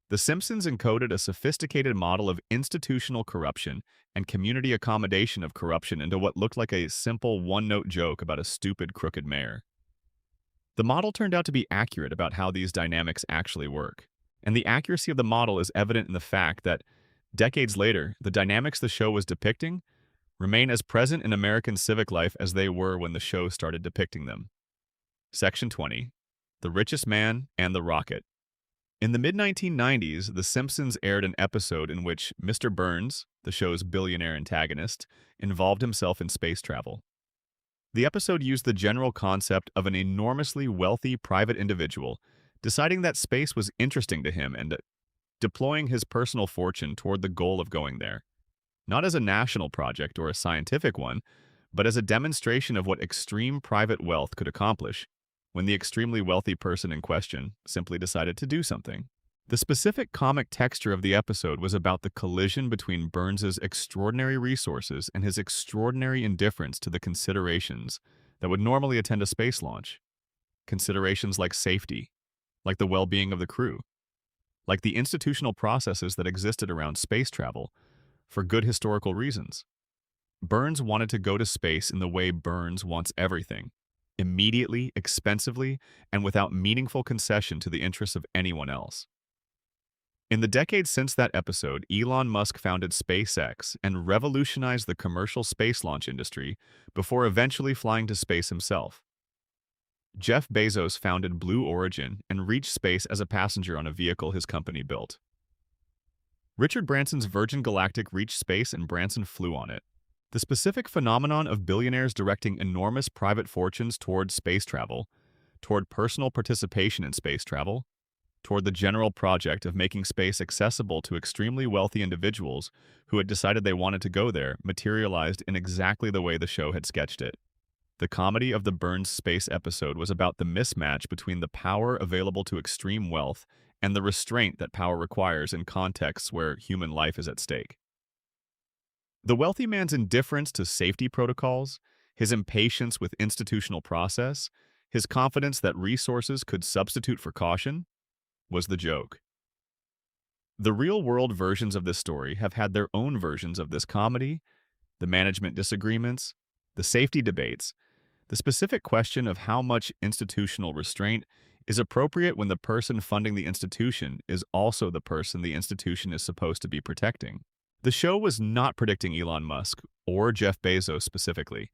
The Simpsons encoded a sophisticated model of institutional corruption and community accommodation of corruption into what looked like a simple one-note joke about a stupid, crooked mayor. The model turned out to be accurate about how these dynamics actually work, and the accuracy of the model is evident in the fact that, decades later, the dynamics the show was depicting remain as present in American civic life as they were when the show started depicting them. Section 20. The Richest Man and the Rocket. In the mid-1990s, The Simpsons aired an episode in which Mr. Burns, the show's billionaire antagonist, involved himself in space travel. The episode used the general concept of an enormously wealthy private individual deciding that space was interesting to him and deploying his personal fortune toward the goal of going there, not as a national project or a scientific one, but as a demonstration of what extreme private wealth could accomplish when the extremely wealthy person in question simply decided to do something. The specific comic texture of the episode was about the collision between Burns's extraordinary resources and his extraordinary indifference to the considerations that would normally attend a space launch. Considerations like safety, like the well-being of the crew, like the institutional processes that existed around space travel for good historical reasons. Burns wanted to go to space in the way Burns wants everything, immediately, expensively, and without meaningful concession to the interests of anyone else. In the decades since that episode, Elon Musk founded SpaceX and revolutionized the commercial space launch industry before eventually flying to space himself. Jeff Bezos founded Blue Origin and reached space as a passenger on a vehicle his company built. Richard Branson's Virgin Galactic reached space and Branson flew on it. The specific phenomenon of billionaires directing enormous private fortunes toward space travel, toward personal participation in space travel, toward the general project of making space accessible to extremely wealthy individuals who had decided they wanted to go there, materialized in exactly the way the show had sketched it. The comedy of the Burns space episode was about the mismatch between the power available to extreme wealth and the restraint that power requires in contexts where human life is at stake. The wealthy man's indifference to safety protocols, his impatience with institutional process, his confidence that resources could substitute for caution, was the joke. The real-world versions of this story have had their own versions of this comedy, the management disagreements, the safety debates, the specific question of how much institutional restraint is appropriate when the person funding the institution is also the person the institution is supposed to be protecting. The show was not predicting Elon Musk or Jeff Bezos specifically.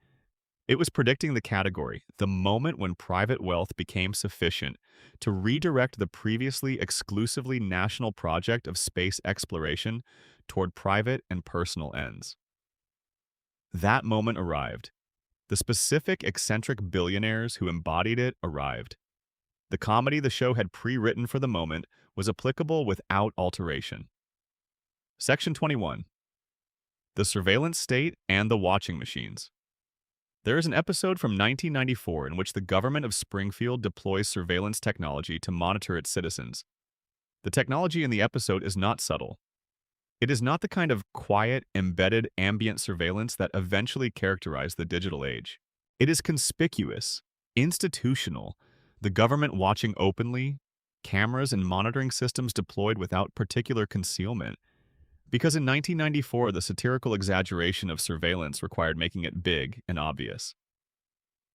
It was predicting the category, the moment when private wealth became sufficient to redirect the previously exclusively national project of space exploration toward private and personal ends. That moment arrived. The specific eccentric billionaires who embodied it arrived. The comedy the show had pre-written for the moment was applicable without alteration. Section 21. The Surveillance State and the Watching Machines. There is an episode from 1994 in which the government of Springfield deploys surveillance technology to monitor its citizens. The technology in the episode is not subtle. It is not the kind of quiet, embedded, ambient surveillance that eventually characterized the digital age. It is conspicuous, institutional, the government watching openly, cameras and monitoring systems deployed without particular concealment. Because in 1994, the satirical exaggeration of surveillance required making it big and obvious.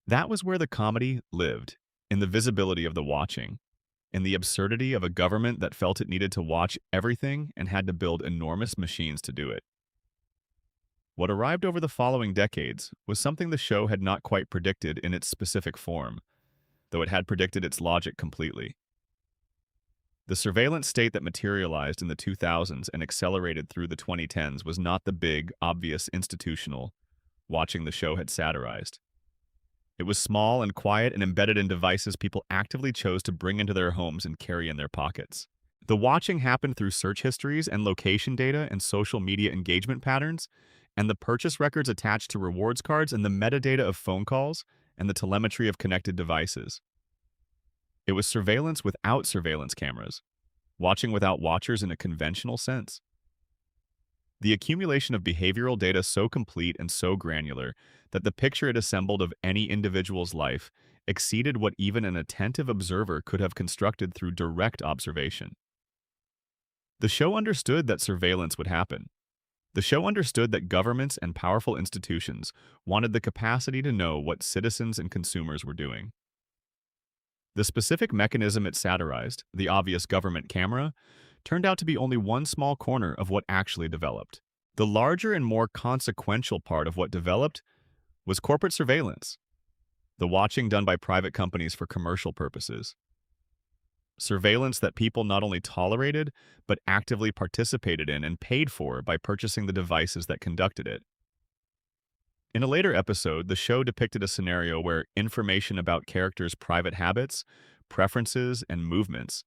That was where the comedy lived, in the visibility of the watching, in the absurdity of a government that felt it needed to watch everything and had to build enormous machines to do it. What arrived over the following decades was something the show had not quite predicted in its specific form, though it had predicted its logic completely. The surveillance state that materialized in the 2000s and accelerated through the 2010s was not the big, obvious institutional watching the show had satirized. It was small and quiet and embedded in devices people actively chose to bring into their homes and carry in their pockets. The watching happened through search histories and location data and social media engagement patterns, and the purchase records attached to rewards cards and the metadata of phone calls and the telemetry of connected devices. It was surveillance without surveillance cameras, watching without watchers in a conventional sense. The accumulation of behavioral data so complete and so granular that the picture it assembled of any individual's life exceeded what even an attentive observer could have constructed through direct observation. The show understood that surveillance would happen. The show understood that governments and powerful institutions wanted the capacity to know what citizens and consumers were doing. The specific mechanism it satirized, the obvious government camera, turned out to be only one small corner of what actually developed. The larger and more consequential part of what developed was corporate surveillance, the watching done by private companies for commercial purposes. Surveillance that people not only tolerated, but actively participated in and paid for by purchasing the devices that conducted it. In a later episode, the show depicted a scenario where information about characters' private habits, preferences, and movements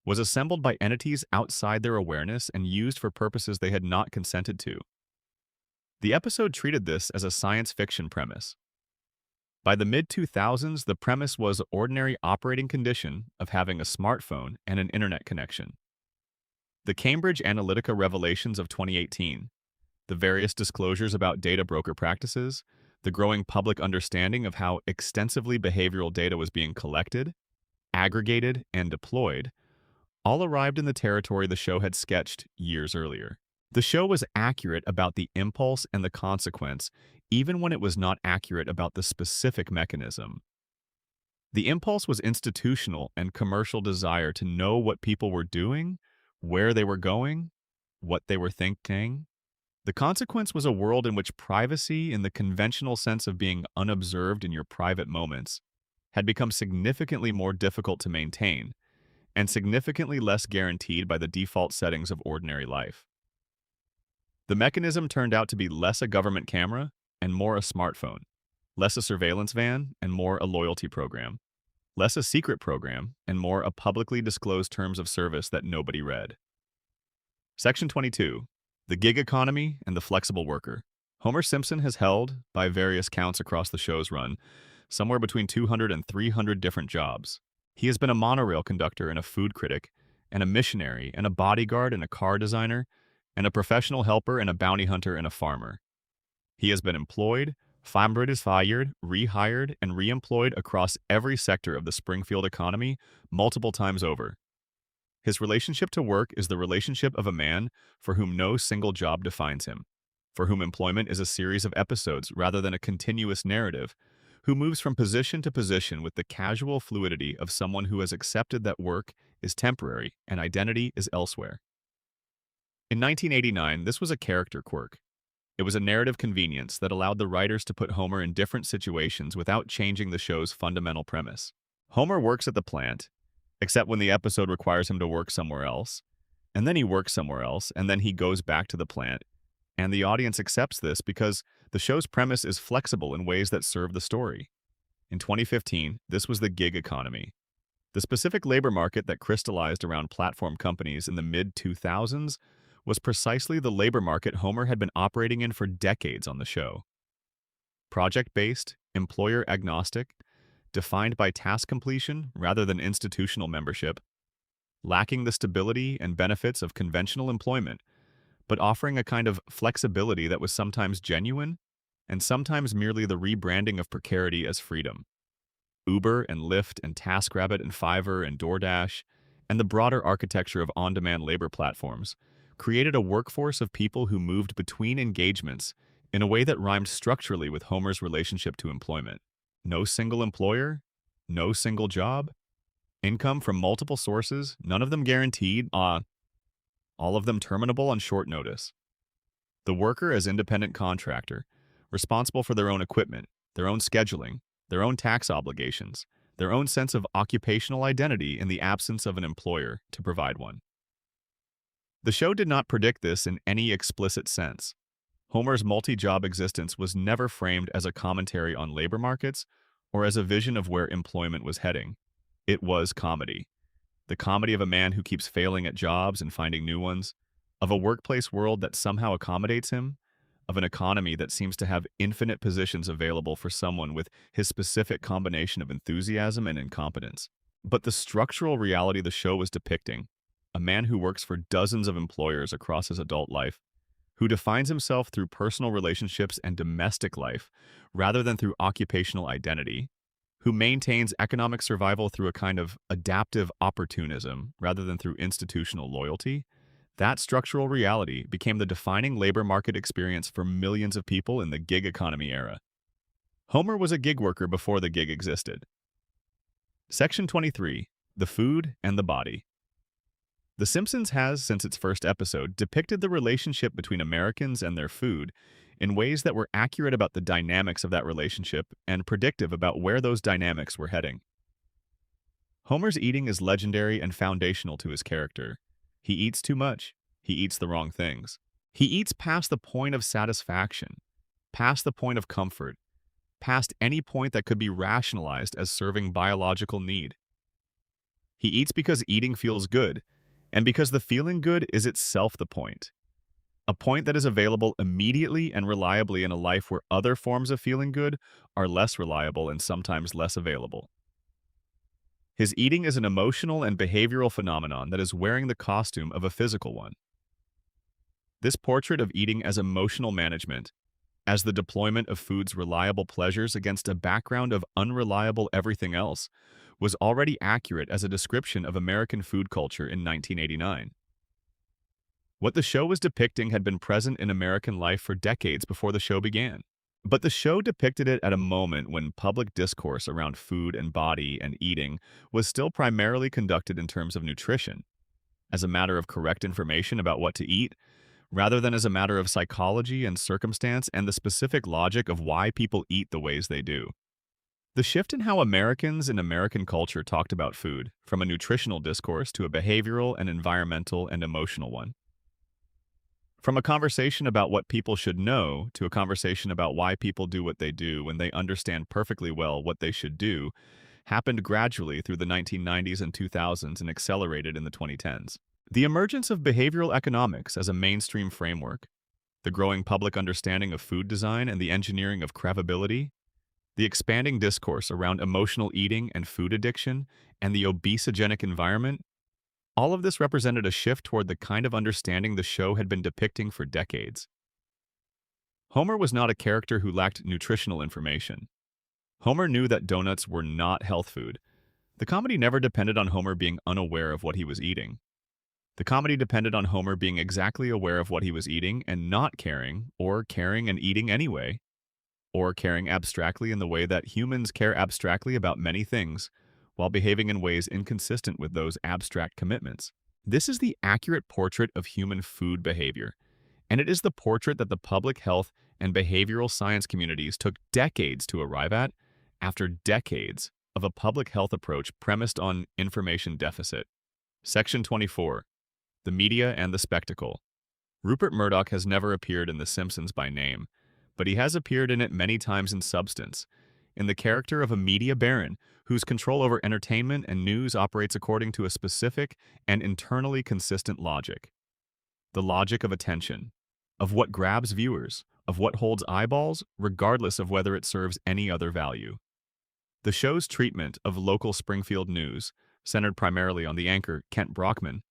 was assembled by entities outside their awareness and used for purposes they had not consented to. The episode treated this as a science fiction premise. By the mid-2000s, the premise was the ordinary operating condition of having a smartphone and an internet connection. The Cambridge Analytica revelations of 2018, the various disclosures about data broker practices, the growing public understanding of how extensively behavioral data was being collected, aggregated, and deployed, all arrived in the territory the show had sketched years earlier. The show was accurate about the impulse and the consequence, even when it was not accurate about the specific mechanism. The impulse was institutional and commercial desire to know what people were doing, where they were going, what they were thinking. The consequence was a world in which privacy, in the conventional sense of being unobserved in your private moments, had become significantly more difficult to maintain, and significantly less guaranteed by the default settings of ordinary life. The mechanism turned out to be less a government camera and more a smartphone, less a surveillance van and more a loyalty program, less a secret program and more a publicly disclosed terms of service that nobody read. Section 22. The gig economy and the flexible worker. Homer Simpson has held, by various counts across the show's run, somewhere between 200 and 300 different jobs. He has been a monorail conductor and a food critic, and a missionary, and a bodyguard and a car designer, and a professional helper and a bounty hunter and a farmer. He has been employed, fired, rehired, and reemployed across every sector of the Springfield economy multiple times over. His relationship to work is the relationship of a man for whom no single job defines him, for whom employment is a series of episodes rather than a continuous narrative, who moves from position to position with the casual fluidity of someone who has accepted that work is temporary and identity is elsewhere. In 1989, this was a character quirk. It was a narrative convenience that allowed the writers to put Homer in different situations without changing the show's fundamental premise. Homer works at the plant, except when the episode requires him to work somewhere else, and then he works somewhere else, and then he goes back to the plant, and the audience accepts this because the show's premise is flexible in ways that serve the story. In 2015, this was the gig economy. The specific labor market that crystallized around platform companies in the mid-2000s was precisely the labor market Homer had been operating in for decades on the show. Project-based, employer-agnostic, defined by task completion rather than institutional membership, lacking the stability and benefits of conventional employment, but offering a kind of flexibility that was sometimes genuine and sometimes merely the rebranding of precarity as freedom. Uber and Lyft and TaskRabbit and Fiverr and DoorDash, and the broader architecture of on-demand labor platforms created a workforce of people who moved between engagements in a way that rhymed structurally with Homer's relationship to employment. No single employer, no single job, income from multiple sources, none of them guaranteed, all of them terminable on short notice. The worker as independent contractor, responsible for their own equipment, their own scheduling, their own tax obligations, their own sense of occupational identity in the absence of an employer to provide one. The show did not predict this in any explicit sense. Homer's multi-job existence was never framed as a commentary on labor markets or as a vision of where employment was heading. It was comedy. The comedy of a man who keeps failing at jobs and finding new ones, of a workplace world that somehow accommodates him, of an economy that seems to have infinite positions available for someone with his specific combination of enthusiasm and incompetence. But the structural reality the show was depicting, a man who works for dozens of employers across his adult life, who defines himself through personal relationships and domestic life rather than through occupational identity, who maintains economic survival through a kind of adaptive opportunism rather than through institutional loyalty, that structural reality became the defining labor market experience for millions of people in the gig economy era. Homer was a gig worker before the gig existed. Section 23. The Food and the Body. The Simpsons has, since its first episode, depicted the relationship between Americans and their food in ways that were accurate about the dynamics of that relationship and predictive about where those dynamics were heading. Homer's eating is legendary and foundational to his character. He eats too much. He eats the wrong things. He eats past the point of satisfaction, past the point of comfort, past any point that could be rationalized as serving biological need. He eats because eating feels good, and because the feeling good is itself the point. A point that is available immediately and reliably in a life where other forms of feeling good are less reliable and sometimes less available. His eating is an emotional and behavioral phenomenon that is wearing the costume of a physical one. This portrait of eating as emotional management, as the deployment of food's reliable pleasures against a background of unreliable everything else, was already accurate as a description of American food culture in 1989. What the show was depicting had been present in American life for decades before the show began. But the show depicted it at a moment when public discourse around food and body and eating was still primarily conducted in terms of nutrition, as a matter of correct information about what to eat, rather than as a matter of psychology and circumstance and the specific logic of why people eat the ways they do. The shift in how Americans in American culture talked about food, from a nutritional discourse to a behavioral and environmental and emotional one. From a conversation about what people should know to a conversation about why people do what they do when they understand perfectly well what they should do, happened gradually through the 1990s and 2000s and accelerated in the 2010s. The emergence of behavioral economics as a mainstream framework, the growing public understanding of food design and the engineering of cravability, the expanding discourse around emotional eating and food addiction, and the obesogenic environment, all of this represented a shift toward the kind of understanding the show had been depicting for decades. Homer was not a character who lacked nutritional information. Homer knew that donuts were not health food. The comedy never depended on Homer being unaware of what he was eating. The comedy depended on Homer being exactly aware of what he was eating and not caring, or caring and eating anyway, or caring abstractly in the way that humans care abstractly about many things, while behaving in ways inconsistent with those abstract commitments. This is the accurate portrait of human food behavior, and it is the portrait that the public health and behavioral science communities took decades to arrive at after decades of a public health approach premised on information deficit. Section 24. The Media and the Spectacle. Rupert Murdoch has never appeared in The Simpsons by name, but he has appeared in it many times in substance, in the character of a media baron whose control over entertainment and news operates according to a specific and internally consistent logic. The logic of attention, of what grabs viewers, of what holds eyeballs, regardless of whether it serves any other value. The show's treatment of local Springfield news, centered primarily on the anchor Kent Brockman,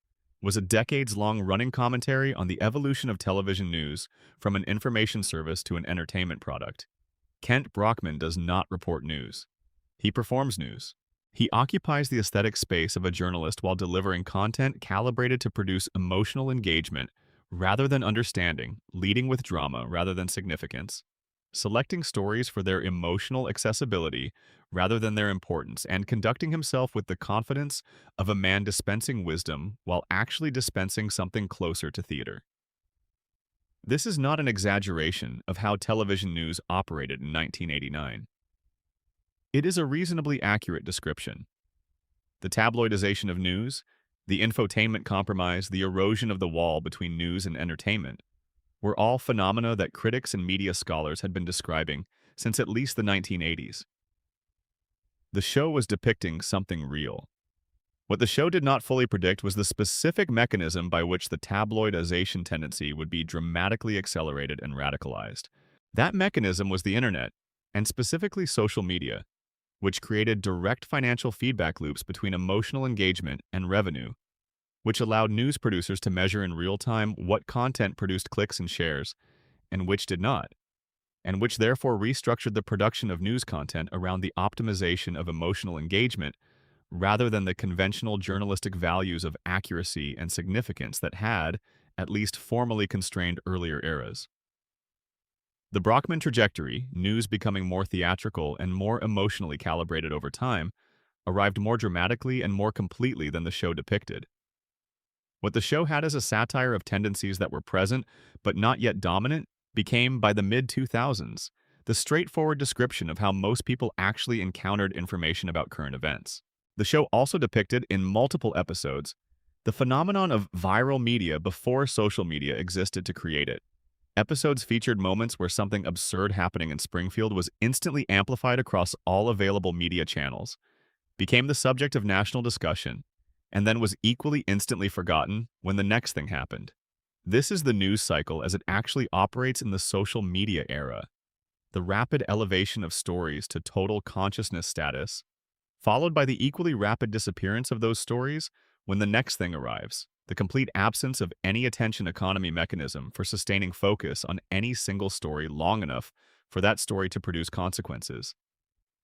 was a decades-long running commentary on the evolution of television news from an information service to an entertainment product. Kent Brockman does not report news. He performs news. He occupies the aesthetic space of a journalist while delivering content calibrated to produce emotional engagement rather than understanding, leading with drama rather than significance, selecting stories for their emotional accessibility rather than their importance, and conducting himself with the confidence of a man dispensing wisdom while actually dispensing something closer to theater. This is not an exaggeration of how television news operated in 1989. It is a reasonably accurate description. The tabloidization of news, the infotainment compromise, the erosion of the wall between news and entertainment were all phenomena that critics and media scholars had been describing since at least the 1980s. The show was depicting something real. What the show did not fully predict was the specific mechanism by which the tabloidization tendency would be dramatically accelerated and radicalized. That mechanism was the internet, and specifically social media, which created direct financial feedback loops between emotional engagement and revenue, which allowed news producers to measure in real time what content produced clicks and shares, and which did not, and which therefore restructured the production of news content around the optimization of emotional engagement rather than the conventional journalistic values of accuracy and significance that had, at least formally, constrained earlier eras. The Brockman trajectory, news becoming more theatrical and more emotionally calibrated over time, arrived more dramatically and more completely than the show depicted. What the show had as a satire of tendencies that were present but not yet dominant became, by the mid-2000s, the straightforward description of how most people actually encountered information about current events. The show also depicted, in multiple episodes, the phenomenon of viral media before social media existed to create it. Episodes featured moments where something absurd happening in Springfield was instantly amplified across all available media channels, became the subject of national discussion, and then was equally instantly forgotten when the next thing happened. This is the news cycle as it actually operates in the social media era. The rapid elevation of stories to total consciousness status, followed by the equally rapid disappearance of those stories when the next thing arrives, the complete absence of any attention economy mechanism for sustaining focus on any single story long enough for that story to produce consequences.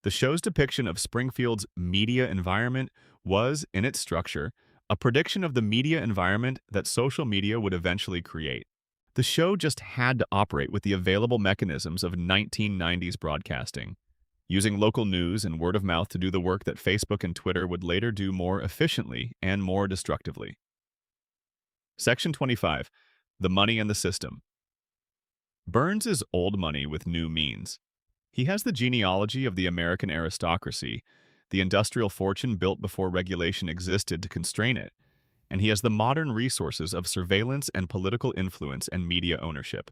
The show's depiction of Springfield's media environment was, in its structure, a prediction of the media environment that social media would eventually create. The show just had to operate with the available mechanisms of 1990s broadcasting, using local news and word of mouth to do the work that Facebook and Twitter would later do more efficiently and more destructively. Section 25. The Money and the System. Burns is old money with new means. He has the genealogy of the American aristocracy, the industrial fortune built before regulation existed to constrain it, and he has the modern resources of surveillance and political influence and media ownership.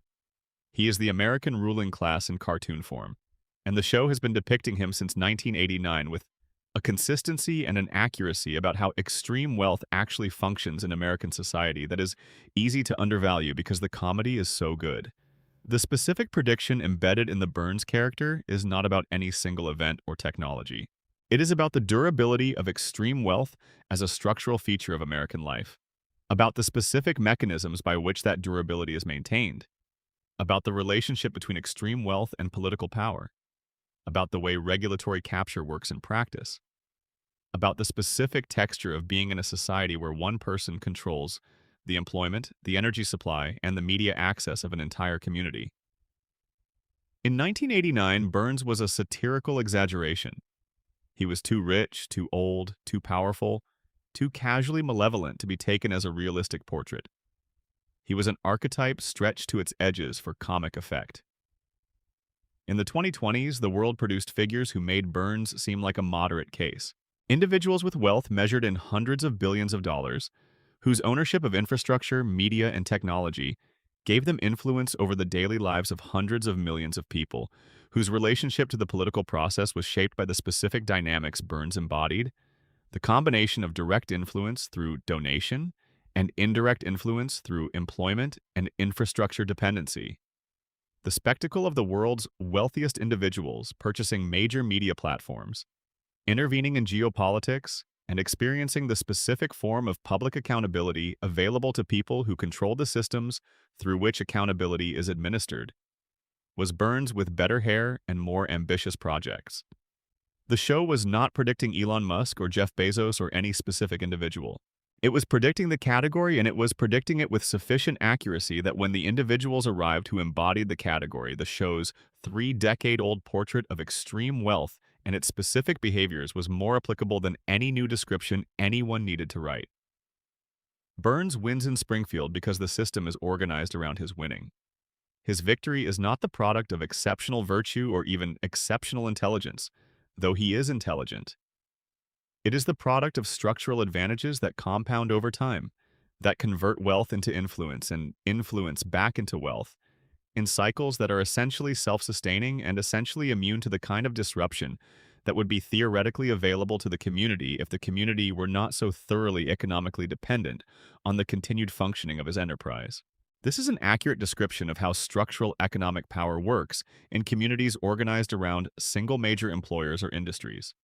He is the American ruling class in cartoon form, and the show has been depicting him since 1989 with a consistency and an accuracy about how extreme wealth actually functions in American society that is easy to undervalue because the comedy is so good. The specific prediction embedded in the Burns character is not about any single event or technology. It is about the durability of extreme wealth as a structural feature of American life, about the specific mechanisms by which that durability is maintained, about the relationship between extreme wealth and political power, about the way regulatory capture works in practice, about the specific texture of being in a society where one person controls the employment, the energy supply, and the media access of an entire community. In 1989, Burns was a satirical exaggeration. He was too rich, too old, too powerful, too casually malevolent to be taken as a realistic portrait. He was an archetype stretched to its edges for comic effect. In the 2020s, the world produced figures who made Burns seem like a moderate case. Individuals with wealth measured in hundreds of billions of dollars, whose ownership of infrastructure, media, and technology gave them influence over the daily lives of hundreds of millions of people, whose relationship to the political process was shaped by the specific dynamics Burns embodied. The combination of direct influence through donation and indirect influence through employment and infrastructure dependency. The spectacle of the world's wealthiest individuals purchasing major media platforms, intervening in geopolitics, and experiencing the specific form of public accountability available to people who control the systems through which accountability is administered, was Burns with better hair and more ambitious projects. The show was not predicting Elon Musk or Jeff Bezos or any specific individual. It was predicting the category, and it was predicting it with sufficient accuracy that when the individuals arrived who embodied the category, the show's 3-decade-old portrait of extreme wealth and its specific behaviors was more applicable than any new description anyone needed to write. Burns wins in Springfield because the system is organized around his winning. His victory is not the product of exceptional virtue or even exceptional intelligence, though he is intelligent. It is the product of structural advantages that compound over time, that convert wealth into influence and influence back into wealth, in cycles that are essentially self-sustaining and essentially immune to the kind of disruption that would be theoretically available to the community if the community were not so thoroughly economically dependent on the continued functioning of his enterprise. This is an accurate description of how structural economic power works in communities organized around single major employers or industries.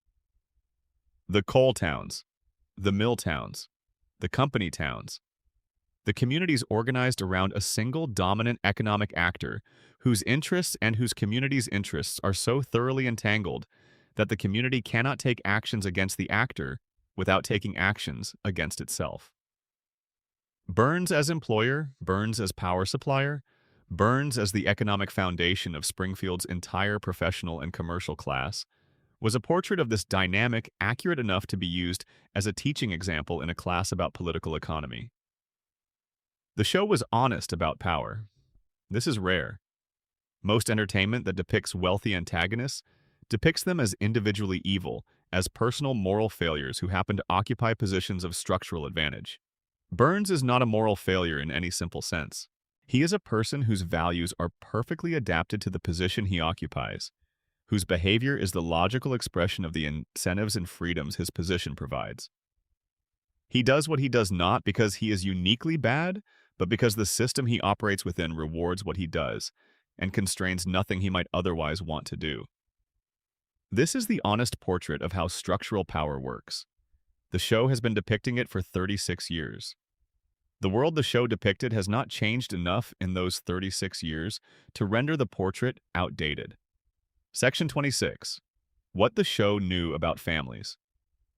The coal towns, the mill towns, the company towns. The communities organized around a single dominant economic actor whose interests and whose community's interests are so thoroughly entangled that the community cannot take actions against the actor without taking actions against itself. Burns as employer, Burns as power supplier, Burns as the economic foundation of Springfield's entire professional and commercial class, was a portrait of this dynamic accurate enough to be used as a teaching example in a class about political economy. The show was honest about power. This is rare. Most entertainment that depicts wealthy antagonists depicts them as individually evil, as personal moral failures who happen to occupy positions of structural advantage. Burns is not a moral failure in any simple sense. He is a person whose values are perfectly adapted to the position he occupies, whose behavior is the logical expression of the incentives and freedoms his position provides. He does what he does not because he is uniquely bad, but because the system he operates within rewards what he does and constrains nothing he might otherwise want to do. This is the honest portrait of how structural power works. The show has been depicting it for 36 years. The world the show depicted has not changed enough in those 36 years to render the portrait outdated. Section 26. What the show knew about families.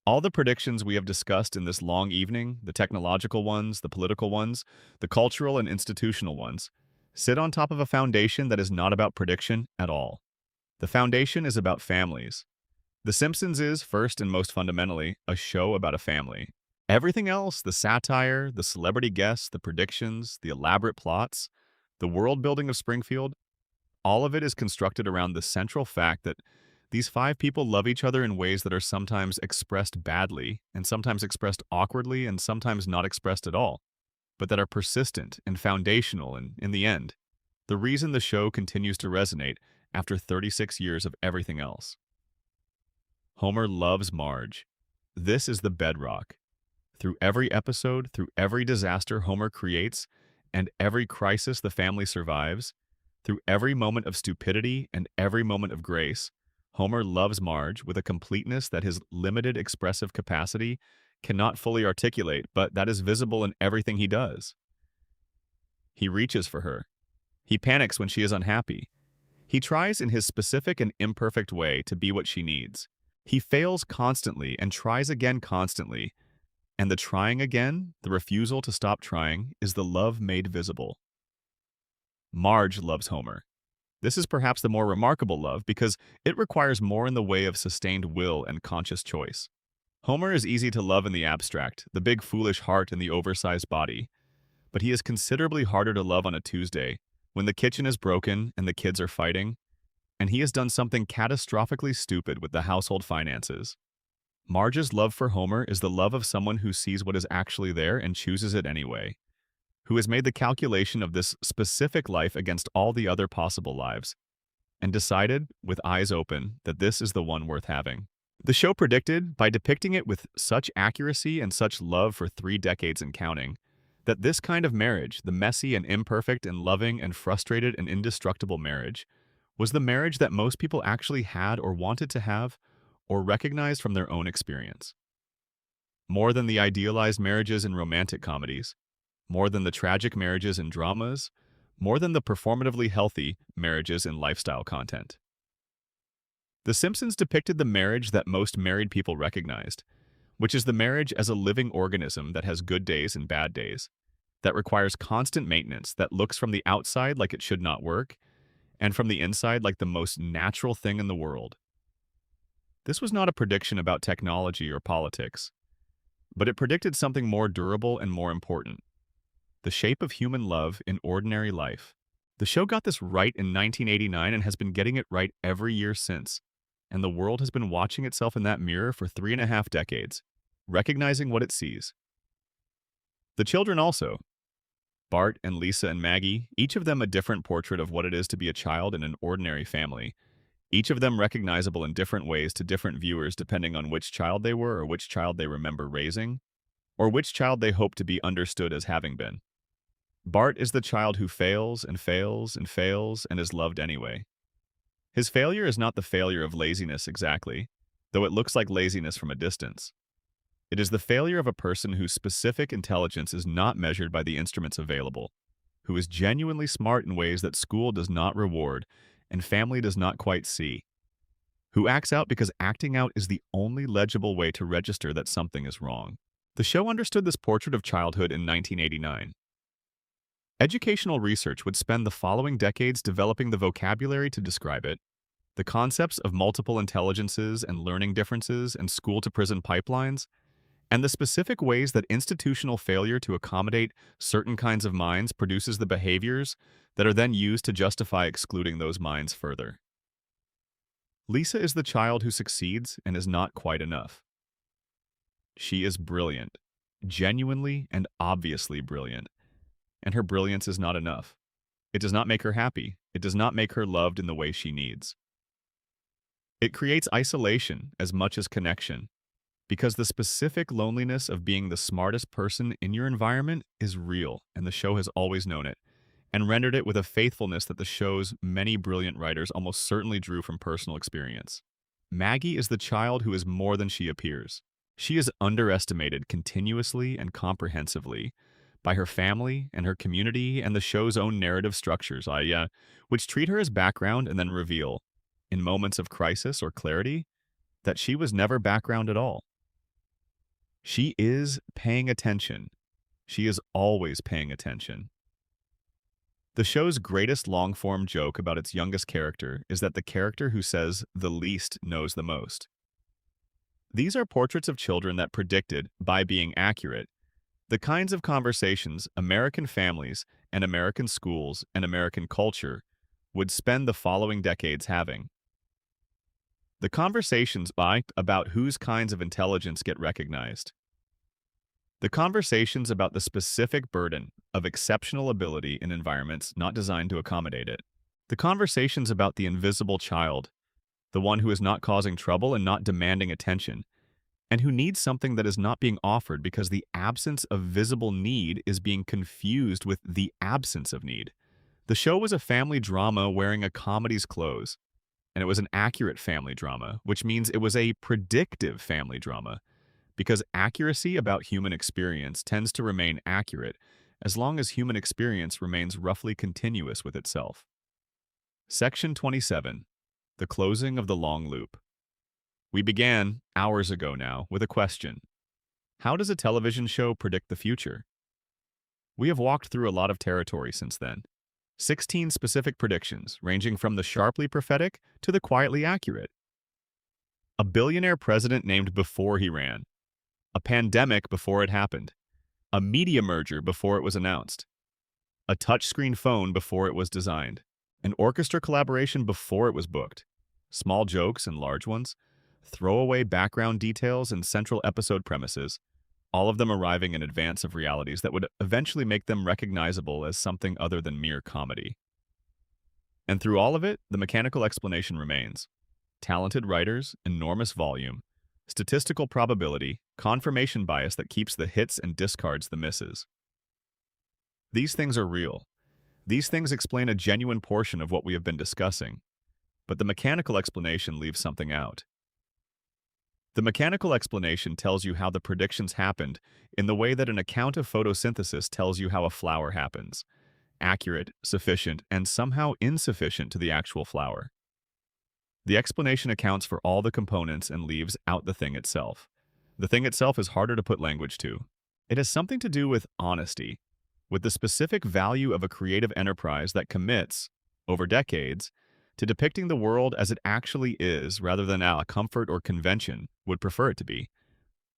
All the predictions we have discussed in this long evening, the technological ones, the political ones, the cultural and institutional ones, sit on top of a foundation that is not about prediction at all. The foundation is about families. The Simpsons is, first and most fundamentally, a show about a family. Everything else, the satire, the celebrity guests, the predictions, the elaborate plots, the world-building of Springfield, all of it is constructed around the central fact that these 5 people love each other in ways that are sometimes expressed badly, and sometimes expressed awkwardly, and sometimes not expressed at all, but that are persistent and foundational and, in the end, the reason the show continues to resonate after 36 years of everything else. Homer loves Marge. This is the bedrock. Through every episode, through every disaster Homer creates, and every crisis the family survives, through every moment of stupidity and every moment of grace, Homer loves Marge with a completeness that his limited expressive capacity cannot fully articulate, but that is visible in everything he does. He reaches for her. He panics when she is unhappy. He tries in his specific and imperfect way to be what she needs. He fails constantly and tries again constantly, and the trying again, the refusal to stop trying, is the love made visible. Marge loves Homer. This is perhaps the more remarkable love because it requires more in the way of sustained will and conscious choice. Homer is easy to love in the abstract, the big foolish heart and the oversized body, but he is considerably harder to love on a Tuesday, when the kitchen is broken and the kids are fighting, and he has done something catastrophically stupid with the household finances. Marge's love for Homer is the love of someone who sees what is actually there and chooses it anyway, who has made the calculation of this specific life against all the other possible lives, and decided, with eyes open, that this is the one worth having. The show predicted, by depicting it with such accuracy and such love for 3 decades and counting, that this kind of marriage, the messy and imperfect and loving and frustrated and indestructible marriage, was the marriage that most people actually had or wanted to have or recognized from their own experience. More than the idealized marriages in romantic comedies, more than the tragic marriages in dramas, more than the performatively healthy marriages in lifestyle content. The Simpsons depicted the marriage that most married people recognized, which is the marriage as a living organism that has good days and bad days, that requires constant maintenance, that looks from the outside like it should not work, and from the inside like the most natural thing in the world. This was not a prediction about technology or politics, but it predicted something more durable and more important: the shape of human love in ordinary life. The show got this right in 1989 and has been getting it right every year since, and the world has been watching itself in that mirror for 3.5 decades, recognizing what it sees. The children also. Bart and Lisa and Maggie, each of them a different portrait of what it is to be a child in an ordinary family, each of them recognizable in different ways to different viewers depending on which child they were or which child they remember raising, or which child they hope to be understood as having been. Bart is the child who fails and fails and fails and is loved anyway. His failure is not the failure of laziness exactly, though it looks like laziness from a distance. It is the failure of a person whose specific intelligence is not measured by the instruments available, who is genuinely smart in ways that school does not reward and family does not quite see, who acts out because acting out is the only legible way to register that something is wrong. The show understood this portrait of childhood in 1989. Educational research would spend the following decades developing the vocabulary to describe it, the concepts of multiple intelligences and learning differences and school-to-prison pipelines, and the specific ways that institutional failure to accommodate certain kinds of minds produces the behaviors that are then used to justify excluding those minds further. Lisa is the child who succeeds and is not quite enough. She is brilliant, genuinely and obviously brilliant, and her brilliance is not enough. It does not make her happy. It does not make her loved in the way she needs. It creates isolation as much as connection, because the specific loneliness of being the smartest person in your environment is real, and the show has always known it, and rendered it with a faithfulness that the show's many brilliant writers almost certainly drew from personal experience. Maggie is the child who is more than she appears. She is underestimated continuously and comprehensively by her family and her community and the show's own narrative structures, which treat her as background and then reveal, in moments of crisis or clarity, that she was never background at all. She is paying attention. She is always paying attention. The show's greatest long-form joke about its youngest character is that the character who says the least knows the most. These are portraits of children that predicted, by being accurate, the kinds of conversations American families and American schools and American culture would spend the following decades having. The conversations about whose kinds of intelligence get recognized. The conversations about the specific burden of exceptional ability in environments not designed to accommodate it. The conversations about the invisible child, the one who is not causing trouble and not demanding attention, and who needs something that is not being offered because the absence of visible need is being confused with the absence of need. The show was a family drama wearing a comedy's clothes, and it was an accurate family drama, which means it was a predictive family drama, because accuracy about human experience tends to remain accurate as long as human experience remains roughly continuous with itself. Section 27. The closing of the long loop. We began, hours ago now, with a question. How does a television show predict the future? We have walked through a lot of territory since then. 16 specific predictions, ranging from the sharply prophetic to the quietly accurate. A billionaire president named before he ran. a pandemic before it happened, a media merger before it was announced, a touchscreen phone before it was designed, an orchestra collaboration before it was booked, small jokes and large ones, throwaway background details and central episode premises, all of them arriving in advance of realities that would eventually make them recognizable as something other than mere comedy. And through all of it, the mechanical explanation remains. Talented writers, enormous volume, statistical probability, confirmation bias that keeps the hits and discards the misses. These things are real. These things explain a genuine portion of what we have been discussing, but the mechanical explanation leaves something out. The mechanical explanation tells you how the predictions happened in the way that an account of photosynthesis tells you how a flower happens. Accurate, sufficient, and somehow insufficient to the actual flower. The explanation accounts for all the components and leaves out the thing itself. The thing itself is harder to put language to. It has something to do with honesty, with the specific value of a creative enterprise that commits, over decades, to depicting the world as it actually is rather than a comfort or convention would prefer it to be.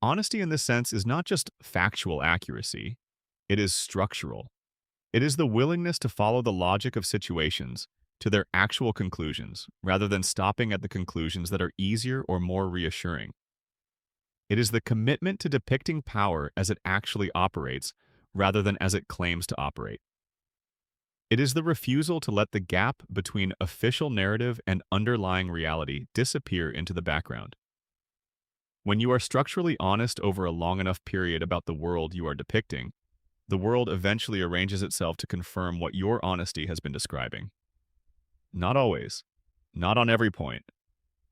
Honesty in this sense is not just factual accuracy, it is structural. It is the willingness to follow the logic of situations to their actual conclusions, rather than stopping at the conclusions that are easier or more reassuring. It is the commitment to depicting power as it actually operates, rather than as it claims to operate. It is the refusal to let the gap between official narrative and underlying reality disappear into the background. When you are structurally honest over a long enough period about the world you are depicting, the world eventually arranges itself to confirm what your honesty has been describing. Not always. Not on every point.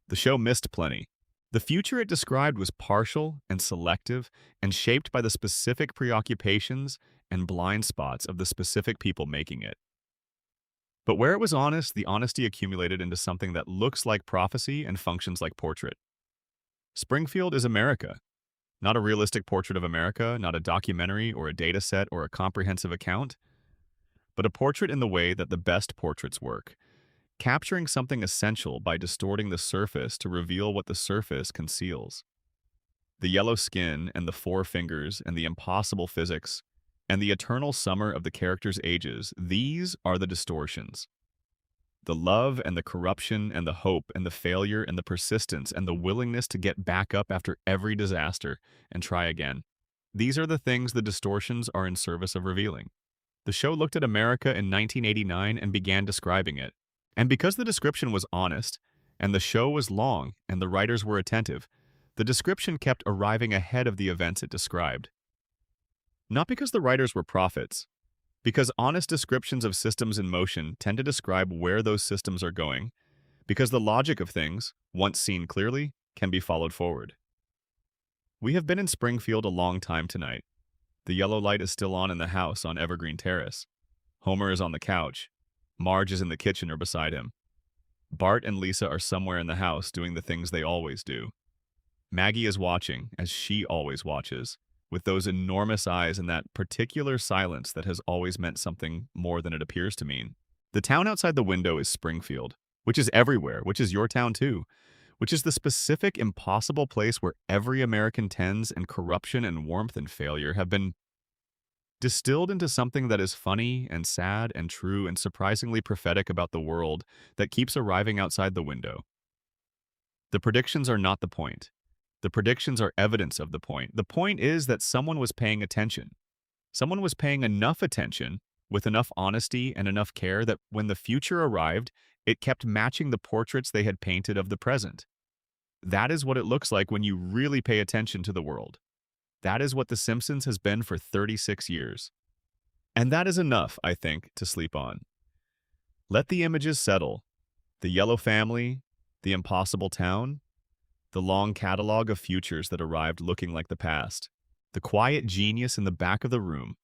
The show missed plenty. The future it described was partial and selective and shaped by the specific preoccupations and blind spots of the specific people making it. But where it was honest, the honesty accumulated into something that looks like prophecy and functions like portrait. Springfield is America. Not a realistic portrait of America, not a documentary or a data set or a comprehensive account, but a portrait in the way that the best portraits work, capturing something essential by distorting the surface to reveal what the surface conceals. The yellow skin and the four fingers and the impossible physics and the eternal summer of the characters' ages, these are the distortions. The love and the corruption and the hope and the failure and the persistence and the willingness to get back up after every disaster and try again. These are the things the distortions are in service of revealing. The show looked at America in 1989 and began describing it. And because the description was honest, and the show was long, and the writers were attentive, the description kept arriving ahead of the events it described. Not because the writers were prophets, because honest descriptions of systems in motion tend to describe where those systems are going, because the logic of things, once seen clearly, can be followed forward. We have been in Springfield a long time tonight. The yellow light is still on in the house on Evergreen Terrace. Homer is on the couch. Marge is in the kitchen or beside him. Bart and Lisa are somewhere in the house doing the things they always do. Maggie is watching, as she always watches, with those enormous eyes and that particular silence that has always meant something more than it appears to mean. The town outside the window is Springfield, which is everywhere, which is your town too, which is the specific impossible place where every American tends and corruption and warmth and failure have been distilled into something that is funny and sad and true and surprisingly prophetic about the world that keeps arriving outside the window. The predictions are not the point. The predictions are evidence of the point. The point is that someone was paying attention. Someone was paying enough attention, with enough honesty and enough care that when the future arrived, it kept matching the portraits they had painted of the present. That is what it looks like when you really pay attention to the world. That is what The Simpsons has been for 36 years. And that is enough, I think, to sleep on. Let the images settle. The yellow family, the impossible town, the long catalog of futures that arrived looking like the past, the quiet genius in the back of the room,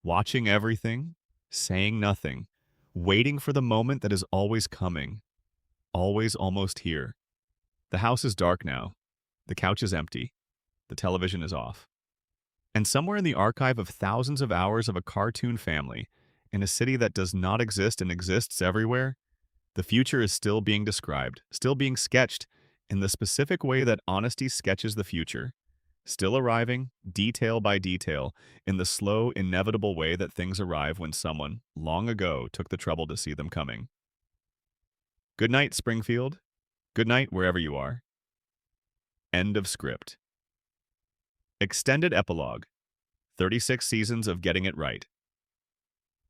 watching everything, saying nothing, waiting for the moment that is always coming, always almost here. The house is dark now. The couch is empty. The television is off. And somewhere in the archive of thousands of hours of a cartoon family, in a city that does not exist and exists everywhere, the future is still being described, still being sketched in the specific way that honesty sketches the future, still arriving, detail by detail, in the slow, inevitable way that things arrive when someone, long ago, took the trouble to see them coming. Good night, Springfield. Good night, wherever you are. End of script. Extended epilogue. 36 seasons of getting it right.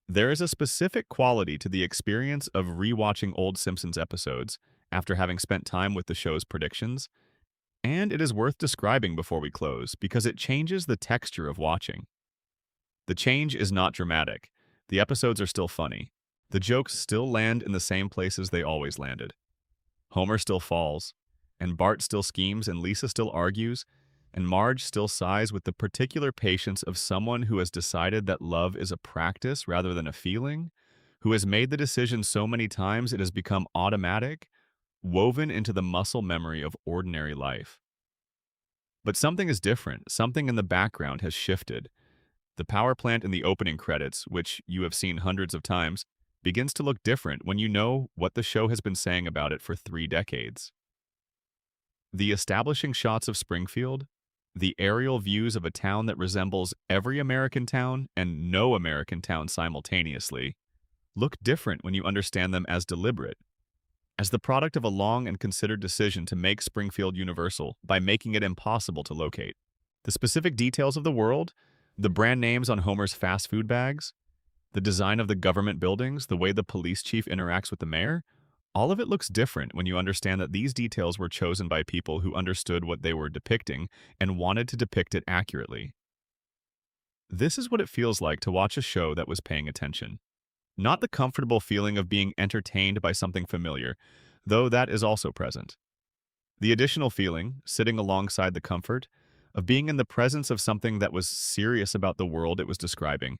There is a specific quality to the experience of rewatching old Simpsons episodes after having spent time with the show's predictions, and it is worth describing before we close because it changes the texture of watching. The change is not dramatic. The episodes are still funny. The jokes still land in the same places they always landed. Homer still falls, and Bart still schemes, and Lisa still argues, and Marge still sighs with the particular patience of someone who has decided that love is a practice rather than a feeling, who has made the decision so many times it has become automatic, woven into the muscle memory of ordinary life. But something is different. Something in the background has shifted. The power plant in the opening credits, which you have seen hundreds of times, begins to look different when you know what the show has been saying about it for 3 decades. The establishing shots of Springfield, the aerial views of a town that resembles every American town and no American town simultaneously, look different when you understand them as deliberate, as the product of a long and considered decision to make Springfield universal by making it impossible to locate. The specific details of the world, the brand names on Homer's fast food bags, the design of the government buildings, the way the police chief interacts with the mayor, all of it looks different when you understand that these details were chosen by people who understood what they were depicting and wanted to depict it accurately. This is what it feels like to watch a show that was paying attention. Not the comfortable feeling of being entertained by something familiar, though that is also present. The additional feeling, sitting alongside the comfort, of being in the presence of something that was serious about the world it was describing,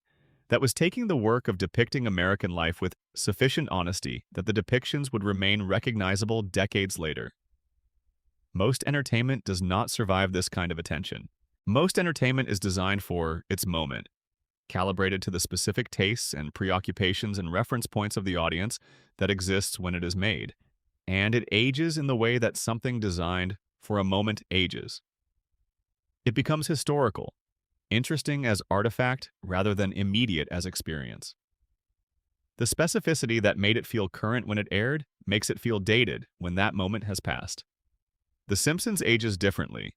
that was taking the work of depicting American life with sufficient honesty that the depictions would remain recognizable decades later. Most entertainment does not survive this kind of attention. Most entertainment is designed for its moment, calibrated to the specific tastes and preoccupations and reference points of the audience that exists when it is made, and it ages in the way that something designed for a moment ages. It becomes historical, interesting as artifact rather than immediate as experience. The specificity that made it feel current when it aired makes it feel dated when that moment has passed. The Simpsons ages differently.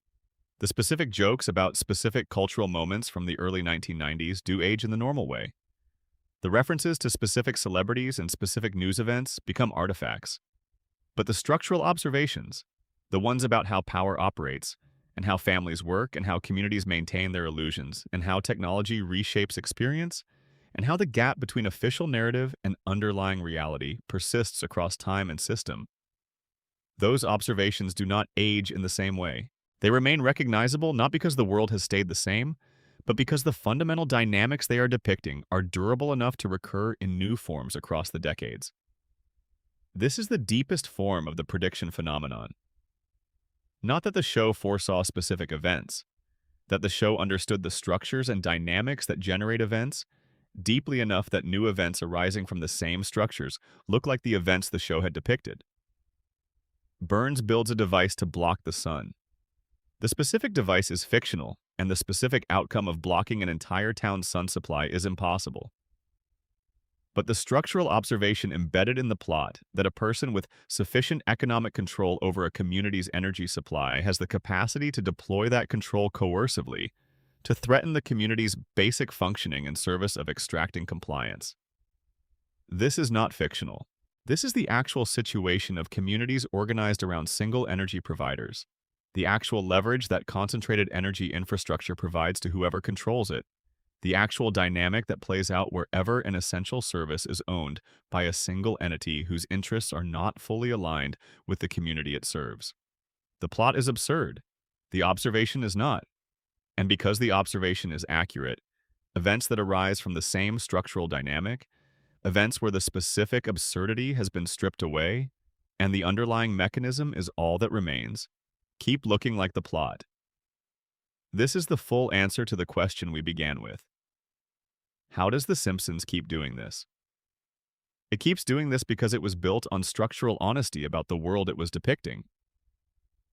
The specific jokes about specific cultural moments from the early 1990s do age in the normal way. The references to specific celebrities and specific news events become artifacts. But the structural observations, the ones about how power operates, and how families work, and how communities maintain their illusions, and how technology reshapes experience, and how the gap between official narrative and underlying reality persists across time and system. Those observations do not age in the same way. They remain recognizable not because the world has stayed the same, but because the fundamental dynamics they are depicting are durable enough to recur in new forms across the decades. This is the deepest form of the prediction phenomenon. Not that the show foresaw specific events, that the show understood the structures and dynamics that generate events deeply enough that new events arising from the same structures look like the events the show had depicted. Burns builds a device to block the sun. The specific device is fictional, and the specific outcome of blocking an entire town's sun supply is impossible. But the structural observation embedded in the plot that a person with sufficient economic control over a community's energy supply has the capacity to deploy that control coercively to threaten the community's basic functioning in service of extracting compliance. This is not fictional. This is the actual situation of communities organized around single energy providers, the actual leverage that concentrated energy infrastructure provides to whoever controls it, the actual dynamic that plays out wherever an essential service is owned by a single entity whose interests are not fully aligned with the community it serves. The plot is absurd. The observation is not. And because the observation is accurate, events that arise from the same structural dynamic, events where the specific absurdity has been stripped away, and the underlying mechanism is all that remains, keep looking like the plot. This is the full answer to the question we began with. How does The Simpsons keep doing this? It keeps doing this because it was built on structural honesty about the world it was depicting.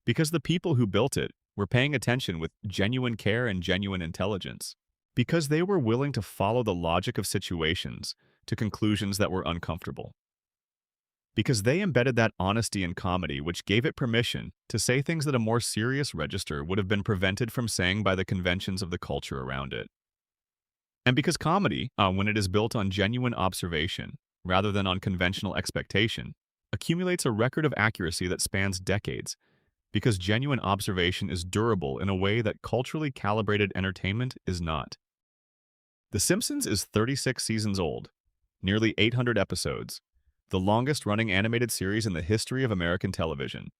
Because the people who built it, were paying attention with genuine care and genuine intelligence, because they were willing to follow the logic of situations to conclusions that were uncomfortable. Because they embedded that honesty in comedy which gave it permission to say things that a more serious register would have been prevented from saying by the conventions of the culture around it. And because comedy, when it is built on genuine observation, rather than on conventional expectation, accumulates a record of accuracy that spans decades, because genuine observation is durable in a way that culturally calibrated entertainment is not. The Simpsons is 36 seasons old, nearly 800 episodes, the longest-running animated series in the history of American television,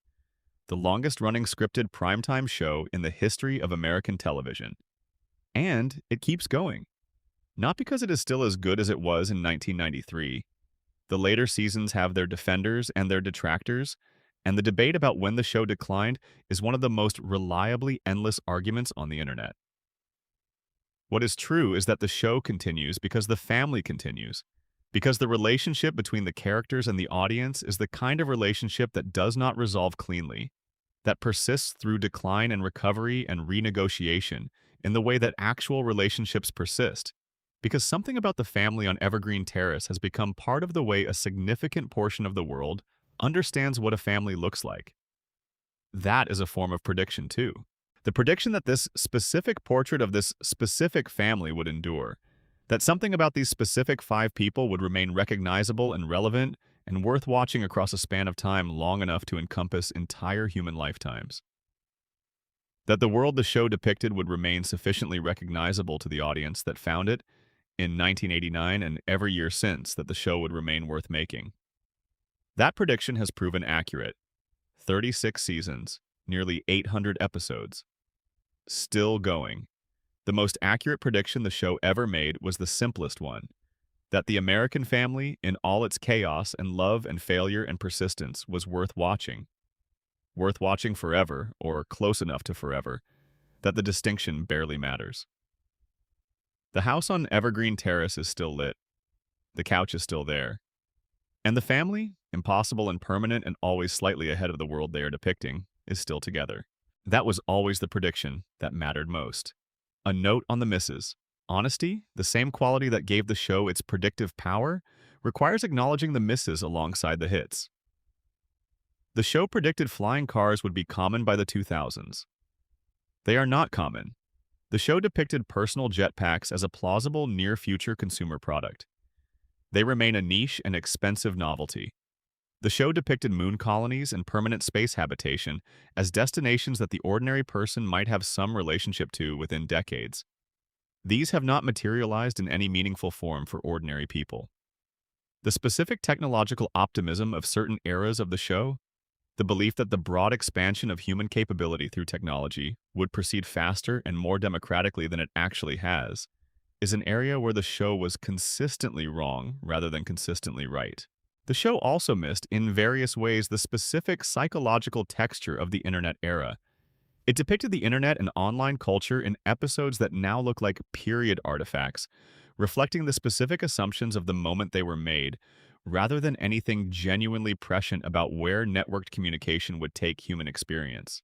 the longest-running scripted primetime show in the history of American television. And it keeps going. Not because it is still as good as it was in 1993. The later seasons have their defenders and their detractors, and the debate about when the show declined is one of the most reliably endless arguments on the internet. What is true is that the show continues because the family continues, because the relationship between the characters and the audience is the kind of relationship that does not resolve cleanly, that persists through decline and recovery and renegotiation in the way that actual relationships persist, because something about the family on Evergreen Terrace has become part of the way a significant portion of the world understands what a family looks like. That is a form of prediction, too. The prediction that this specific portrait of this specific family would endure, that something about these specific 5 people would remain recognizable and relevant and worth watching across a span of time long enough to encompass entire human lifetimes. That the world the show depicted would remain sufficiently recognizable to the audience that found it in 1989 and every year since that the show would remain worth making. That prediction has proven accurate. 36 seasons, nearly 800 episodes. Still going. The most accurate prediction the show ever made was the simplest one, that the American family, in all its chaos and love and failure and persistence, was worth watching. Worth watching forever, or close enough to forever, that the distinction barely matters. The house on Evergreen Terrace is still lit. The couch is still there. And the family, impossible and permanent and always slightly ahead of the world they are depicting, is still together. That was always the prediction that mattered most. A note on the misses. Honesty, the same quality that gave the show its predictive power, requires acknowledging the misses alongside the hits. The show predicted flying cars would be common by the 2000s. They are not common. The show depicted personal jetpacks as a plausible near-future consumer product. They remain a niche and expensive novelty. The show depicted moon colonies and permanent space habitation as destinations that the ordinary person might have some relationship to within decades. These have not materialized in any meaningful form for ordinary people. The specific technological optimism of certain eras of the show, the belief that the broad expansion of human capability through technology would proceed faster and more democratically than it actually has, is an area where the show was consistently wrong rather than consistently right. The show also missed, in various ways, the specific psychological texture of the internet era. It depicted the internet and online culture in episodes that now look like period artifacts, reflecting the specific assumptions of the moment they were made, rather than anything genuinely prescient about where networked communication would take human experience.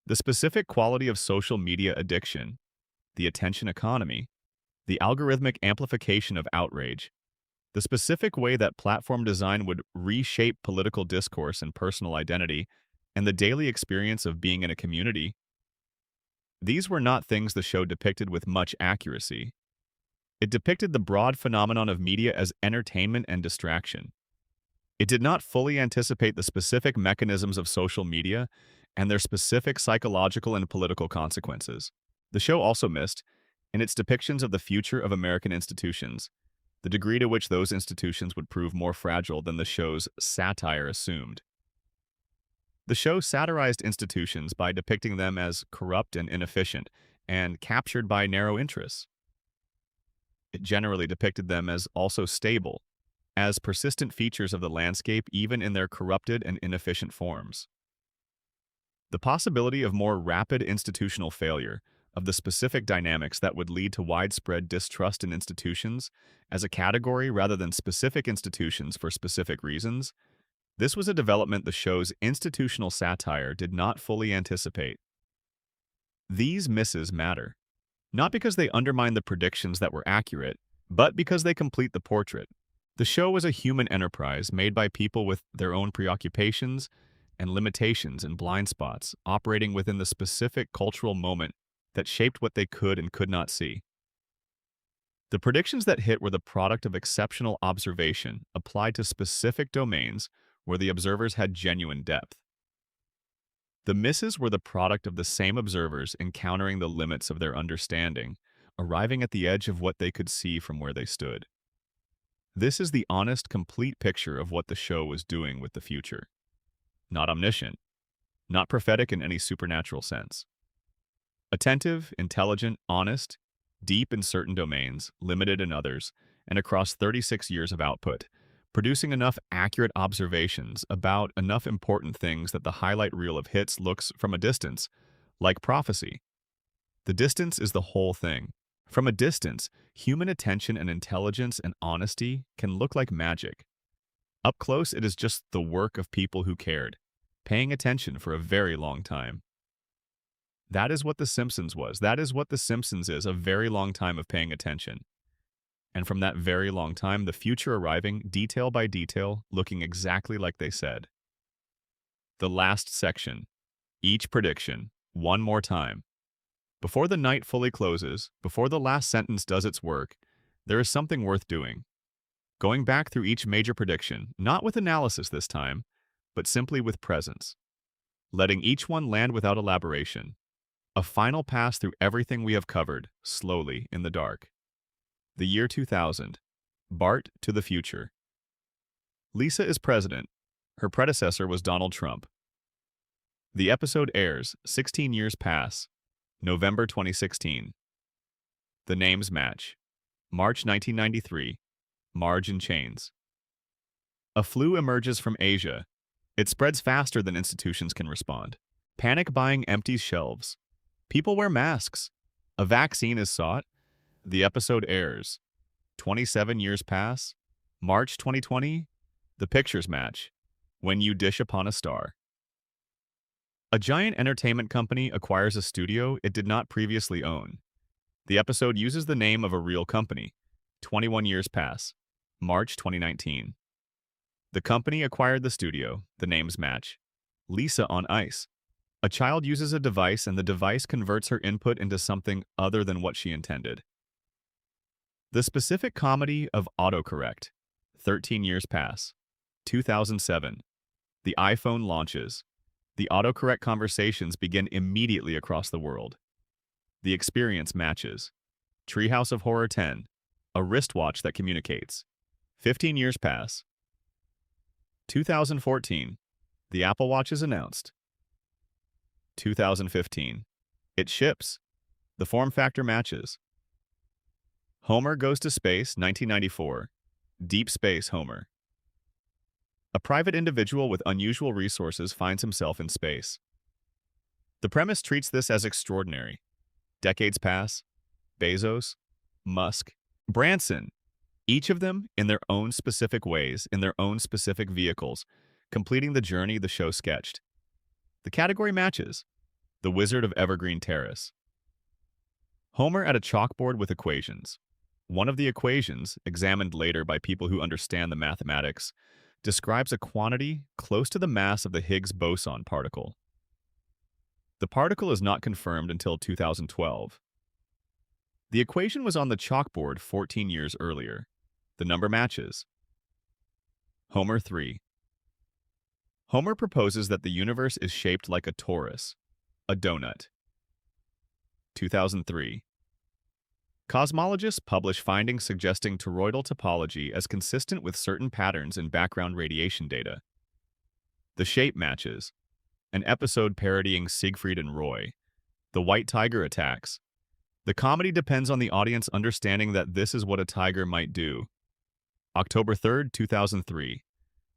The specific quality of social media addiction, the attention economy, the algorithmic amplification of outrage, the specific way that platform design would reshape political discourse and personal identity, and the daily experience of being in a community. These were not things the show depicted with much accuracy. It depicted the broad phenomenon of media as entertainment and distraction. It did not fully anticipate the specific mechanisms of social media and their specific psychological and political consequences. The show also missed, in its depictions of the future of American institutions, the degree to which those institutions would prove more fragile than the show's satire assumed. The show satirized institutions by depicting them as corrupt and inefficient, and captured by narrow interests. It generally depicted them as also stable, as persistent features of the landscape even in their corrupted and inefficient forms. The possibility of more rapid institutional failure, of the specific dynamics that would lead to widespread distrust in institutions as a category rather than specific institutions for specific reasons, this was a development the show's institutional satire did not fully anticipate. These misses matter, not because they undermine the predictions that were accurate, but because they complete the portrait. The show was a human enterprise made by people with their own preoccupations and limitations and blind spots, operating within the specific cultural moment that shaped what they could and could not see. The predictions that hit were the product of exceptional observation applied to specific domains where the observers had genuine depth. The misses were the product of the same observers encountering the limits of their understanding, arriving at the edge of what they could see from where they stood. This is the honest, complete picture of what the show was doing with the future. Not omniscient, not prophetic in any supernatural sense. Attentive, intelligent, honest, deep in certain domains, limited in others, and across 36 years of output, producing enough accurate observations about enough important things that the highlight reel of hits looks from a distance like prophecy. The distance is the whole thing. From a distance, human attention and intelligence and honesty can look like magic. Up close, it is just the work of people who cared, paying attention for a very long time. That is what The Simpsons was. That is what The Simpsons is, a very long time of paying attention. And from that very long time, the future arriving, detail by detail, looking exactly like they said. The last section. Each prediction. One more time. Before the night fully closes, before the last sentence does its work, there is something worth doing. Going back through each major prediction, not with analysis this time, but simply with presence. Letting each one land without elaboration. A final pass through everything we have covered, slowly, in the dark. The year 2000. Bart to the future. Lisa is president. Her predecessor was Donald Trump. The episode airs, 16 years pass. November 2016. The names match. March 1993. Marge in chains. A flu emerges from Asia. It spreads faster than institutions can respond. Panic buying empties shelves. People wear masks. A vaccine is sought. The episode airs. 27 years pass. March 2020. The pictures match. When you dish upon a star. A giant entertainment company acquires a studio it did not previously own. The episode uses the name of a real company. 21 years pass. March 2019. The company acquired the studio. The names match. Lisa on ice. A child uses a device and the device converts her input into something other than what she intended. The specific comedy of autocorrect. 13 years pass. 2007. The iPhone launches. The autocorrect conversations begin immediately across the world. The experience matches. Treehouse of Horror 10. A wristwatch that communicates. 15 years pass. 2014. The Apple Watch is announced. 2015. It ships. The form factor matches. Homer goes to space, 1994. Deep space Homer. A private individual with unusual resources finds himself in space. The premise treats this as extraordinary. Decades pass. Bezos, Musk, Branson, each of them in their own specific ways, in their own specific vehicles, completing the journey the show sketched. The category matches. The Wizard of Evergreen Terrace. Homer at a chalkboard with equations. One of the equations, examined later by people who understand the mathematics, describes a quantity close to the mass of the Higgs boson particle. The particle is not confirmed until 2012. The equation was on the chalkboard 14 years earlier. The number matches. Homer 3. Homer proposes that the universe is shaped like a torus, a donut. 2003. Cosmologists publish findings suggesting toroidal topology as consistent with certain patterns in background radiation data. The shape matches. An episode parodying Siegfried and Roy. The white tiger attacks. The comedy depends on the audience understanding that this is what a tiger might do. October 3rd, 2003.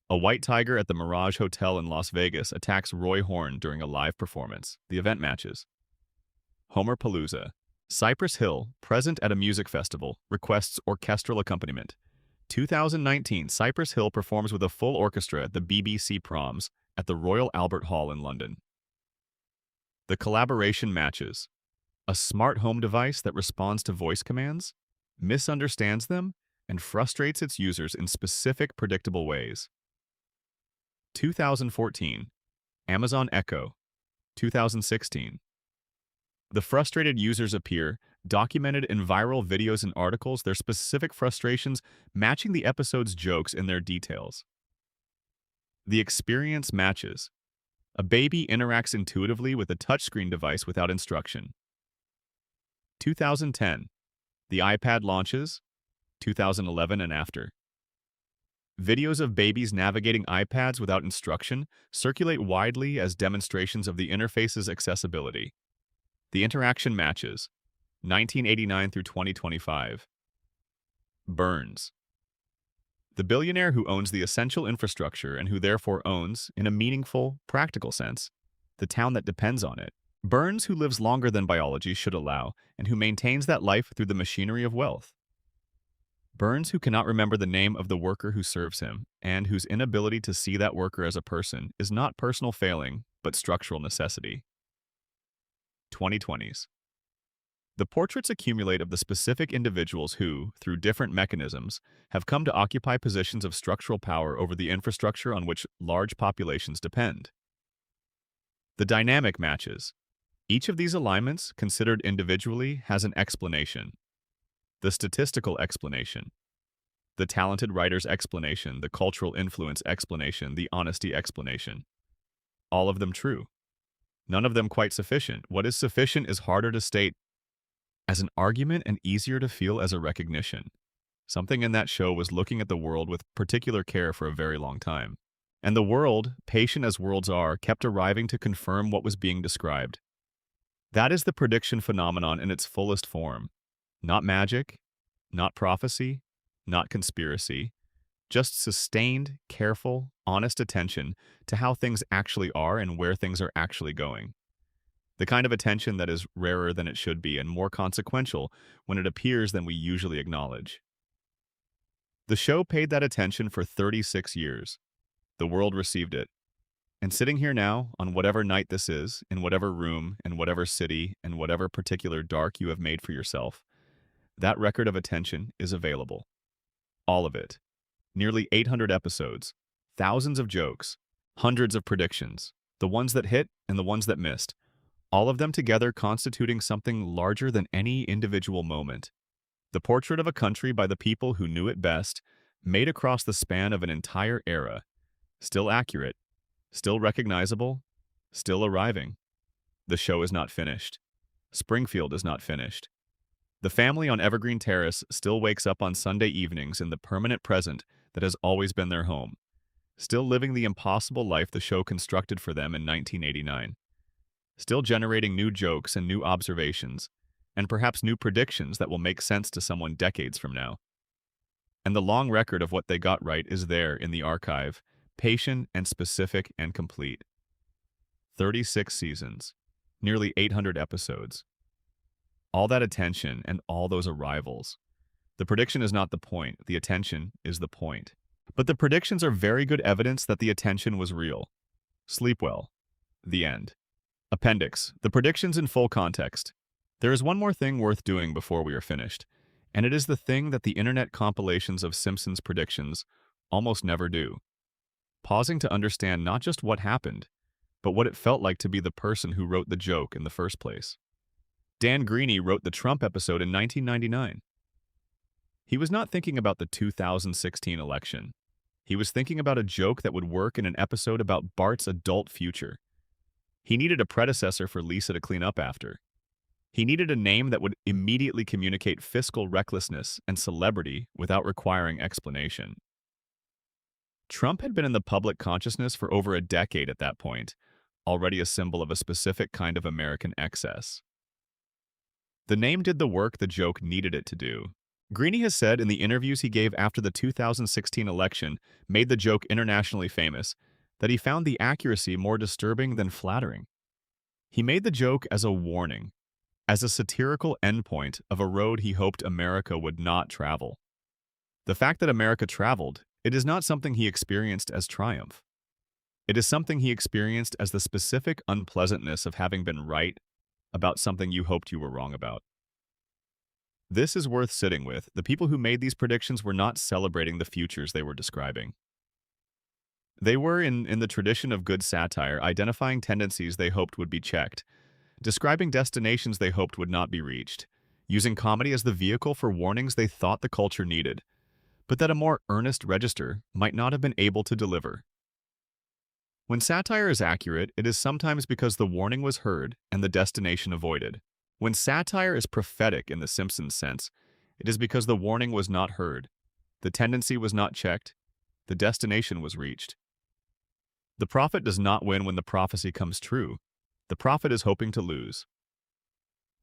A white tiger at the Mirage Hotel in Las Vegas attacks Roy Horn during a live performance. The event matches. Homer Palooza. Cypress Hill, present at a music festival, requests orchestral accompaniment. 2019, Cypress Hill performs with a full orchestra at the BBC Proms at the Royal Albert Hall in London. The collaboration matches. A smart home device that responds to voice commands, misunderstands them, and frustrates its users in specific, predictable ways. 2014. Amazon Echo. 2016. The frustrated users appear, documented in viral videos and articles, their specific frustrations matching the episode's jokes in their details. The experience matches. A baby interacts intuitively with a touchscreen device without instruction. 2010. The iPad launches. 2011 and after. Videos of babies navigating iPads without instruction circulate widely as demonstrations of the interface's accessibility. The interaction matches. 1989 through 2025. Burns. The billionaire who owns the essential infrastructure and who therefore owns, in a meaningful, practical sense, the town that depends on it. Burns, who lives longer than biology should allow, and who maintains that life through the machinery of wealth. Burns, who cannot remember the name of the worker who serves him, and whose inability to see that worker as a person is not personal failing, but structural necessity. 2020s. The portraits accumulate of the specific individuals who, through different mechanisms, have come to occupy positions of structural power over the infrastructure on which large populations depend. The dynamic matches. Each of these alignments, considered individually, has an explanation. The statistical explanation. The talented writer's explanation, the cultural influence explanation, the honesty explanation. All of them true. None of them quite sufficient. What is sufficient is harder to state as an argument and easier to feel as a recognition. Something in that show was looking at the world with particular care for a very long time. And the world, patient as worlds are, kept arriving to confirm what was being described. That is the prediction phenomenon in its fullest form. Not magic, not prophecy, not conspiracy, just sustained, careful, honest attention to how things actually are and where things are actually going. The kind of attention that is rarer than it should be and more consequential when it appears than we usually acknowledge. The show paid that attention for 36 years. The world received it. And sitting here now, on whatever night this is, in whatever room, in whatever city, in whatever particular dark you have made for yourself, that record of attention is available. All of it. Nearly 800 episodes, thousands of jokes, hundreds of predictions, the ones that hit and the ones that missed, all of them together constituting something larger than any individual moment. The portrait of a country by the people who knew it best, made across the span of an entire era, still accurate, still recognizable, still arriving. The show is not finished. Springfield is not finished. The family on Evergreen Terrace still wakes up on Sunday evenings in the permanent present that has always been their home, still living the impossible life the show constructed for them in 1989. Still generating new jokes and new observations, and perhaps new predictions that will make sense to someone decades from now. And the long record of what they got right is there in the archive, patient and specific and complete. 36 seasons, nearly 800 episodes. All that attention and all those arrivals. The prediction is not the point, the attention is the point. But the predictions are very good evidence that the attention was real. Sleep well. The end. Appendix. The predictions in full context. There is one more thing worth doing before we are finished, and it is the thing that the internet compilations of Simpsons predictions almost never do. Pausing to understand not just what happened, but what it felt like to be the person who wrote the joke in the first place. Dan Greeny wrote the Trump episode in 1999. He was not thinking about the 2016 election. He was thinking about a joke that would work in an episode about Bart's adult future. He needed a predecessor for Lisa to clean up after. He needed a name that would immediately communicate fiscal recklessness and celebrity without requiring explanation. Trump had been in the public consciousness for over a decade at that point, already a symbol of a specific kind of American excess. The name did the work the joke needed it to do. Greeny has said in the interviews he gave after the 2016 election made the joke internationally famous that he found the accuracy more disturbing than flattering. He made the joke as a warning, as a satirical endpoint of a road he hoped America would not travel. The fact that America traveled, it is not something he experienced as triumph. It is something he experienced as the specific unpleasantness of having been right about something you hoped you were wrong about. This is worth sitting with. The people who made these predictions were not celebrating the futures they were describing. They were, in the tradition of good satire, identifying tendencies they hoped would be checked, describing destinations they hoped would not be reached, using comedy as the vehicle for warnings they thought the culture needed, but that a more earnest register might not have been able to deliver. When satire is accurate, it is sometimes because the warning was heard and the destination avoided. When satire is prophetic in the Simpsons sense, it is because the warning was not heard, the tendency was not checked, the destination was reached. The prophet does not win when the prophecy comes true. The prophet is hoping to lose.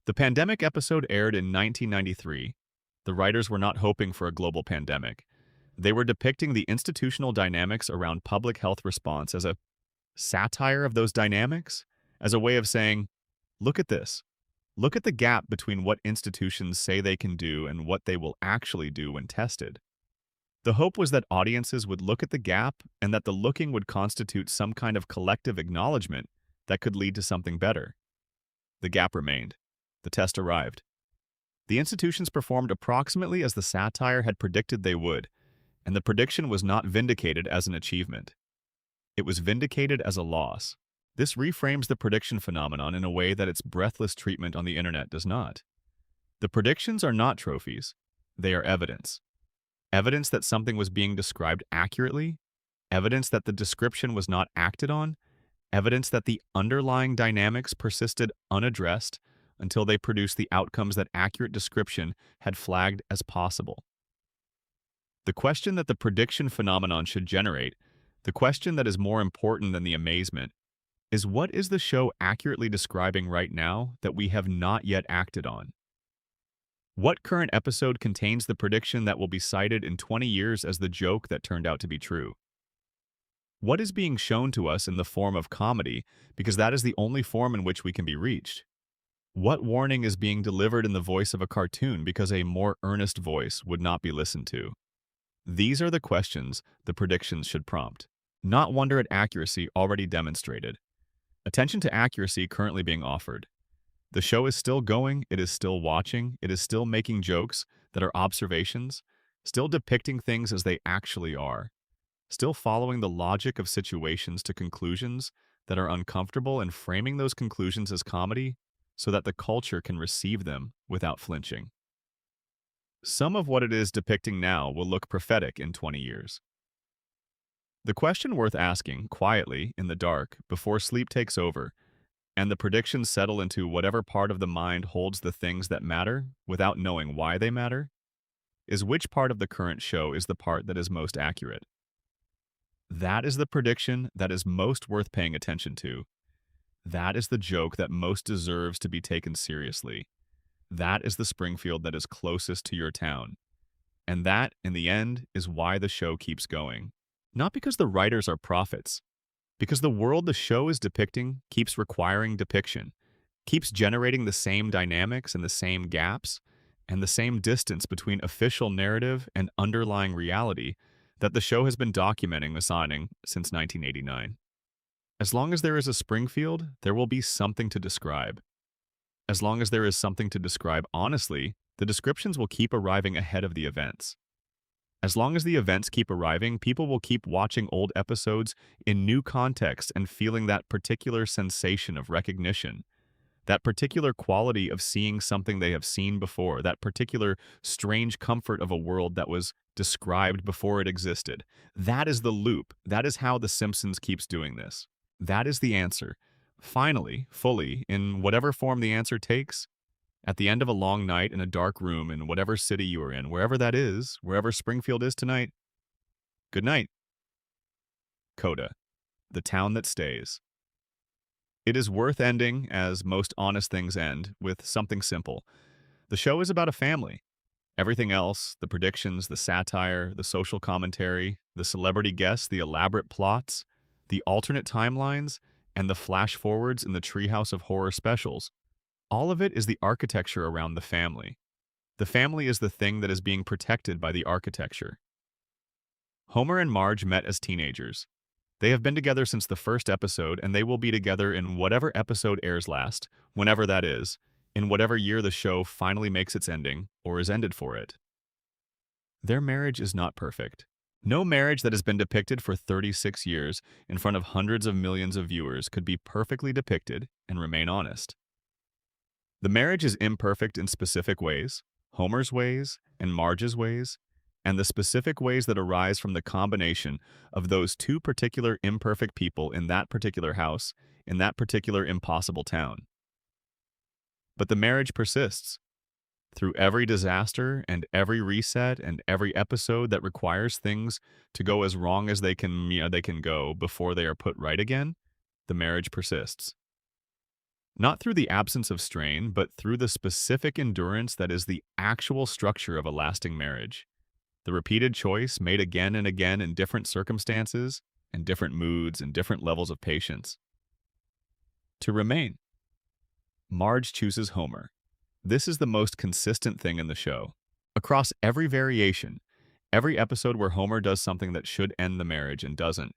The pandemic episode aired in 1993. The writers were not hoping for a global pandemic. They were depicting the institutional dynamics around public health response as a satire of those dynamics, as a way of saying, look at this. Look at the gap between what institutions say they can do and what they will actually do when tested. The hope was that audiences would look at the gap and that the looking would constitute some kind of collective acknowledgement that could lead to something better. The gap remained. The test arrived. The institutions performed approximately as the satire had predicted they would, and the prediction was not vindicated as an achievement. It was vindicated as a loss. This reframes the prediction phenomenon in a way that its breathless treatment on the internet does not. The predictions are not trophies. They are evidence. Evidence that something was being described accurately, evidence that the description was not acted on, evidence that the underlying dynamics persisted unaddressed until they produced the outcomes that accurate description had flagged as possible. The question that the prediction phenomenon should generate, the question that is more important than the amazement, is what is the show accurately describing right now that we have not yet acted on? What current episode contains the prediction that will be cited in 20 years as the joke that turned out to be true? What is being shown to us in the form of comedy because that is the only form in which we can be reached? What warning is being delivered in the voice of a cartoon because a more earnest voice would not be listened to? These are the questions the predictions should prompt, not wonder at accuracy already demonstrated. Attention to accuracy currently being offered. The show is still going, it is still watching, it is still making jokes that are observations, still depicting things as they actually are, still following the logic of situations to conclusions that are uncomfortable and framing those conclusions as comedy so that the culture can receive them without flinching. Some of what it is depicting now will look prophetic in 20 years. The question worth asking, quietly, in the dark, before sleep takes over, and the predictions settle into whatever part of the mind holds the things that matter without knowing why they matter, is which part of the current show is the part that is most accurate. That is the prediction that is most worth paying attention to. That is the joke that most deserves to be taken seriously. That is the Springfield that is closest to your town. And that, in the end, is why the show keeps going. Not because the writers are prophets, because the world the show is depicting keeps requiring depiction, keeps generating the same dynamics and the same gaps, and the same distance between official narrative and underlying reality that the show has been documenting assigning since 1989. As long as there is a Springfield, there will be something to describe. As long as there is something to describe honestly, the descriptions will keep arriving ahead of the events. As long as the events keep arriving, people will keep watching old episodes in new context and feeling that particular sensation of recognition, that particular quality of seeing something they have seen before, that particular strange comfort of a world that was described before it existed. That is the loop. That is how The Simpsons keeps doing this. That is the answer. Finally, fully, in whatever form the answer takes, at the end of a long night in a dark room in whatever city you are in, wherever that is, wherever Springfield is tonight, good night. Coda, the town that stays. It is worth ending, as most honest things end, with something simple. The show is about a family. Everything else, the predictions, the satire, the social commentary, the celebrity guests, the elaborate plots, the alternate timelines, and the flash forwards in the Treehouse of Horror specials, all of it is the architecture around the family. The family is the thing that is being protected by the architecture. Homer and Marge met as teenagers. They have been together since the first episode, and they will be together in whatever episode airs last, whenever that is, in whatever year the show finally makes its ending or is ended for it. Their marriage is not perfect. No marriage that has been depicted for 36 years in front of hundreds of millions of viewers could be perfectly depicted and remain honest. The marriage is imperfect in specific ways, Homer's ways and Marge's ways, and the specific ways that arise from the combination of those two particular imperfect people in that particular house, in that particular impossible town. But the marriage persists. Through every disaster and every reset and every episode that requires things to go as wrong as they can go before they are put right again, the marriage persists. Not through the absence of strain, but through the specific endurance that is the actual structure of a lasting marriage. The repeated choice made again and again in different circumstances and different moods and different levels of patience. To remain. Marge chooses Homer. This is the most consistent thing in the show. Across every variation, every episode where Homer does something that should end the marriage and doesn't.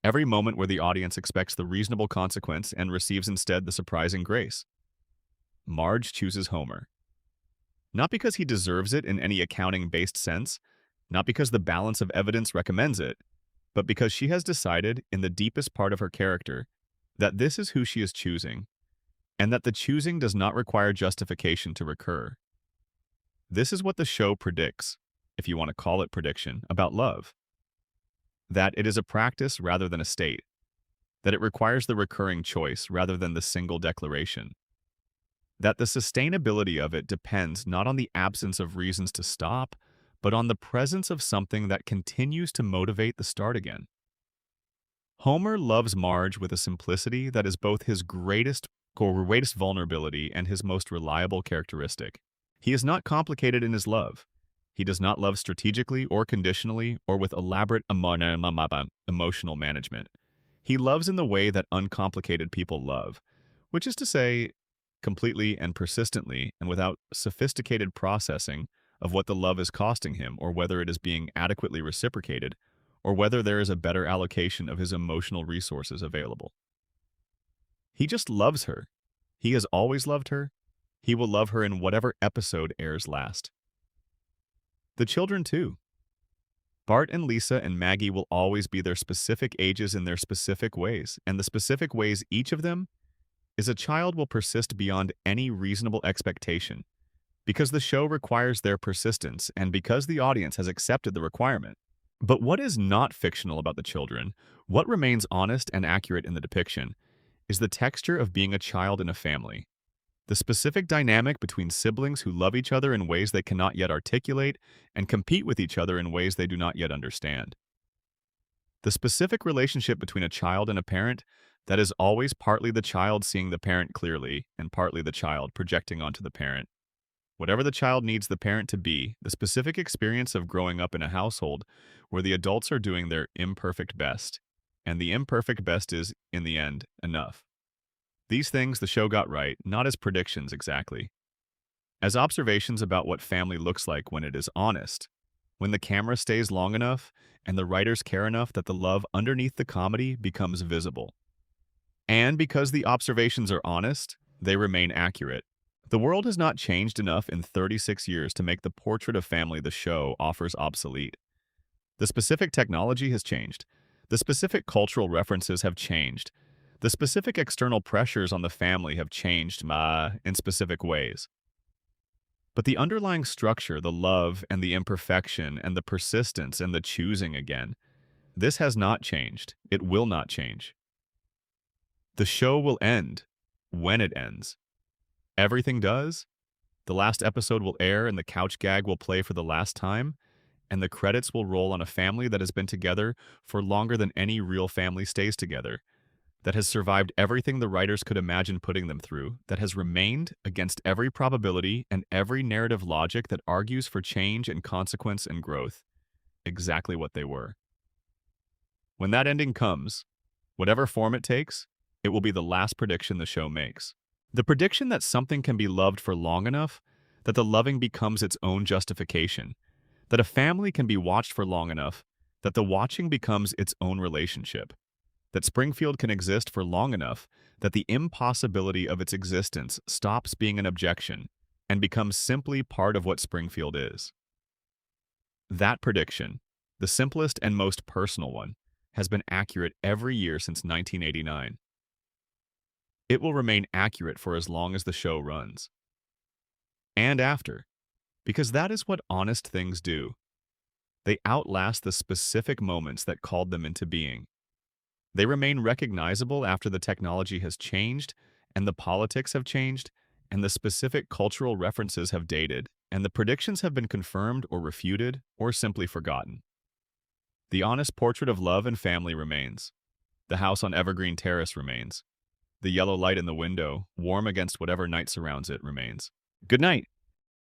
Every moment where the audience expects the reasonable consequence and receives instead the surprising grace. Marge chooses Homer. Not because he deserves it in any accounting-based sense, not because the balance of evidence recommends it, but because she has decided, in the deepest part of her character, that this is who she is choosing, and that the choosing does not require justification to recur. This is what the show predicts, if you want to call it prediction, about love. That it is a practice rather than a state. That it requires the recurring choice rather than the single declaration. That the sustainability of it depends not on the absence of reasons to stop, but on the presence of something that continues to motivate the start again. Homer loves Marge with a simplicity that is both his greatest vulnerability and his most reliable characteristic. He is not complicated in his love. He does not love strategically or conditionally or with elaborate emotional management. He loves in the way that uncomplicated people love, which is to say, completely and persistently and without sophisticated processing of what the love is costing him or whether it is being adequately reciprocated or whether there is a better allocation of his emotional resources available. He just loves her. He has always loved her. He will love her in whatever episode airs last. The children, too. Bart and Lisa and Maggie will always be their specific ages in their specific ways, and the specific ways each of them is a child will persist beyond any reasonable expectation, because the show requires their persistence and because the audience has accepted the requirement. But what is not fictional about the children, what remains honest and accurate in the depiction, is the texture of being a child in a family. The specific dynamic between siblings who love each other in ways they cannot yet articulate and compete with each other in ways they do not yet understand. The specific relationship between a child and a parent that is always partly the child seeing the parent clearly and partly the child projecting onto the parent. Whatever the child needs the parent to be, the specific experience of growing up in a household where the adults are doing their imperfect best, and the imperfect best is, in the end, enough. These things the show got right, not as predictions exactly, as observations about what family looks like when it is honest, when the camera stays long enough and the writers care enough that the love underneath the comedy becomes visible. And because the observations are honest, they remain accurate. The world has not changed enough in 36 years to make the portrait of family the show offers obsolete. The specific technology has changed. The specific cultural references have changed. The specific external pressures on the family have changed in specific ways. But the underlying structure, the love and the imperfection and the persistence and the choosing again, this has not changed. It will not change. The show will end when it ends. Everything does. The last episode will air and the couch gag will play for the last time, and the credits will roll on a family that has been together for longer than any real family stays together, that has survived everything the writers could imagine putting them through, that has remained against every probability and every narrative logic that argues for change and consequence and growth, exactly what they were. When that ending comes, whatever form it takes, it will be the last prediction the show makes. The prediction that something can be loved for long enough that the loving becomes its own justification, that a family can be watched for long enough that the watching becomes its own relationship. that Springfield can exist for long enough that the impossibility of its existence stops being an objection and becomes simply part of what Springfield is. That prediction, the simplest and most personal one, has been accurate every year since 1989. It will remain accurate for as long as the show runs. And after, because that is what honest things do. They outlast the specific moments that called them into being. They remain recognizable after the technology has changed, and the politics have changed, and the specific cultural references have dated, and the predictions have been confirmed or refuted or simply forgotten. The honest portrait of love and family remains. The house on Evergreen Terrace remains. The yellow light in the window, warm against whatever night surrounds it, remains. Good night.